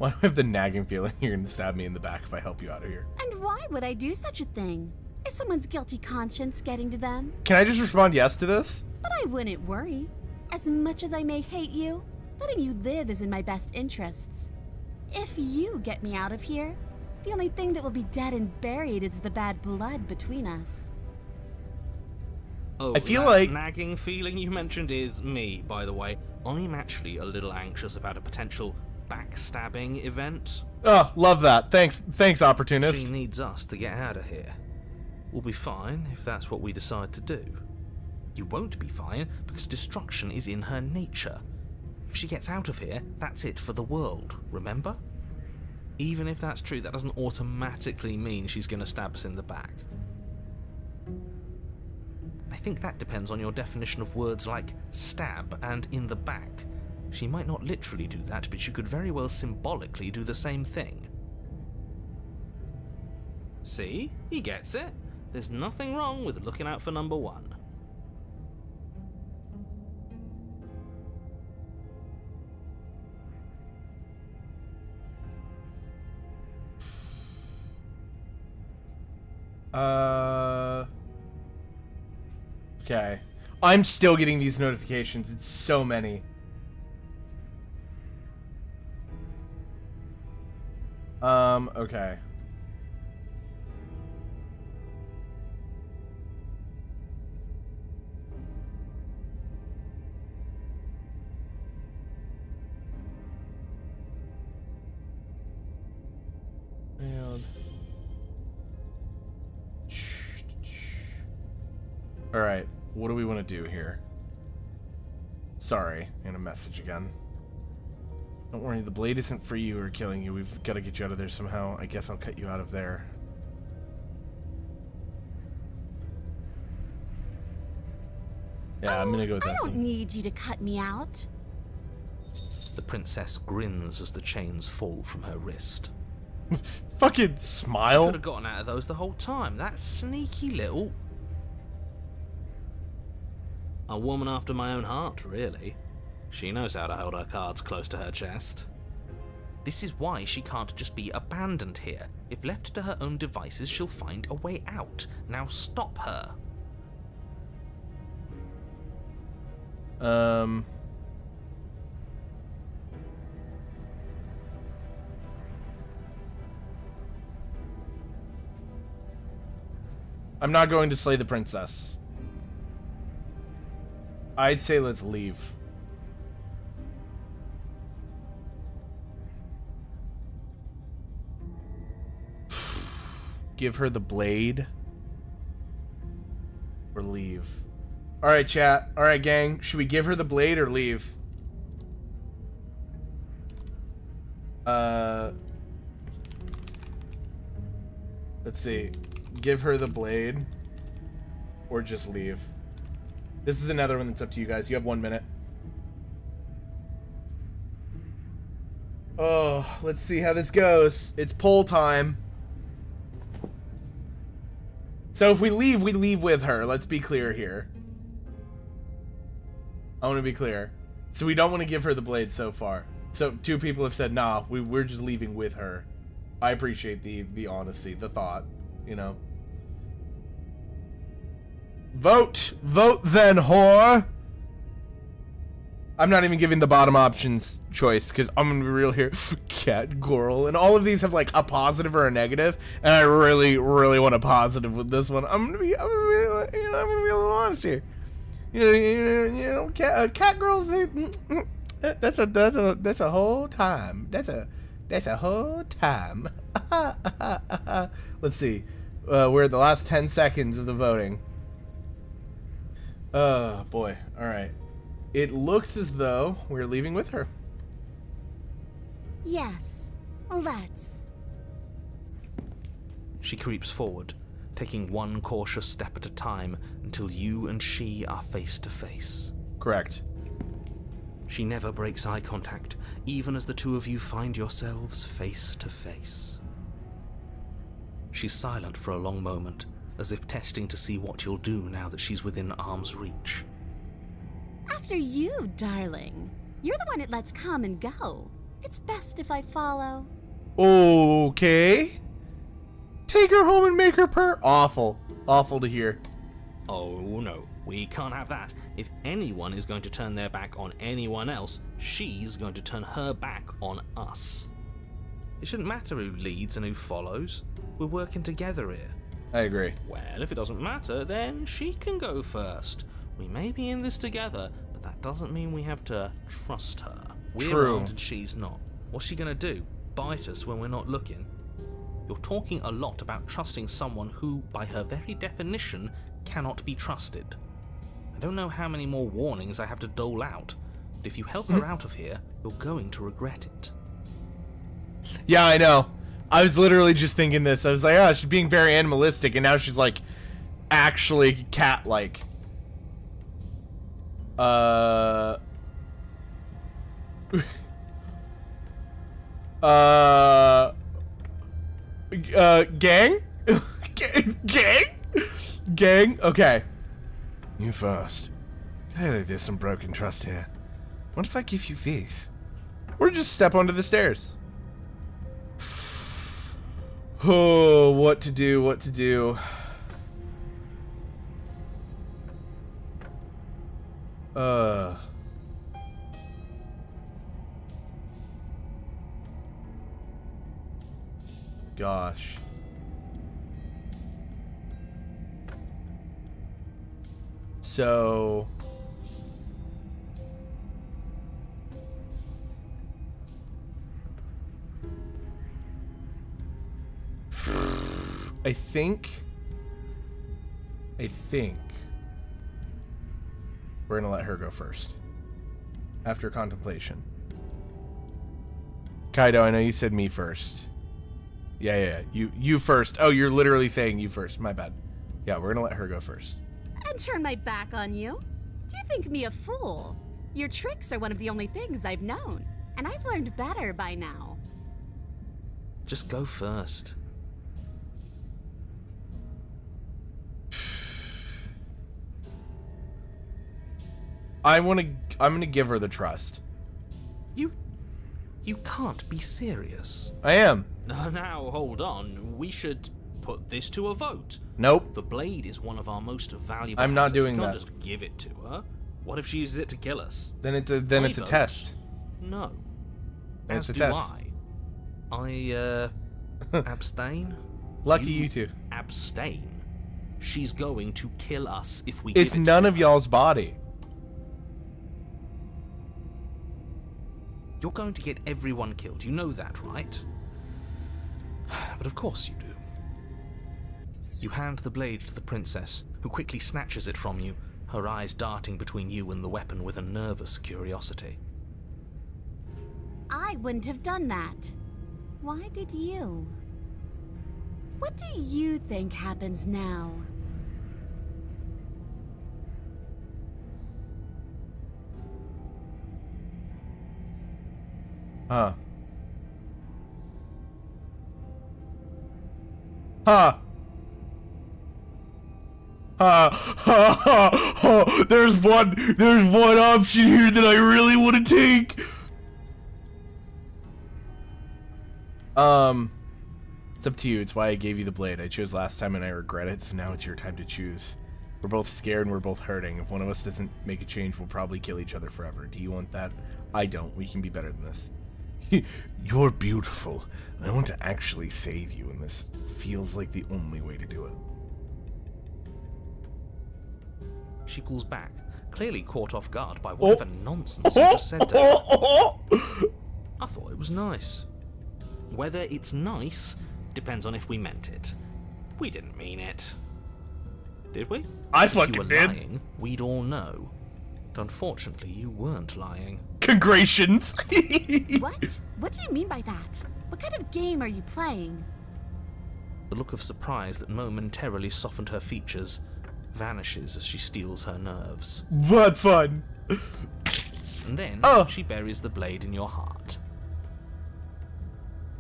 do I have the nagging feeling you're gonna stab me in the back if I help you out of here? And why would I do such a thing? Is someone's guilty conscience getting to them? Can I just respond yes to this? But I wouldn't worry. As much as I may hate you, letting you live is in my best interests. If you get me out of here, the only thing that will be dead and buried is the bad blood between us. Oh, I feel that like nagging feeling you mentioned is me, by the way. I'm actually a little anxious about a potential backstabbing event. oh, love that. Thanks, opportunist. She needs us to get out of here. We'll be fine if that's what we decide to do. You won't be fine because destruction is in her nature. If she gets out of here, that's it for the world, remember? Even if that's true, that doesn't automatically mean she's going to stab us in the back. I think that depends on your definition of words like stab and in the back. She might not literally do that, but she could very well symbolically do the same thing. See? He gets it. There's nothing wrong with looking out for number one. Okay. I'm still getting these notifications. It's so many. Okay. And... Alright, what do we want to do here? Sorry, in a message again. Don't worry, the blade isn't for you or killing you. We've got to get you out of there somehow. I guess I'll cut you out of there. Yeah, I'm gonna go with that. I don't need you to cut me out. The princess grins as the chains fall from her wrist. Fucking smile. Could have gotten out of those the whole time. That sneaky little... A woman after my own heart, really. She knows how to hold her cards close to her chest. This is why she can't just be abandoned here. If left to her own devices, she'll find a way out. Now stop her. I'm not going to slay the princess. I'd say let's leave. Give her the blade. Or leave. Alright, chat. Alright, gang. Should we give her the blade or leave? Let's see. Give her the blade. Or just leave. This is another one that's up to you guys. You have 1 minute. Oh, let's see how this goes. It's poll time. So if we leave with her. Let's be clear here. I want to be clear. So we don't want to give her the blade so far. So 2 people have said, nah, we're just leaving with her. I appreciate the honesty, the thought, you know. Vote! Vote then, whore! I'm not even giving the bottom options choice, because I'm gonna be real here. Cat girl. And all of these have like a positive or a negative, and I really, really want a positive with this one. I'm gonna be a little honest here. You know, cat girls, that's a whole time. That's a whole time. Let's see. We're at the last 10 seconds of the voting. Oh, boy. Alright. It looks as though we're leaving with her. Yes, let's. She creeps forward, taking one cautious step at a time until you and she are face to face. Correct. She never breaks eye contact, even as the two of you find yourselves face to face. She's silent for a long moment, as if testing to see what you'll do now that she's within arm's reach. After you, darling. You're the one it lets come and go. It's best if I follow. Okay. Take her home and make her purr. Awful. Awful to hear. Oh no, we can't have that. If anyone is going to turn their back on anyone else, she's going to turn her back on us. It shouldn't matter who leads and who follows. We're working together here. I agree. Well, if it doesn't matter, then she can go first. We may be in this together, but that doesn't mean we have to trust her. We're True. armed and she's not. What's she gonna do? Bite us when we're not looking? You're talking a lot about trusting someone who, by her very definition, cannot be trusted. I don't know how many more warnings I have to dole out, but if you help her out of here, you're going to regret it. Yeah, I know. I was literally just thinking this. I was like, oh, she's being very animalistic, and now she's like, actually cat-like. Gang? Gang? Okay. You first. Clearly there's some broken trust here. What if I give you this? Or just step onto the stairs? Oh, what to do, what to do. Gosh. So... I think we're gonna let her go first. After contemplation. Kaido, I know you said me first. Yeah. You first. Oh, you're literally saying you first. My bad. Yeah, we're gonna let her go first. And turn my back on you? Do you think me a fool? Your tricks are one of the only things I've known, and I've learned better by now. Just go first. I'm gonna give her the trust. You can't be serious. I am. Now, hold on. We should put this to a vote. Nope. The blade is one of our most valuable I'm not assets. doing We can't that. just give it to her. What if she uses it to kill us? Then it's a vote test. No. And As it's a do test. I abstain. Lucky you two. Abstain. She's going to kill us if we It's give it none to of her. y'all's body. You're going to get everyone killed. You know that, right? But of course you do. You hand the blade to the princess, who quickly snatches it from you, her eyes darting between you and the weapon with a nervous curiosity. I wouldn't have done that. Why did you? What do you think happens now? Huh. Huh. There's one option here that I really want to take. It's up to you. It's why I gave you the blade. I chose last time and I regret it, so now it's your time to choose. We're both scared and we're both hurting. If one of us doesn't make a change, we'll probably kill each other forever. Do you want that? I don't. We can be better than this. You're beautiful. I want to actually save you, and this feels like the only way to do it. She pulls back, clearly caught off guard by whatever nonsense you just said to her. I thought it was nice. Whether it's nice depends on if we meant it. We didn't mean it. Did we? I If you fucking were did. lying, we'd all know. But unfortunately, you weren't lying. Congratulations. What? What do you mean by that? What kind of game are you playing? The look of surprise that momentarily softened her features vanishes as she steals her nerves. What fun. And then Oh. she buries the blade in your heart.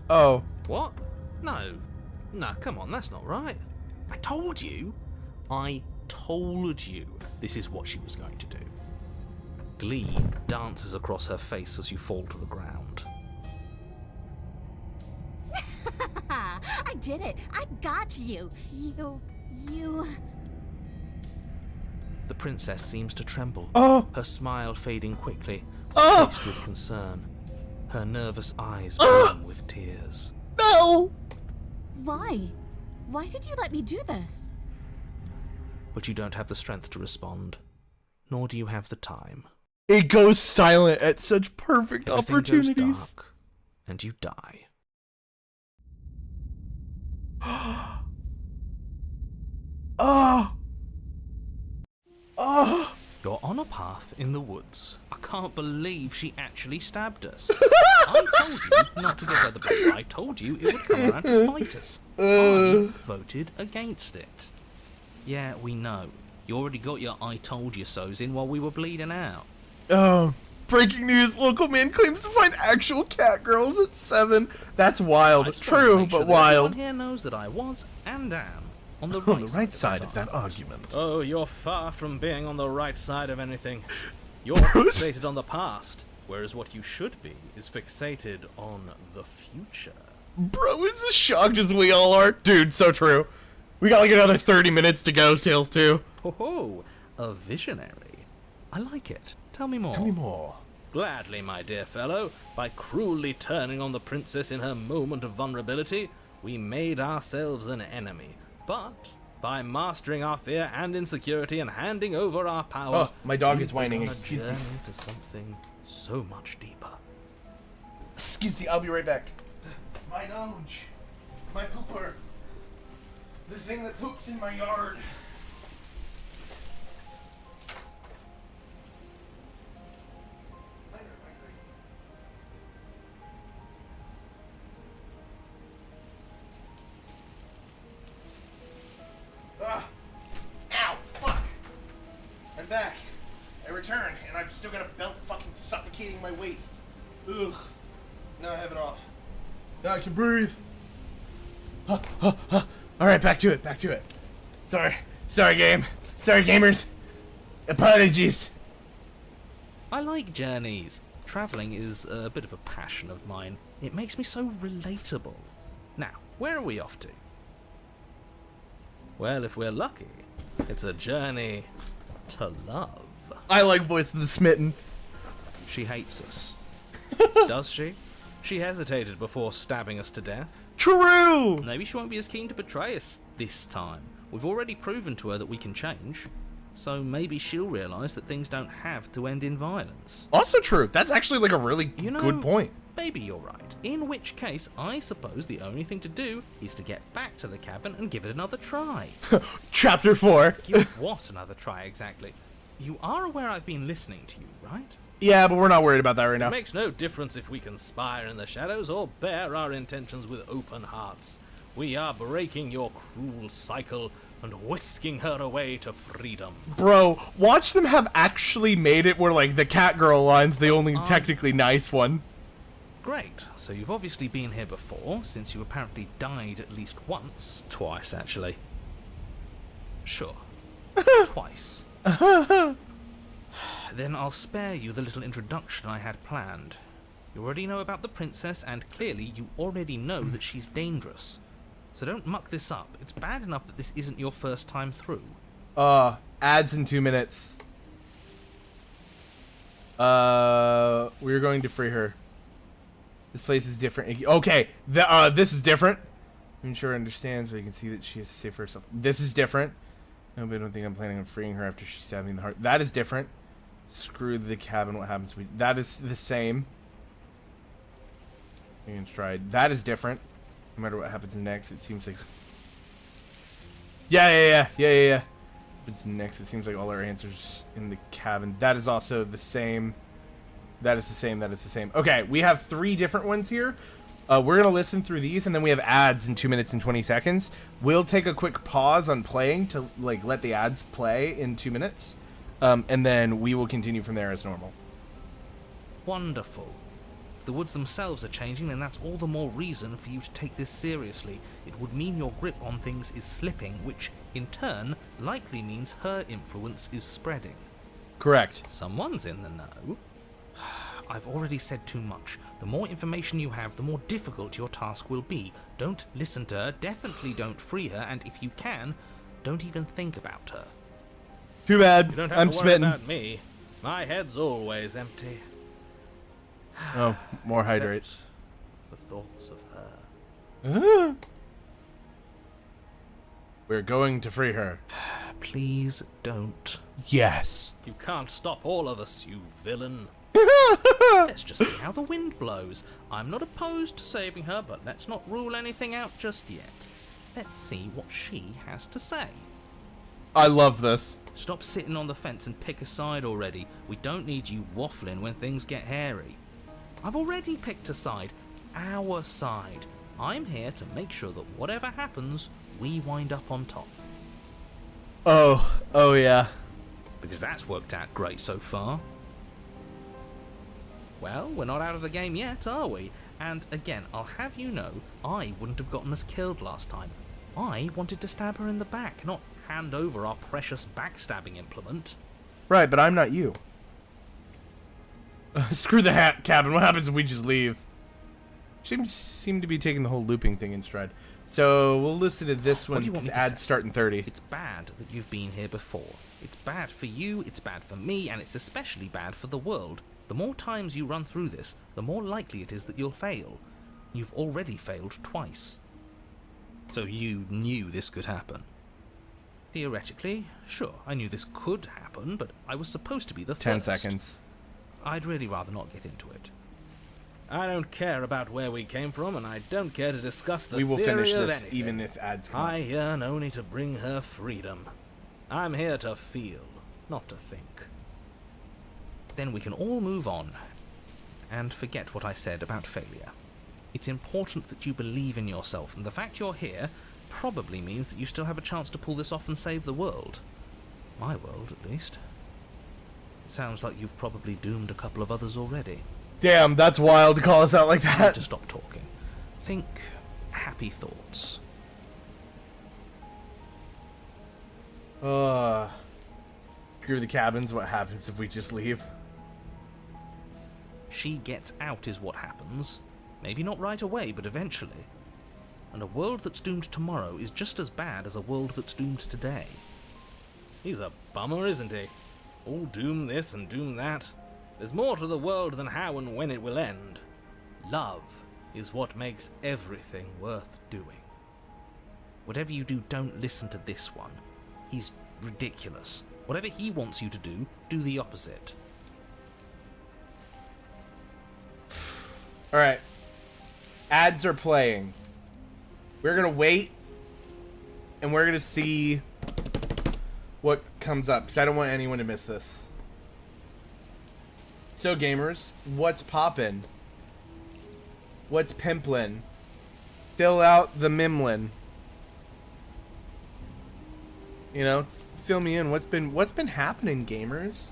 Oh. What? No, come on, that's not right. I told you this is what she was going to do. Glee dances across her face as you fall to the ground. I did it. I got you. You... The princess seems to tremble, Oh. her smile fading quickly, Oh. faced with concern, her nervous eyes brimming with tears. No. Why? Why did you let me do this? But you don't have the strength to respond, nor do you have the time. It goes silent at such perfect Everything opportunities. goes dark, and you die. Oh. Oh. You're on a path in the woods. I can't believe she actually stabbed us. I told you not to give her the blame. I told you it would come around to bite us. I voted against it. Yeah, we know. You already got your I told you so's in while we were bleeding out. Oh. Breaking news, local man claims to find actual cat girls at 7. That's wild. I just wanted to True, make sure but that wild. everyone here knows that I was and am on the On right, the right side the of that argument. argument. Oh, you're far from being on the right side of anything. You're Bruce? fixated on the past, whereas what you should be is fixated on the future. Bro is as shocked as we all are. Dude, so true. We got like another 30 minutes to go, Tales 2. Oh, a visionary. I like it. Tell me more. Tell me more. Gladly, my dear fellow. By cruelly turning on the princess in her moment of vulnerability, we made ourselves an enemy. But by mastering our fear and insecurity and handing over our power, Oh, my dog we've is whining. begun a Excuse me. journey to something so much deeper. Excuse me, I'll be right back. My nose. My pooper. The thing that poops in my yard. Ow, fuck. I'm back. I returned, and I've still got a belt fucking suffocating my waist. Ugh. Now I have it off. Now I can breathe. Alright, back to it. Sorry, game. Sorry, gamers. Apologies. I like journeys. Travelling is a bit of a passion of mine. It makes me so relatable. Now, where are we off to? Well, if we're lucky, it's a journey to love. I like Voice of the Smitten. She hates us. Does she? She hesitated before stabbing us to death. True! Maybe she won't be as keen to betray us this time. We've already proven to her that we can change. So maybe she'll realise that things don't have to end in violence. Also true. That's actually like a really good point. Maybe you're right. In which case, I suppose the only thing to do is to get back to the cabin and give it another try. Chapter 4. Give what another try exactly? You are aware I've been listening to you, right? Yeah, but we're not worried about that right It now. makes no difference if we conspire in the shadows or bear our intentions with open hearts. We are breaking your cruel cycle and whisking her away to freedom. Bro, watch them have actually made it where like the cat girl line's the only technically nice one. Great. So you've obviously been here before, since you apparently died at least once. Twice, actually. Sure. Twice. Then I'll spare you the little introduction I had planned. You already know about the princess, and clearly you already know that she's dangerous. So don't muck this up. It's bad enough that this isn't your first time through. Ads in 2 minutes. We're going to free her. This place is different. Okay, this is different. I'm sure understands so you can see that she is safe for herself. This is different. No, but I don't think I'm planning on freeing her after she stabbed me in the heart. That is different. Screw the cabin. What happens to me? That is the same. In stride. That is different. No matter what happens next, it seems like. Yeah. What's next? It seems like all our answers in the cabin. That is also the same. That is the same. That is the same. Okay, we have 3 different ones here. We're gonna listen through these, and then we have ads in 2 minutes and 20 seconds. We'll take a quick pause on playing to like let the ads play in 2 minutes, and then we will continue from there as normal. Wonderful. If the woods themselves are changing, then that's all the more reason for you to take this seriously. It would mean your grip on things is slipping, which, in turn, likely means her influence is spreading. Correct. Someone's in the know. I've already said too much. The more information you have, the more difficult your task will be. Don't listen to her, definitely don't free her, and if you can, don't even think about her. Too bad. You don't have I'm to worry smitten. about me. My head's always empty. Oh, more Except hydrates. for thoughts of her. We're going to free her. Please don't. Yes. You can't stop all of us, you villain. Let's just see how the wind blows. I'm not opposed to saving her, but let's not rule anything out just yet. Let's see what she has to say. I love this. Stop sitting on the fence and pick a side already. We don't need you waffling when things get hairy. I've already picked a side. Our side. I'm here to make sure that whatever happens, we wind up on top. Oh yeah. Because that's worked out great so far. Well, we're not out of the game yet, are we? And again, I'll have you know, I wouldn't have gotten us killed last time. I wanted to stab her in the back, not hand over our precious backstabbing implement. Right, but I'm not you. Screw the hat cabin. What happens if we just leave? Seem to be taking the whole looping thing in stride. So we'll listen to this What one do you want because me to ads say? start in 30. It's bad that you've been here before. It's bad for you, it's bad for me, and it's especially bad for the world. The more times you run through this, the more likely it is that you'll fail. You've already failed twice. So you knew this could happen. Theoretically, sure, I knew this could happen, but I was supposed to be the 10 first. seconds. I'd really rather not get into it. I don't care about where we came from, and I don't care to discuss the We will theory finish of this anything. even if ads come. I yearn only to bring her freedom. I'm here to feel, not to think. Then we can all move on and forget what I said about failure. It's important that you believe in yourself, and the fact you're here probably means that you still have a chance to pull this off and save the world. My world, at least. It sounds like you've probably doomed a couple of others already. Damn, that's wild to call us out like You need that. to stop talking. Think happy thoughts. Screw the cabins. What happens if we just leave? She gets out is what happens. Maybe not right away, but eventually. And a world that's doomed tomorrow is just as bad as a world that's doomed today. He's a bummer, isn't he? All doom this and doom that. There's more to the world than how and when it will end. Love is what makes everything worth doing. Whatever you do, don't listen to this one. He's ridiculous. Whatever he wants you to do, do the opposite. Alright. Ads are playing. We're gonna wait. And we're gonna see what comes up. Because I don't want anyone to miss this. So gamers, what's poppin'? What's pimplin'? Fill out the mimlin. You know, fill me in. What's been happening, gamers?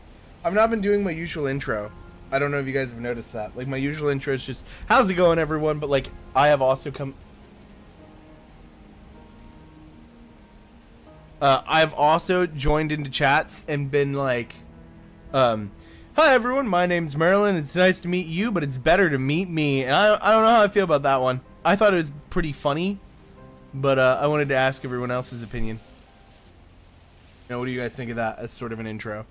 I've not been doing my usual intro. I don't know if you guys have noticed that. Like, my usual intro is just, how's it going, everyone? But, like, I have also come... I've also joined into chats and been like, hi, everyone. My name's Marilyn. It's nice to meet you, but it's better to meet me. And I don't know how I feel about that one. I thought it was pretty funny, but I wanted to ask everyone else's opinion. You know, what do you guys think of that as sort of an intro?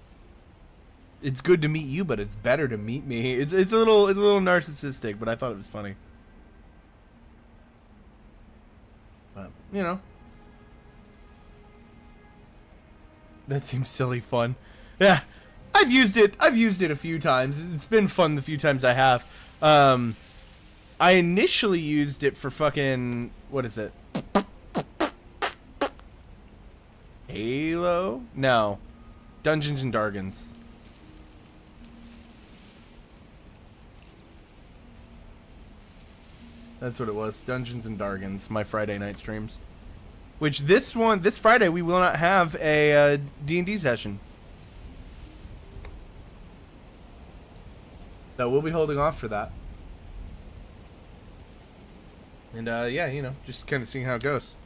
It's good to meet you, but it's better to meet me. It's a little narcissistic, but I thought it was funny. But, you know. That seems silly fun. Yeah. I've used it a few times. It's been fun the few times I have. I initially used it for fucking, what is it? Halo? No. Dungeons and Dragons. That's what it was. Dungeons and Dragons, my Friday night streams. Which this Friday we will not have a D&D session. So we'll be holding off for that. And yeah, you know, just kind of seeing how it goes.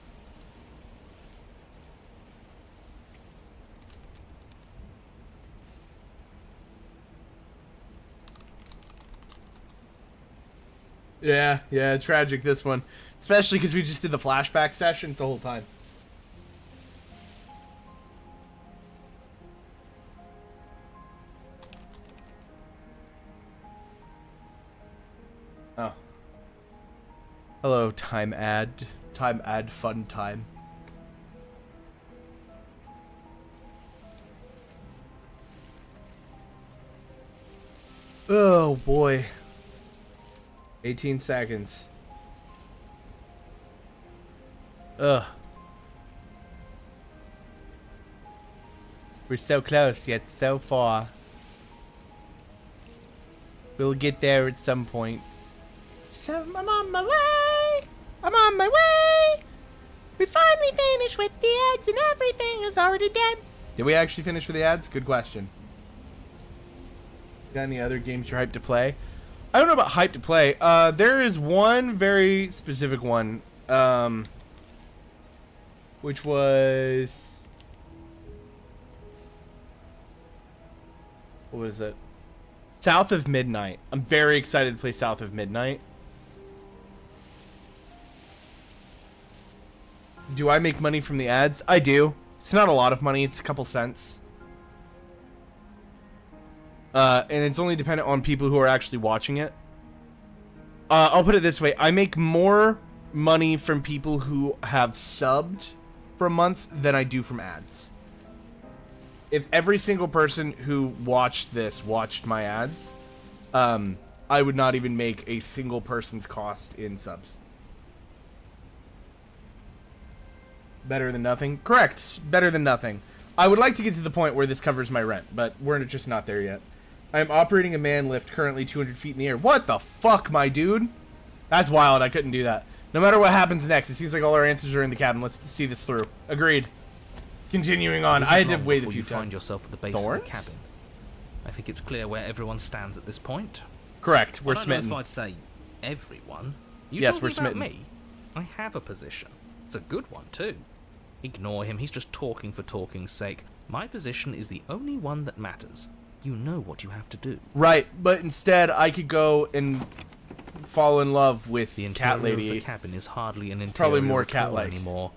Yeah, tragic this one. Especially because we just did the flashback session the whole time. Oh. Hello, time ad. Time ad fun time. Oh boy. 18 seconds. Ugh. We're so close, yet so far. We'll get there at some point. So I'm on my way. I'm on my way. We finally finished with the ads and everything is already done. Did we actually finish with the ads? Good question. Got any other games you're hyped to play? I don't know about hyped to play. There is one very specific one, which was, what was it? South of Midnight. I'm very excited to play South of Midnight. Do I make money from the ads? I do. It's not a lot of money. It's a couple cents. And it's only dependent on people who are actually watching it. I'll put it this way. I make more money from people who have subbed for a month than I do from ads. If every single person who watched this watched my ads, I would not even make a single person's cost in subs. Better than nothing? Correct. Better than nothing. I would like to get to the point where this covers my rent, but we're just not there yet. I am operating a man lift currently 200 feet in the air. What the fuck, my dude? That's wild. I couldn't do that. No matter what happens next, it seems like all our answers are in the cabin. Let's see this through. Agreed. Continuing on. I had to wait a few times. You find yourself at the base of the cabin. I think it's clear where everyone stands at this point. Correct. We're smitten. I don't know if I'd say everyone. Yes, we're smitten. Me? I have a position. It's a good one, too. Ignore him. He's just talking for talking's sake. My position is the only one that matters. You know what you have to do. Right, but instead I could go and fall in love with the Cat Lady. Of the cabin is hardly an interior probably more cat-like anymore.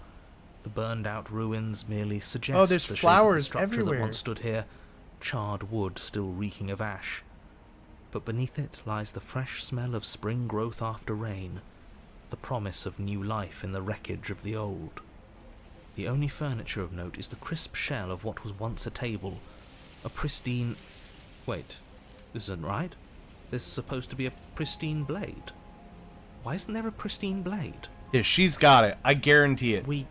The burned-out ruins merely suggest there's the flowers shape of the structure everywhere. that once stood here, charred wood still reeking of ash. But beneath it lies the fresh smell of spring growth after rain, the promise of new life in the wreckage of the old. The only furniture of note is the crisp shell of what was once a table, a pristine... Wait, this isn't right. This is supposed to be a pristine blade. Why isn't there a pristine blade? Yeah, she's got it. I guarantee it. We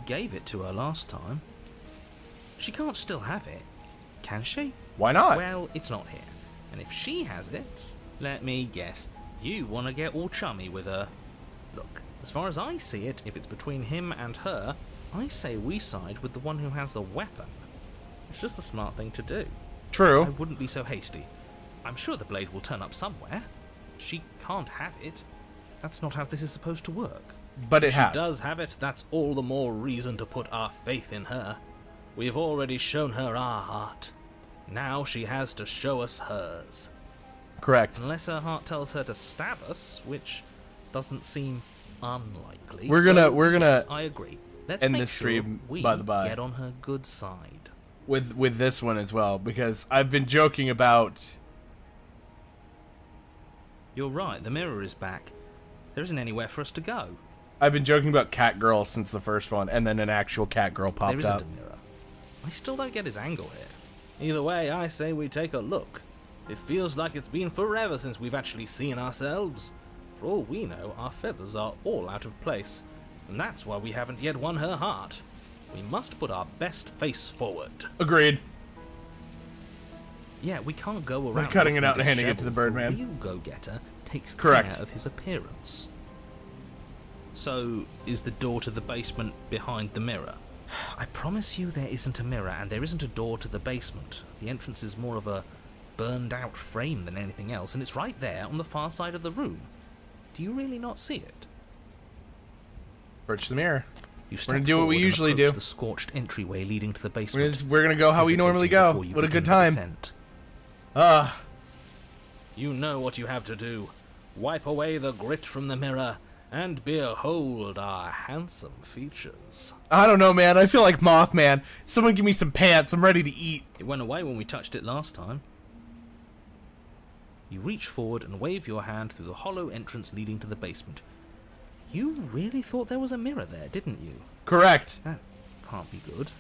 gave it to her last time. She can't still have it, can she? Why not? Well, it's not here. And if she has it, let me guess, you want to get all chummy with her. Look, as far as I see it, if it's between him and her, I say we side with the one who has the weapon. It's just the smart thing to do. True. I wouldn't be so hasty. I'm sure the blade will turn up somewhere. She can't have it. That's not how this is supposed to work. But If it has. she does have it, that's all the more reason to put our faith in her. We've already shown her our heart. Now she has to show us hers. Correct. Unless her heart tells her to stab us, which doesn't seem unlikely. We're gonna yes, I agree. Let's end make this sure stream, we by the by. get on her good side. With this one as well, because I've been joking about... You're right, the mirror is back. There isn't anywhere for us to go. I've been joking about Catgirl since the first one, and then an actual Catgirl popped There isn't up. a mirror. I still don't get his angle here. Either way, I say we take a look. It feels like it's been forever since we've actually seen ourselves. For all we know, our feathers are all out of place, and that's why we haven't yet won her heart. We must put our best face forward. Agreed. Yeah, we can't go around cutting it out and looking handing it to the disheveled. Birdman. A real go-getter takes Correct. care of his appearance. So, is the door to the basement behind the mirror? I promise you there isn't a mirror, and there isn't a door to the basement. The entrance is more of a burned-out frame than anything else, and it's right there on the far side of the room. Do you really not see it? Approach the mirror. You We're gonna do what we forward and usually approach do. the scorched entryway leading to the basement. We're gonna go how we normally hesitating go. before you What a begin good the time. descent. You know what you have to do. Wipe away the grit from the mirror and behold our handsome features. I don't know, man. I feel like Mothman. Someone give me some pants. I'm ready to eat. It went away when we touched it last time. You reach forward and wave your hand through the hollow entrance leading to the basement. You really thought there was a mirror there, didn't you? Correct. That can't be good.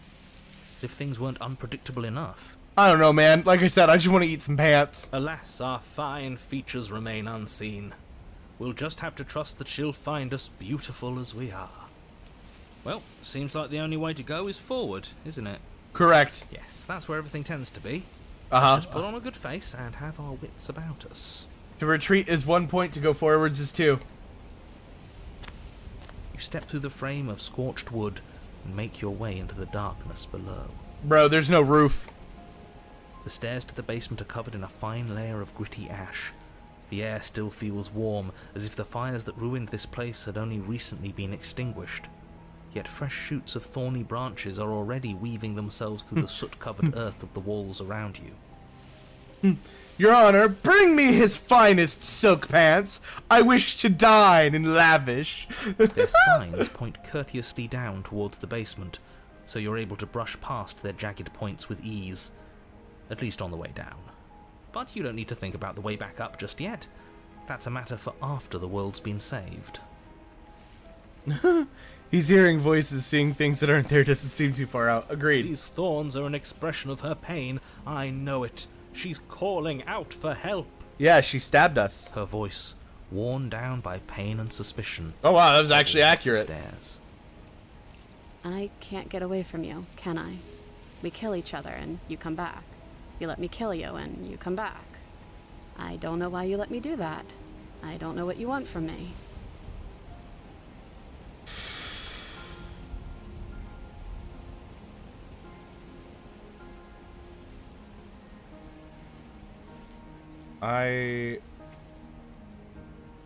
As if things weren't unpredictable enough. I don't know, man. Like I said, I just want to eat some pants. Alas, our fine features remain unseen. We'll just have to trust that she'll find us beautiful as we are. Well, seems like the only way to go is forward, isn't it? Correct. Yes, that's where everything tends to be. Uh-huh. Let's just put on a good face and have our wits about us. To retreat is 1 point, to go forwards is 2. You step through the frame of scorched wood and make your way into the darkness below. Bro, there's no roof. The stairs to the basement are covered in a fine layer of gritty ash. The air still feels warm, as if the fires that ruined this place had only recently been extinguished. Yet fresh shoots of thorny branches are already weaving themselves through the soot-covered earth of the walls around you. Your Honor, bring me his finest silk pants. I wish to dine in lavish. Their spines point courteously down towards the basement, so you're able to brush past their jagged points with ease. At least on the way down. But you don't need to think about the way back up just yet. That's a matter for after the world's been saved. He's hearing voices, seeing things that aren't there, doesn't seem too far out. Agreed. These thorns are an expression of her pain. I know it. She's calling out for help. Yeah, she stabbed us. Her voice, worn down by pain and suspicion. Oh wow, that was actually accurate. Stairs. I can't get away from you, can I? We kill each other and you come back. You let me kill you and you come back. I don't know why you let me do that. I don't know what you want from me. I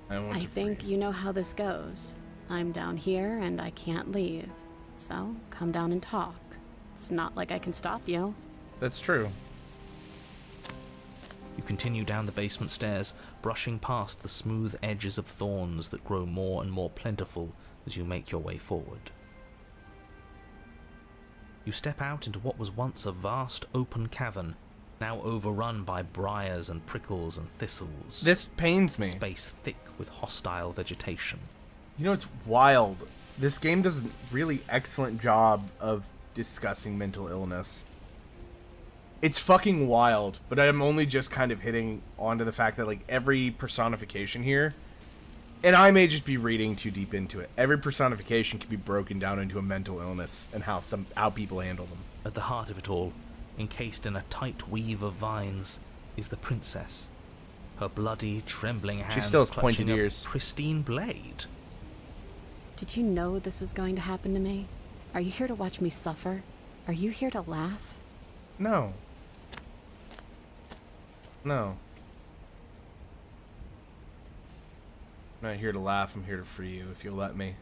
want I to think free. you know how this goes. I'm down here and I can't leave. So come down and talk. It's not like I can stop you. That's true. You continue down the basement stairs, brushing past the smooth edges of thorns that grow more and more plentiful as you make your way forward. You step out into what was once a vast open cavern, now overrun by briars and prickles and thistles. This pains me. Space thick with hostile vegetation. You know, it's wild. This game does a really excellent job of discussing mental illness. It's fucking wild, but I'm only just kind of hitting onto the fact that, like, every personification here, and I may just be reading too deep into it, every personification can be broken down into a mental illness and how people handle them. At the heart of it all, encased in a tight weave of vines, is the princess. Her bloody, trembling hands She still has clutching pointed a ears. pristine blade. Did you know this was going to happen to me? Are you here to watch me suffer? Are you here to laugh? No. No. I'm not here to laugh, I'm here to free you, if you'll let me.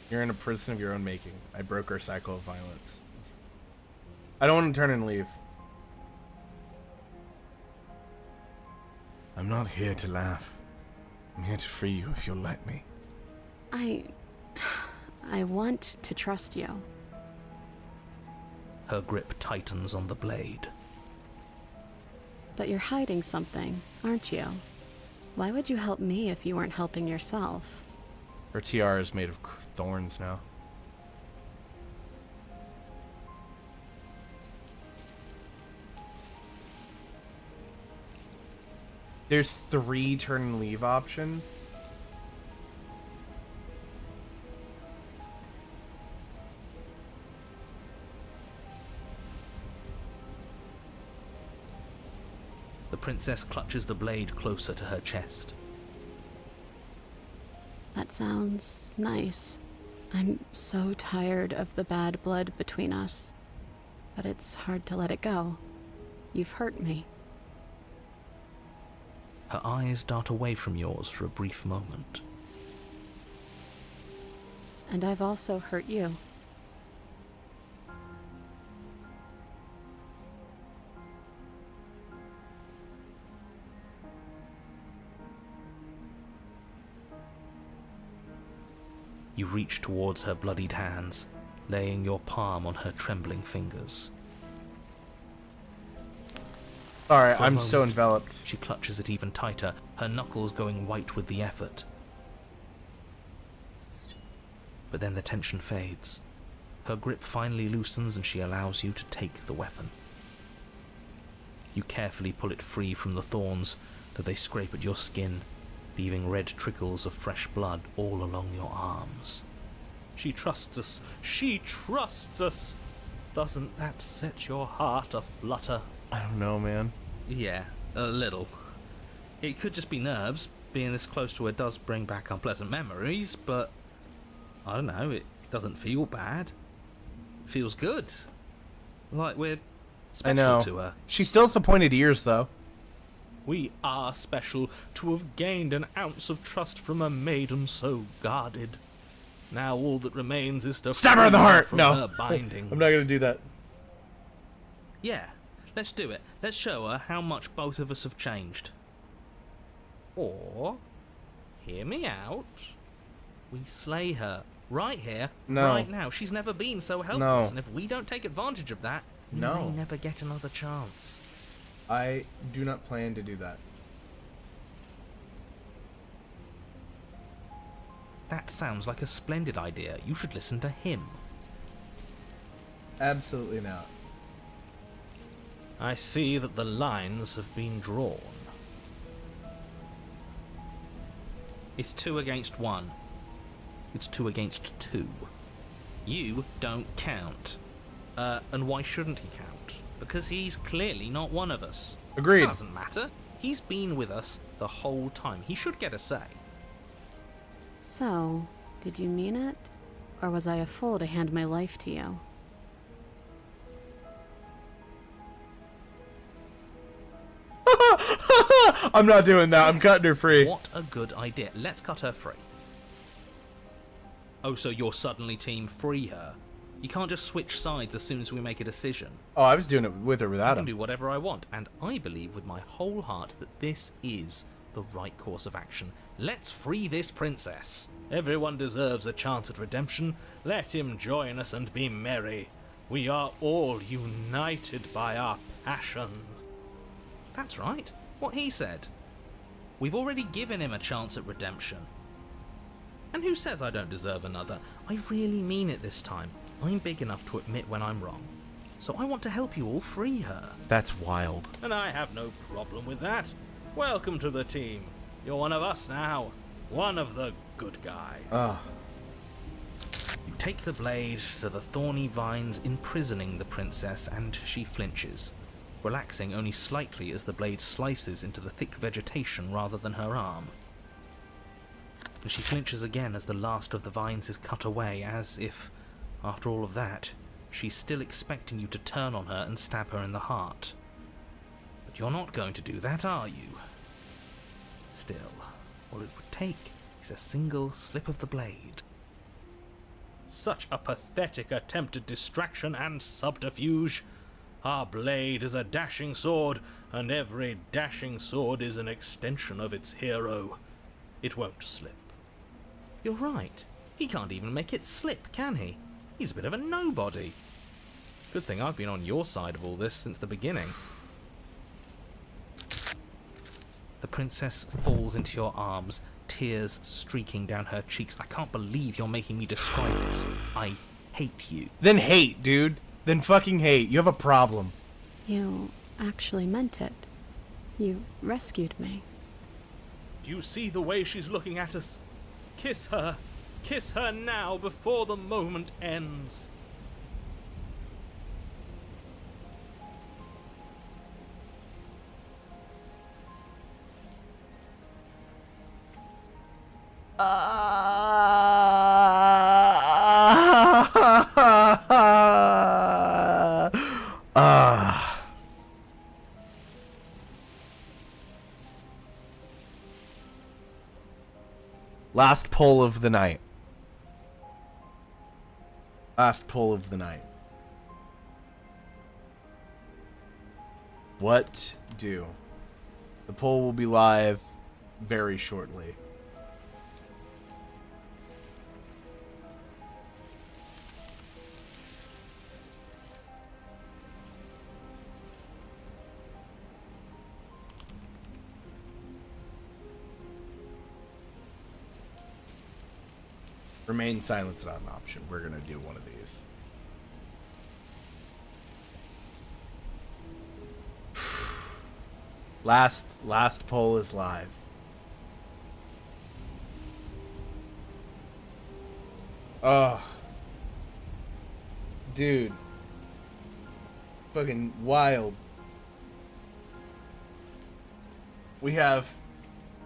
You're in a prison of your own making. I broke our cycle of violence. I don't want to turn and leave. I'm not here to laugh. I'm here to free you if you'll let me. I want to trust you. Her grip tightens on the blade. But you're hiding something, aren't you? Why would you help me if you weren't helping yourself? Her tiara is made of thorns now. There's 3 turn and leave options. The princess clutches the blade closer to her chest. That sounds nice. I'm so tired of the bad blood between us. But it's hard to let it go. You've hurt me. Her eyes dart away from yours for a brief moment. And I've also hurt you. You reach towards her bloodied hands, laying your palm on her trembling fingers. Alright, For a I'm so moment, enveloped. She clutches it even tighter, her knuckles going white with the effort. But then the tension fades. Her grip finally loosens and she allows you to take the weapon. You carefully pull it free from the thorns, though they scrape at your skin, leaving red trickles of fresh blood all along your arms. She trusts us. She trusts us. Doesn't that set your heart aflutter? I don't know, man. Yeah, a little. It could just be nerves. Being this close to her does bring back unpleasant memories, but I don't know, it doesn't feel bad. It feels good. Like we're I know. special to her. She still has the pointed ears, though. We are special to have gained an ounce of trust from a maiden so guarded. Now all that remains is to Stab her in the free heart! from No. her bindings. I'm not gonna do that. Yeah, let's do it. Let's show her how much both of us have changed. Or, hear me out, we slay her. Right here, No. right now. She's never been so helpless, No. and if we don't take advantage of that, we No. may never get another chance. I do not plan to do that. That sounds like a splendid idea. You should listen to him. Absolutely not. I see that the lines have been drawn. It's 2 against 1. It's 2 against 2. You don't count. And why shouldn't he count? Because he's clearly not one of us. Agreed. Doesn't matter. He's been with us the whole time. He should get a say. So, did you mean it? Or was I a fool to hand my life to you? I'm not doing that. I'm cutting her free. What a good idea. Let's cut her free. Oh, so you're suddenly team free her? You can't just switch sides as soon as we make a decision. Oh, I was doing it with or I without can him. do whatever I want, and I believe with my whole heart that this is the right course of action. Let's free this princess. Everyone deserves a chance at redemption. Let him join us and be merry. We are all united by our passion. That's right. What he said. We've already given him a chance at redemption. And who says I don't deserve another? I really mean it this time. I'm big enough to admit when I'm wrong. So I want to help you all free her. That's wild. And I have no problem with that. Welcome to the team. You're one of us now. One of the good guys. Ugh. You take the blade to the thorny vines imprisoning the princess, and she flinches, relaxing only slightly as the blade slices into the thick vegetation rather than her arm. And she flinches again as the last of the vines is cut away, as if, after all of that, she's still expecting you to turn on her and stab her in the heart. But you're not going to do that, are you? Still, all it would take is a single slip of the blade. Such a pathetic attempt at distraction and subterfuge. Our blade is a dashing sword, and every dashing sword is an extension of its hero. It won't slip. You're right. He can't even make it slip, can he? He's a bit of a nobody. Good thing I've been on your side of all this since the beginning. The princess falls into your arms, tears streaking down her cheeks. I can't believe you're making me describe this. I hate you. Then hate, dude. Then fucking hate. You have a problem. You actually meant it. You rescued me. Do you see the way she's looking at us? Kiss her. Kiss her now before the moment ends. Last poll of the night. Last poll of the night. What do? The poll will be live very shortly. Remain silent is not an option. We're gonna do one of these. Last poll is live. Oh. Dude. Fucking wild. We have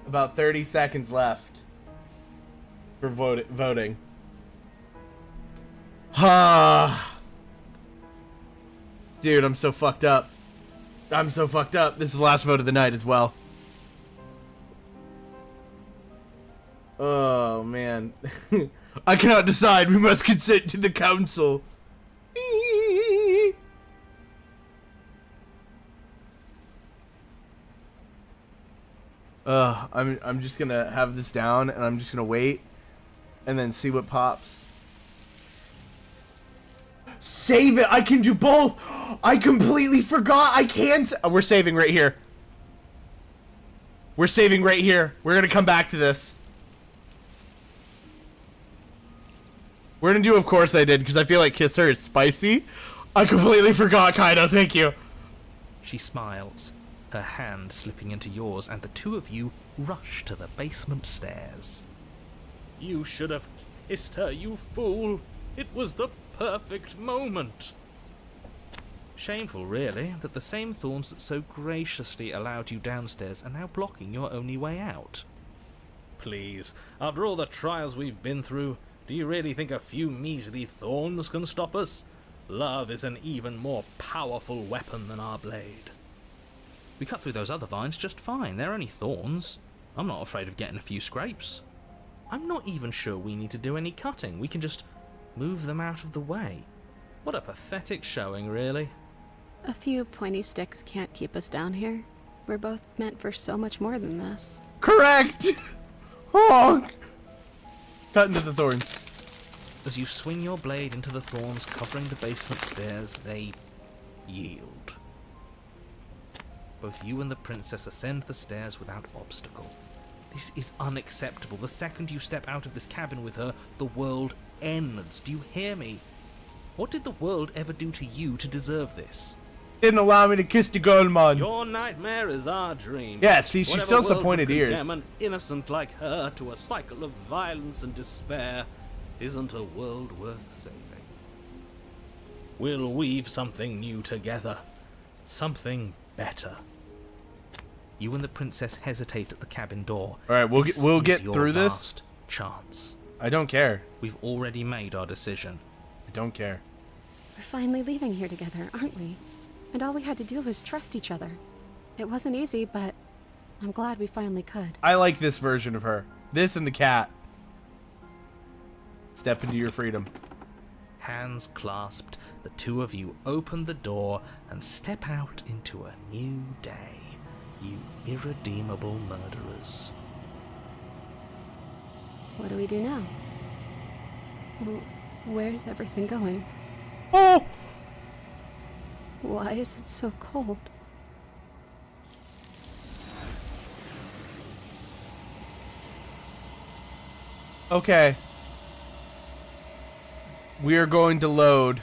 about 30 seconds left for voting. Ha! Dude, I'm so fucked up. I'm so fucked up. This is the last vote of the night as well. Oh, man. I cannot decide. We must consent to the council. I'm just gonna have this down and I'm just gonna wait and then see what pops. Save it! I can do both! I completely forgot! I can't! We're saving right here. We're saving right here. We're gonna come back to this. We're gonna do Of Course I Did, because I feel like Kiss Her is spicy. I completely forgot, Kaido. Thank you. She smiles, her hand slipping into yours, and the two of you rush to the basement stairs. You should have kissed her, you fool. It was the perfect moment. Shameful, really, that the same thorns that so graciously allowed you downstairs are now blocking your only way out. Please, after all the trials we've been through, do you really think a few measly thorns can stop us? Love is an even more powerful weapon than our blade. We cut through those other vines just fine. They're only thorns. I'm not afraid of getting a few scrapes. I'm not even sure we need to do any cutting. We can just move them out of the way. What a pathetic showing, really. A few pointy sticks can't keep us down here. We're both meant for so much more than this. Correct! Honk! Cut into the thorns. As you swing your blade into the thorns covering the basement stairs, they yield. Both you and the princess ascend the stairs without obstacle. This is unacceptable. The second you step out of this cabin with her, the world ends. Do you hear me? What did the world ever do to you to deserve this? Didn't allow me to kiss the girl, man. Your nightmare is our dream. Yeah, see, she still has the pointed ears. Condemn an innocent like her to a cycle of violence and despair isn't a world worth saving. We'll weave something new together. Something better. You and the princess hesitate at the cabin door. All right, we'll get through this. Last chance. I don't care. We've already made our decision. I don't care. We're finally leaving here together, aren't we? And all we had to do was trust each other. It wasn't easy, but I'm glad we finally could. I like this version of her. This and the cat. Step into your freedom. Hands clasped, the two of you open the door and step out into a new day, you irredeemable murderers. What do we do now? Where's everything going? Oh! Why is it so cold? Okay. We are going to load.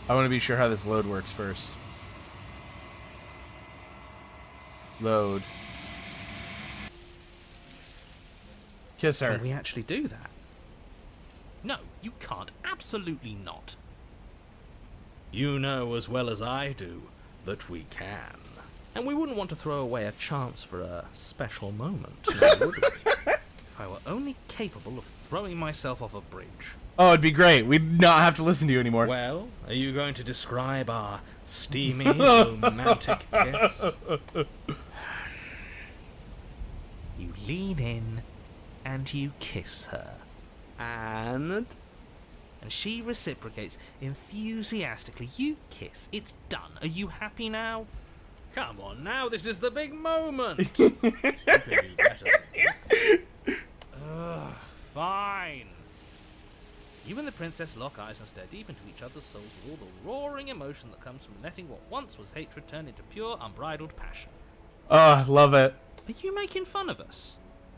I want to be sure how this load works first. Load. Kiss her. Can we actually do that? No, you can't. Absolutely not. You know as well as I do that we can. And we wouldn't want to throw away a chance for a special moment, now would we? If I were only capable of throwing myself off a bridge. Oh, it'd be great. We'd not have to listen to you anymore. Well, are you going to describe our steamy, romantic kiss? You lean in and you kiss her. And she reciprocates enthusiastically. You kiss. It's done. Are you happy now? Come on now, this is the big moment! You can do better. Ugh, fine. You and the princess lock eyes and stare deep into each other's souls with all the roaring emotion that comes from letting what once was hatred turn into pure, unbridled passion. Oh, love it. Are you making fun of us?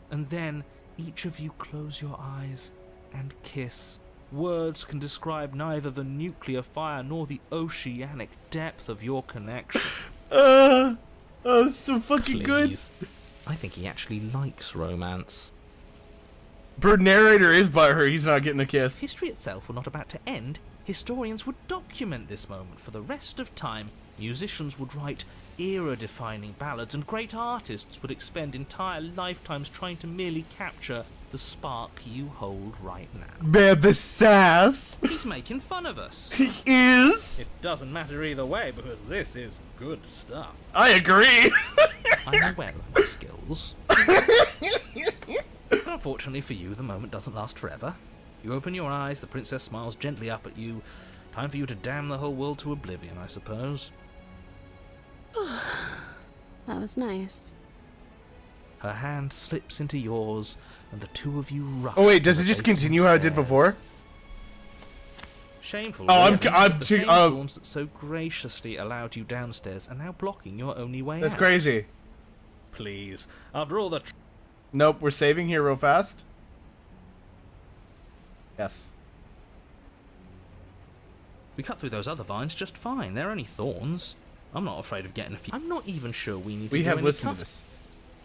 And then each of you close your eyes and kiss. Words can describe neither the nuclear fire nor the oceanic depth of your connection. Oh, it's so fucking Please. I think he actually likes romance. good. Bird narrator is by her. He's not getting a kiss. History itself were not about to end. Historians would document this moment for the rest of time. Musicians would write era-defining ballads, and great artists would expend entire lifetimes trying to merely capture the spark you hold right now. Man, the sass. He's making fun of us. He is. It doesn't matter either way because this is good stuff. I agree. I'm aware of my skills. But unfortunately for you, the moment doesn't last forever. You open your eyes, the princess smiles gently up at you. Time for you to damn the whole world to oblivion, I suppose. That was nice. Her hand slips into yours, and the two of you rush. Oh wait, does to it the just basement continue how it did stairs. before? Shameful. Oh, I'm really, I'm the too. same Oh, thorns that so graciously allowed you downstairs are now blocking your only way that's out. crazy. Please. After all the Nope, we're saving here real fast. Yes. We cut through those other vines just fine. They're only thorns. I'm not afraid of getting a few. I'm not even sure we need to We do have any listened to this.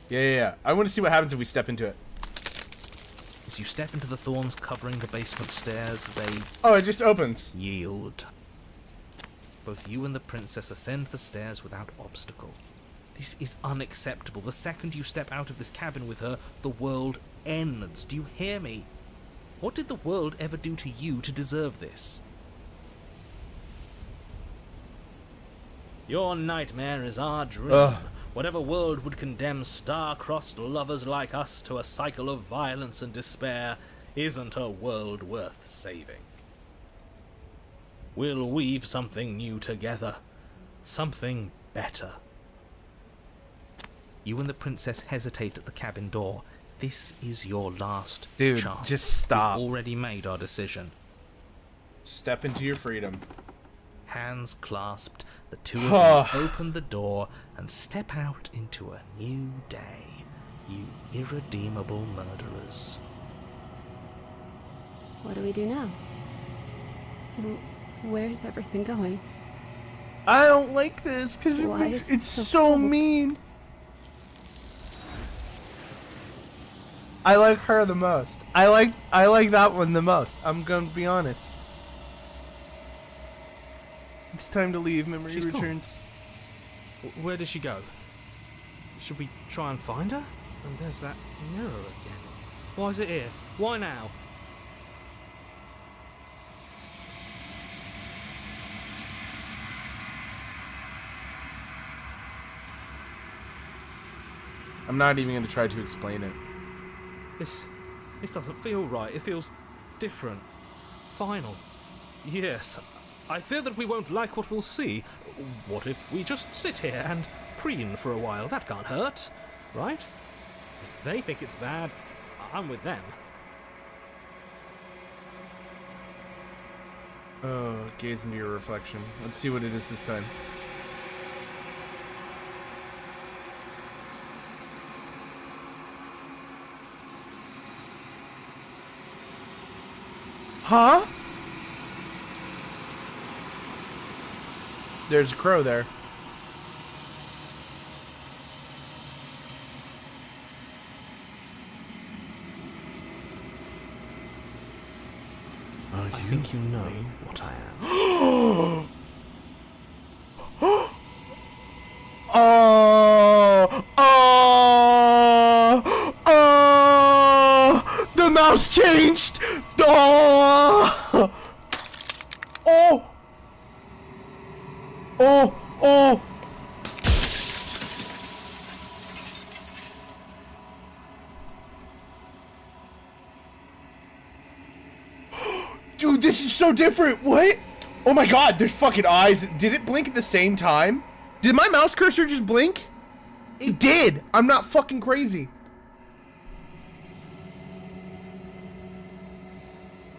Yeah. I want to see what happens if we step into it. As you step into the thorns covering the basement stairs, they Oh, it just opens. yield. Both you and the princess ascend the stairs without obstacle. This is unacceptable. The second you step out of this cabin with her, the world ends. Do you hear me? What did the world ever do to you to deserve this? Your nightmare is our dream. Ugh. Whatever world would condemn star-crossed lovers like us to a cycle of violence and despair isn't a world worth saving. We'll weave something new together. Something better. You and the princess hesitate at the cabin door. This is your last Dude, chance. just stop. We've already made our decision. Step into your freedom. Hands clasped, the two of you open the door and step out into a new day, you irredeemable murderers. What do we do now? Where's everything going? I don't like this because Why is it's it so so cold? mean. I like her the most. I like that one the most. I'm gonna be honest. It's time to leave. Memory She's gone. returns. Where did she go? Should we try and find her? And there's that mirror again. Why is it here? Why now? I'm not even gonna try to explain it. This doesn't feel right. It feels different. Final. Yes, I fear that we won't like what we'll see. What if we just sit here and preen for a while? That can't hurt, right? If they think it's bad, I'm with them. Oh, gaze into your reflection. Let's see what it is this time. Huh? There's a crow there. I think you know what I am. The mouse changed. Oh, oh, oh. Dude, this is so different. What? Oh my god, there's fucking eyes. Did it blink at the same time? Did my mouse cursor just blink? It did. I'm not fucking crazy.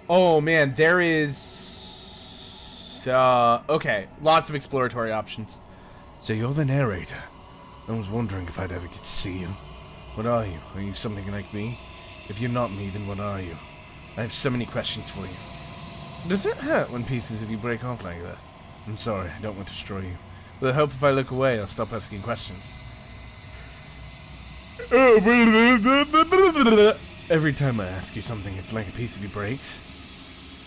Oh man, there is... okay, lots of exploratory options. So you're the narrator. I was wondering if I'd ever get to see you. What are you? Are you something like me? If you're not me, then what are you? I have so many questions for you. Does it hurt when pieces of you break off like that? I'm sorry, I don't want to destroy you. But I hope if I look away, I'll stop asking questions. Every time I ask you something, it's like a piece of you breaks.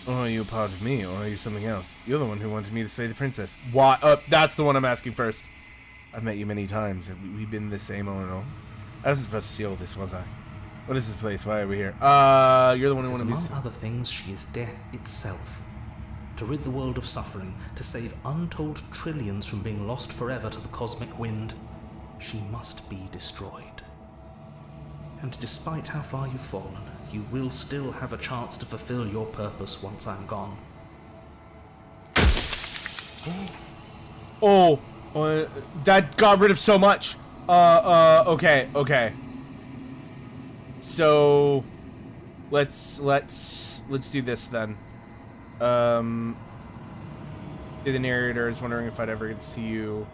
Or are you a part of me, or are you something else? You're the one who wanted me to slay the princess. Why? That's the one I'm asking first. I've met you many times. Have we been the same all in all? I wasn't supposed to see all this, was I? What is this place? Why are we here? You're the one who wanted me to... Among other things, she is death itself. To rid the world of suffering, to save untold trillions from being lost forever to the cosmic wind, she must be destroyed. And despite how far you've fallen, you will still have a chance to fulfill your purpose once I'm gone. That got rid of so much. Okay. So, let's do this then. The narrator is wondering if I'd ever get to see you.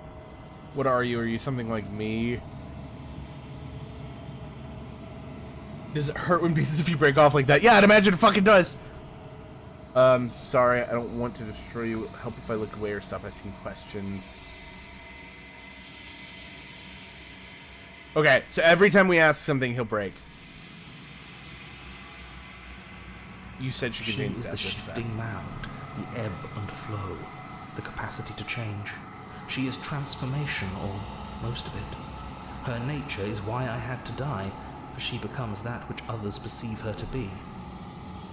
What are you? Are you something like me? Does it hurt when pieces of you break off like that? Yeah, I'd imagine it fucking does. Sorry, I don't want to destroy you. Help if I look away or stop asking questions. Okay, so every time we ask something, he'll break. You said she contains death. She is the shifting mound, the ebb and flow, the capacity to change. She is transformation, or most of it. Her nature is why I had to die, for she becomes that which others perceive her to be.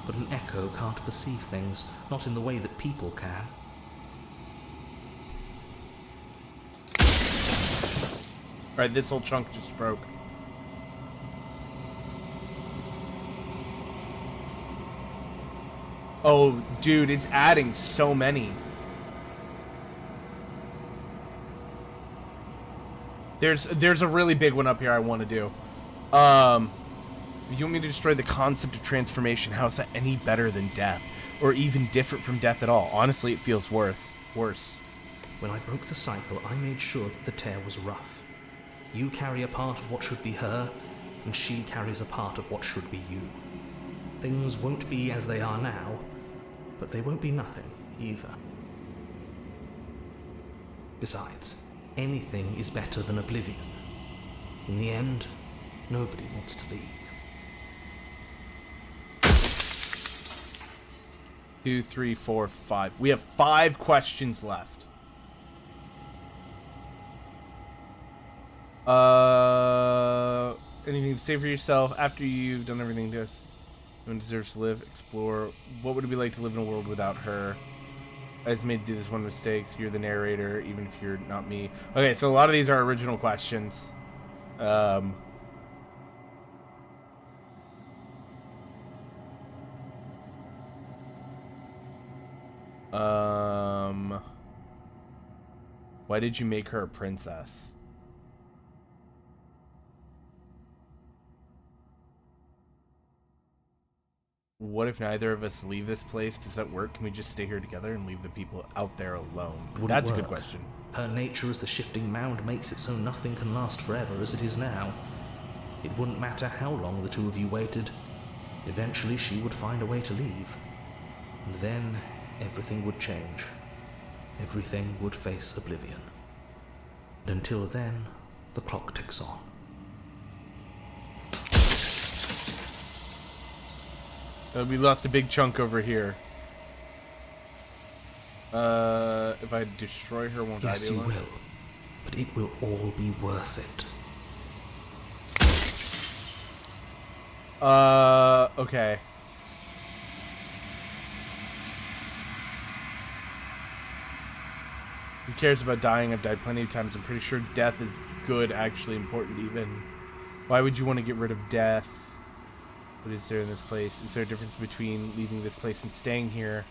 But an echo can't perceive things, not in the way that people can. Alright, this whole chunk just broke. Oh, dude, it's adding so many. There's a really big one up here I want to do. You want me to destroy the concept of transformation? How is that any better than death? Or even different from death at all? Honestly, it feels worse. When I broke the cycle, I made sure that the tear was rough. You carry a part of what should be her, and she carries a part of what should be you. Things won't be as they are now, but they won't be nothing either. Besides, anything is better than oblivion. In the end, nobody wants to leave. 2, 3, 4, 5. We have 5 questions left. Anything to say for yourself after you've done everything this? No one deserves to live. Explore. What would it be like to live in a world without her? I just made this one mistake. So you're the narrator, even if you're not me. Okay, so a lot of these are original questions. Why did you make her a princess? What if neither of us leave this place? Does that work? Can we just stay here together and leave the people out there alone? That's a good question. Her nature as the shifting mound makes it so nothing can last forever as it is now. It wouldn't matter how long the two of you waited. Eventually she would find a way to leave. And then everything would change. Everything would face oblivion. And until then, the clock ticks on. We lost a big chunk over here. If I destroy her, won't I be alone? Yes, you will. But it will all be worth it. Okay. Who cares about dying? I've died plenty of times. I'm pretty sure death is good, actually important even. Why would you want to get rid of death? What is there in this place? Is there a difference between leaving this place and staying here?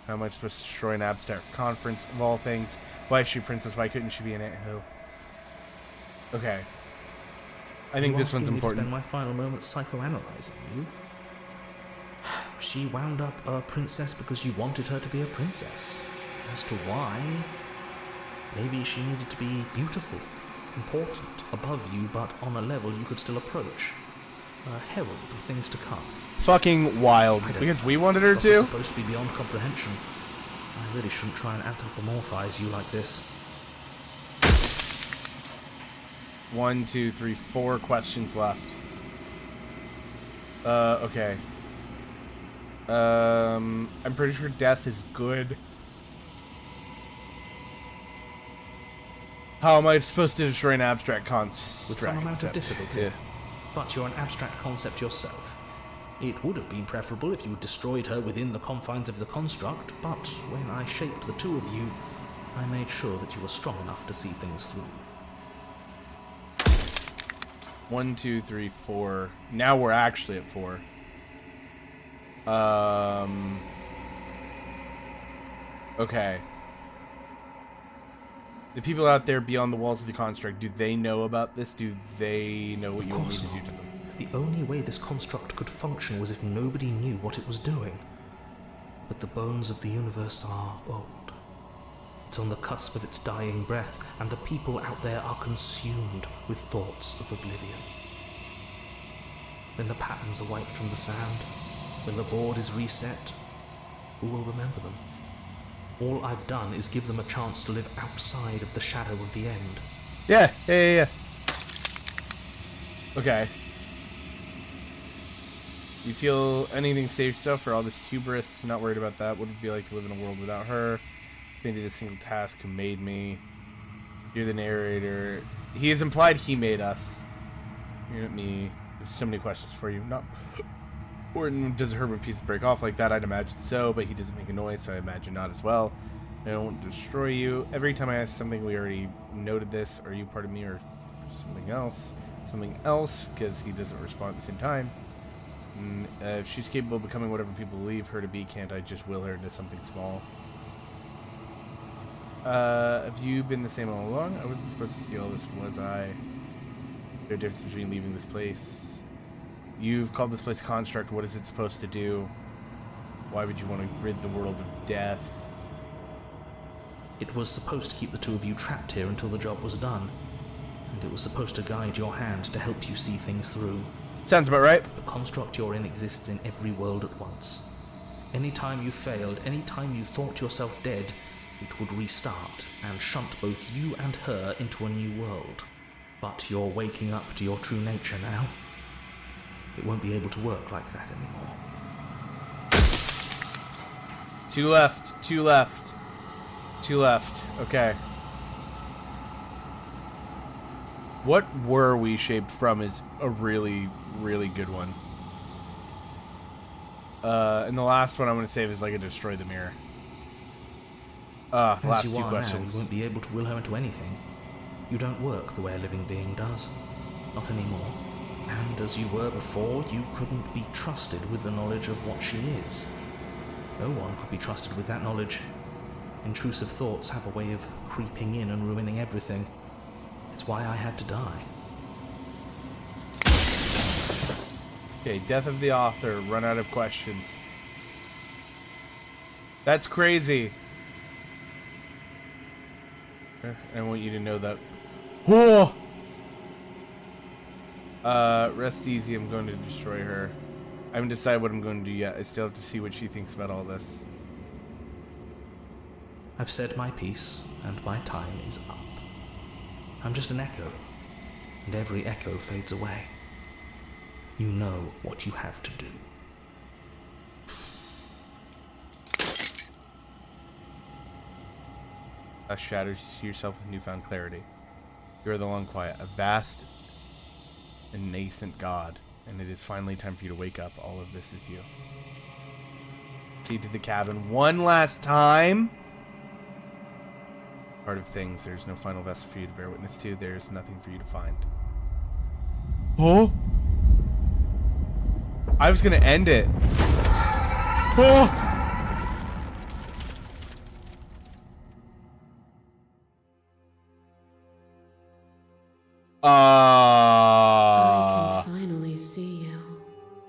How am I supposed to destroy an abstract conference of all things? Why is she a princess? Why couldn't she be an anthill? Okay. I think this one's important. To spend my final moments psychoanalyzing you. She wound up a princess because you wanted her to be a princess. As to why, maybe she needed to be beautiful, important, above you, but on a level you could still approach. A herald of things to come. Fucking wild. I don't Because know. we wanted her Lots are to? supposed to be beyond comprehension. I really shouldn't try and anthropomorphize you like this. 1, 2, 3, 4 questions left. Okay. I'm pretty sure death is good. How am I supposed to destroy an abstract construct? With some amount of Except- difficulty. Yeah. But you're an abstract concept yourself. It would have been preferable if you had destroyed her within the confines of the construct, but when I shaped the two of you, I made sure that you were strong enough to see things through. 1, 2, 3, 4. Now we're actually at 4. Okay. The people out there beyond the walls of the construct, do they know about this? Do they know what you want me to do to them? The only way this construct could function was if nobody knew what it was doing. But the bones of the universe are old. It's on the cusp of its dying breath, and the people out there are consumed with thoughts of oblivion. When the patterns are wiped from the sand, when the board is reset, who will remember them? All I've done is give them a chance to live outside of the shadow of the end. Yeah. Okay. You feel anything safe stuff for all this hubris? Not worried about that. What would it be like to live in a world without her? He did a single task who made me. You're the narrator. He has implied he made us. You're not me. There's so many questions for you. Not. Or does a Herman piece break off like that? I'd imagine so, but he doesn't make a noise, so I imagine not as well. I don't destroy you. Every time I ask something, we already noted this. Are you part of me or something else? Something else, because he doesn't respond at the same time. And, if she's capable of becoming whatever people believe her to be, can't I just will her into something small? Have you been the same all along? I wasn't supposed to see all this, was I? Is there a difference between leaving this place? You've called this place Construct. What is it supposed to do? Why would you want to rid the world of death? It was supposed to keep the two of you trapped here until the job was done. And it was supposed to guide your hand to help you see things through. Sounds about right. The construct you're in exists in every world at once. Any time you failed, any time you thought yourself dead, it would restart and shunt both you and her into a new world. But you're waking up to your true nature now. It won't be able to work like that anymore. 2 left. 2 left. 2 left. Okay. What were we shaped from is a really, really good one. And the last one I'm going to save is like a destroy the mirror. The As last you 2 are questions. now, you won't be able to will her into anything. You don't work the way a living being does. Not anymore. And as you were before, you couldn't be trusted with the knowledge of what she is. No one could be trusted with that knowledge. Intrusive thoughts have a way of creeping in and ruining everything. It's why I had to die. Okay, death of the author. Run out of questions. That's crazy. I want you to know that. Whoa! Rest easy. I'm going to destroy her. I haven't decided what I'm going to do yet. I still have to see what she thinks about all this. I've said my piece, and my time is up. I'm just an echo, and every echo fades away. You know what you have to do. As shatters, you see yourself with newfound clarity. You are the long quiet, a vast and nascent god, and it is finally time for you to wake up. All of this is you. Proceed to the cabin one last time. Part of things, there's no final vessel for you to bear witness to. There's nothing for you to find. Oh! I was gonna end it. Oh! I can finally see you,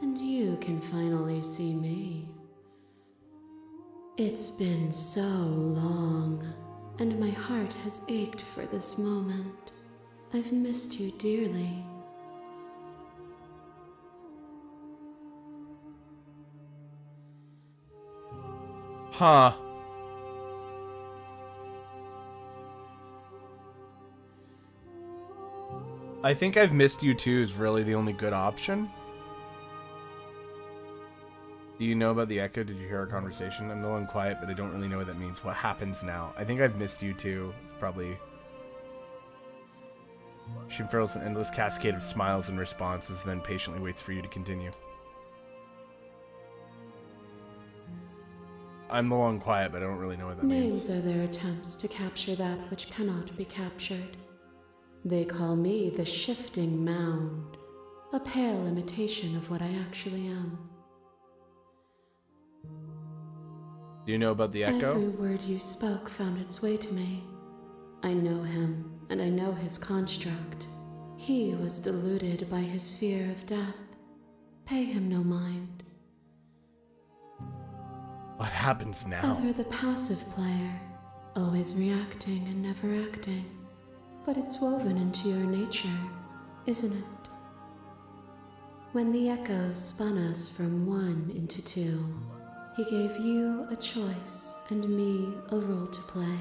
and you can finally see me. It's been so long, and my heart has ached for this moment. I've missed you dearly. Huh. I think I've missed you too is really the only good option. Do you know about the echo? Did you hear our conversation? I'm a little quiet, but I don't really know what that means. What happens now? I think I've missed you too. It's probably... She unfurls an endless cascade of smiles and responses, then patiently waits for you to continue. I'm the long quiet, but I don't really know what that means. Names are their attempts to capture that which cannot be captured. They call me the Shifting Mound, a pale imitation of what I actually am. Do you know about the echo? Every word you spoke found its way to me. I know him, and I know his construct. He was deluded by his fear of death. Pay him no mind. What happens now? Ever the passive player, always reacting and never acting. But it's woven into your nature, isn't it? When the echo spun us from one into two, he gave you a choice and me a role to play.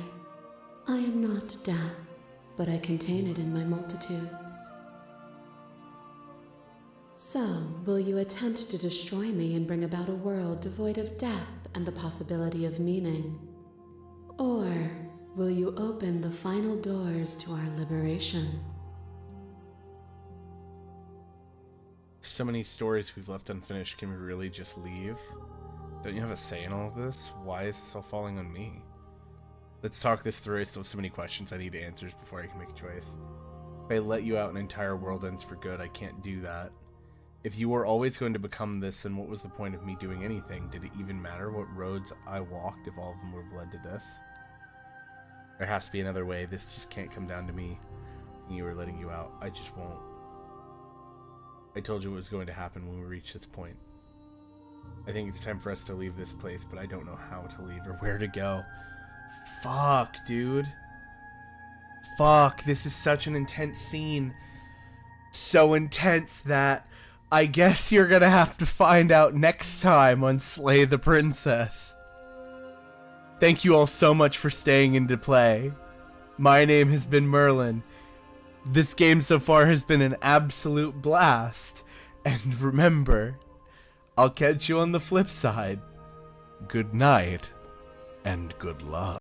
I am not death, but I contain it in my multitudes. So, will you attempt to destroy me and bring about a world devoid of death and the possibility of meaning? Or will you open the final doors to our liberation? So many stories we've left unfinished. Can we really just leave? Don't you have a say in all of this? Why is this all falling on me? Let's talk this through. I still have so many questions I need answers before I can make a choice. If I let you out, an entire world ends for good. I can't do that. If you were always going to become this, then what was the point of me doing anything? Did it even matter what roads I walked if all of them would have led to this? There has to be another way. This just can't come down to me and you were letting you out. I just won't. I told you what was going to happen when we reached this point. I think it's time for us to leave this place, but I don't know how to leave or where to go. Fuck, dude. Fuck, this is such an intense scene. So intense that I guess you're gonna have to find out next time on Slay the Princess. Thank you all so much for staying into play. My name has been Merlin. This game so far has been an absolute blast. And remember, I'll catch you on the flip side. Good night, and good luck.